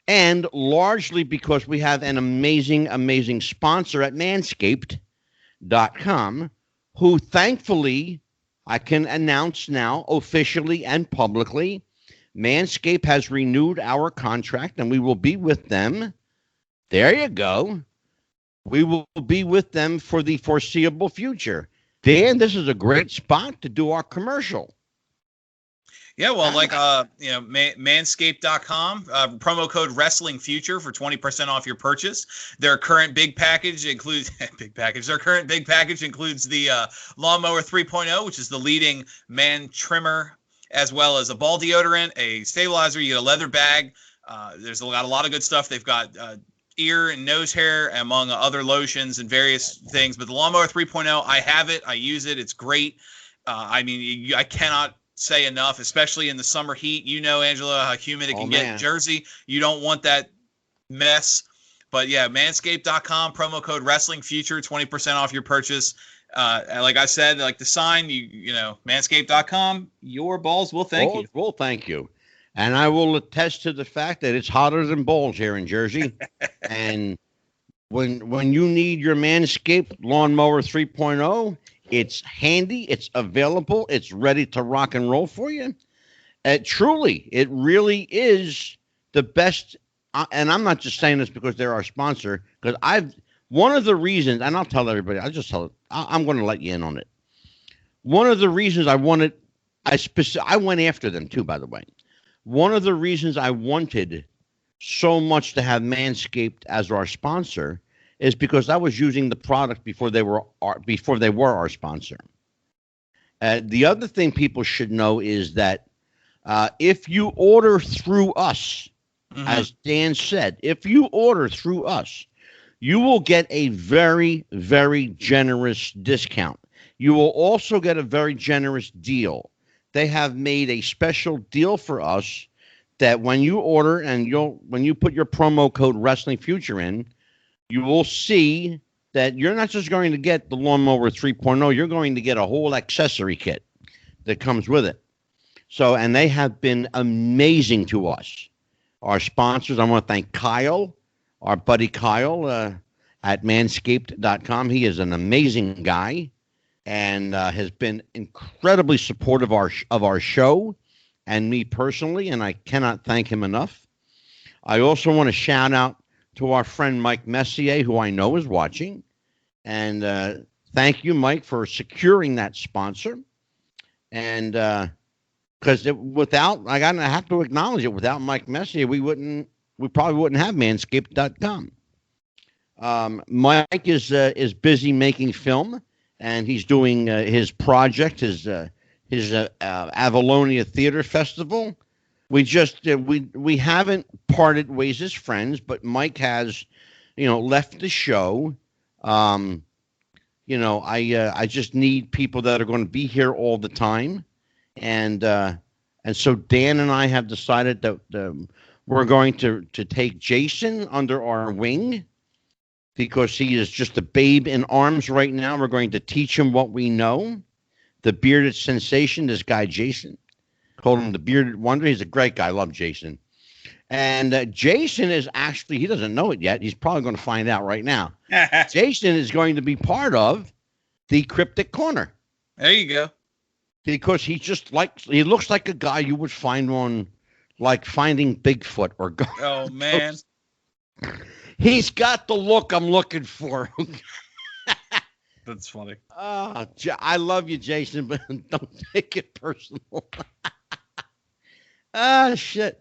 and largely because we have an amazing sponsor at Manscaped.com, who thankfully I can announce now officially and publicly, Manscaped has renewed our contract, and we will be with them. There you go. We will be with them for the foreseeable future. Dan, this is a great spot to do our commercial. Yeah, well, Manscaped.com, promo code WrestlingFuture for 20% off your purchase. Their current big package includes Their current big package includes the Lawnmower 3.0, which is the leading man trimmer, as well as a ball deodorant, a stabilizer. You get a leather bag. There's a lot of good stuff. They've got ear and nose hair, among other lotions and various things. But the Lawnmower 3.0, I have it. I use it. It's great. I mean, I cannot say enough, especially in the summer heat. You know, Angela, how humid it can get in Jersey. You don't want that mess. But yeah, manscaped.com, promo code Wrestling Future, 20% off your purchase. Like I said, like the sign, you know, manscaped.com, your balls will thank you. Will thank you. And I will attest to the fact that it's hotter than balls here in Jersey. And when you need your Manscaped Lawnmower 3.0, it's handy, it's available, it's ready to rock and roll for you. Truly, it really is the best. And I'm not just saying this because they're our sponsor, because one of the reasons, and I'll tell everybody, I'm going to let you in on it. One of the reasons I went after them too, by the way. One of the reasons I wanted so much to have Manscaped as our sponsor is because I was using the product before they were our sponsor. The other thing people should know is that if you order through us, as Dan said, if you order through us, you will get a very, very generous discount. You will also get a very generous deal. They have made a special deal for us that when you order and when you put your promo code Wrestling Future in, you will see that you're not just going to get the Lawnmower 3.0, you're going to get a whole accessory kit that comes with it. So, and they have been amazing to us. Our sponsors, I want to thank Kyle, our buddy Kyle at manscaped.com. He is an amazing guy and has been incredibly supportive of our show and me personally, and I cannot thank him enough. I also want to shout out to our friend Mike Messier, who I know is watching. And thank you, Mike, for securing that sponsor. And because I have to acknowledge it, without Mike Messier, we probably wouldn't have manscaped.com. Mike is busy making film, and he's doing his project, his Avalonia Theater Festival. We just we haven't parted ways as friends, but Mike has, left the show. I just need people that are going to be here all the time, and so Dan and I have decided that we're going to take Jason under our wing because he is just a babe in arms right now. We're going to teach him what we know. The bearded sensation, this guy Jason. Called him the Bearded Wonder. He's a great guy. I love Jason. And Jason is actually, he doesn't know it yet. He's probably going to find out right now. Jason is going to be part of the Cryptic Corner. There you go. Because he looks like a guy you would find on, like Finding Bigfoot or God. Oh, man. He's got the look I'm looking for. That's funny. I love you, Jason, but don't take it personal. Shit.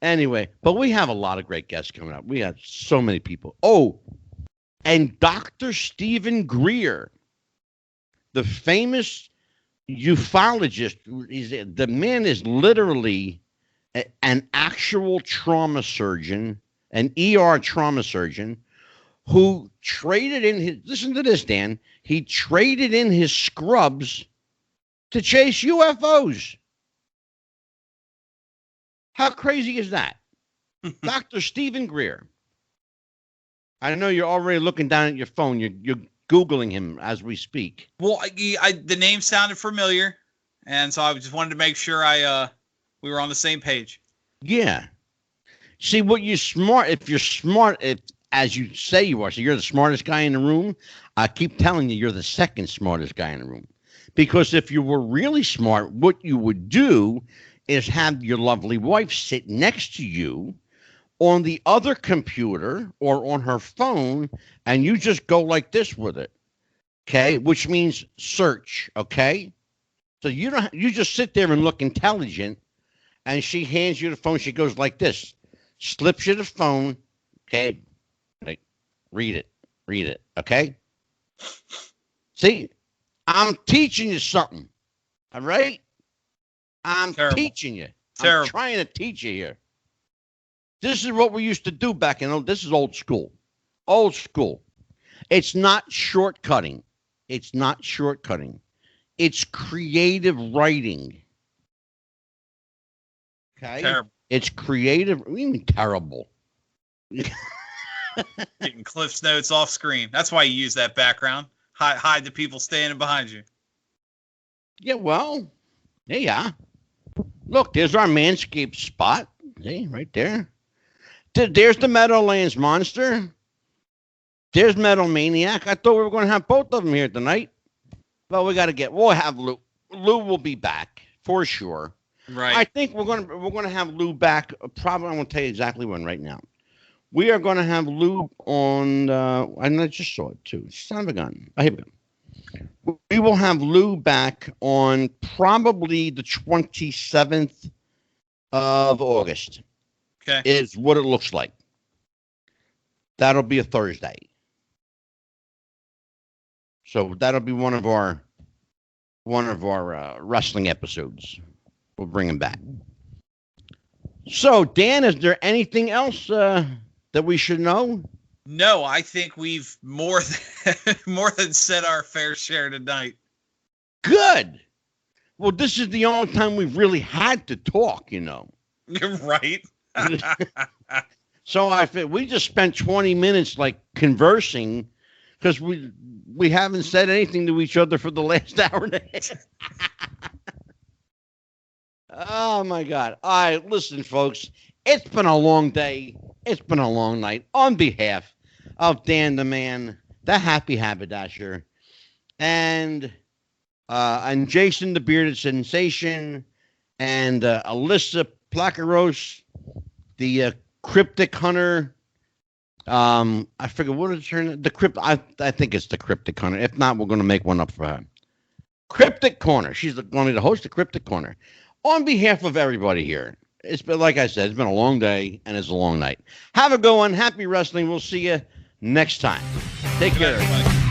Anyway, but we have a lot of great guests coming up. We have so many people. Oh, and Dr. Stephen Greer, the famous ufologist. The man is literally an actual trauma surgeon, an ER trauma surgeon, who traded in his, listen to this, Dan, he traded in his scrubs to chase UFOs. How crazy is that? Dr. Stephen Greer. I know you're already looking down at your phone. You're Googling him as we speak. Well, the name sounded familiar, and so I just wanted to make sure we were on the same page. Yeah. See, if you're smart, as you say you are, so you're the smartest guy in the room, I keep telling you're the second smartest guy in the room. Because if you were really smart, what you would do is have your lovely wife sit next to you on the other computer or on her phone, and you just go like this with it, okay? Which means search, okay? So you just sit there and look intelligent, and she hands you the phone. She goes like this, slips you the phone, okay? Like, read it, okay? See, I'm teaching you something, all right? I'm teaching you. I'm trying to teach you here. This is what we used to do back in. This is old school. Old school. It's not shortcutting. It's not shortcutting. It's creative writing. Okay? Terrible. It's creative. What do you mean terrible? Getting Cliff's notes off screen. That's why you use that background. Hide the people standing behind you. Yeah, well, yeah. Look, there's our Manscaped spot. See, right there. There's the Meadowlands Monster. There's Metal Maniac. I thought we were going to have both of them here tonight. Well, we'll have Lou. Lou will be back for sure. Right. I think we're going to have Lou back. Probably, I'm going to tell you exactly when right now. We are going to have Lou on, and I just saw it too. Son of a gun. Oh, here we go. We will have Lou back on probably the 27th of August. Okay. Is what it looks like. That'll be a Thursday. So that'll be one of our wrestling episodes. We'll bring him back. So, Dan, is there anything else that we should know? No, I think we've more than said our fair share tonight. Good. Well, this is the only time we've really had to talk, you know. Right. So we just spent 20 minutes like conversing because we haven't said anything to each other for the last hour and a half. Oh my God. All right, listen, folks. It's been a long day. It's been a long night. On behalf of Dan the Man, the Happy Haberdasher, and Jason the Bearded Sensation, and Alyssa Placaros, the Cryptic Hunter. I forget what is her name. I think it's the Cryptic Hunter. If not, we're going to make one up for her. Cryptic Corner. She's going to be the host of Cryptic Corner. On behalf of everybody here, it's been, like I said, it's been a long day and it's a long night. Have a good one. Happy wrestling. We'll see you next time. Take care, everybody.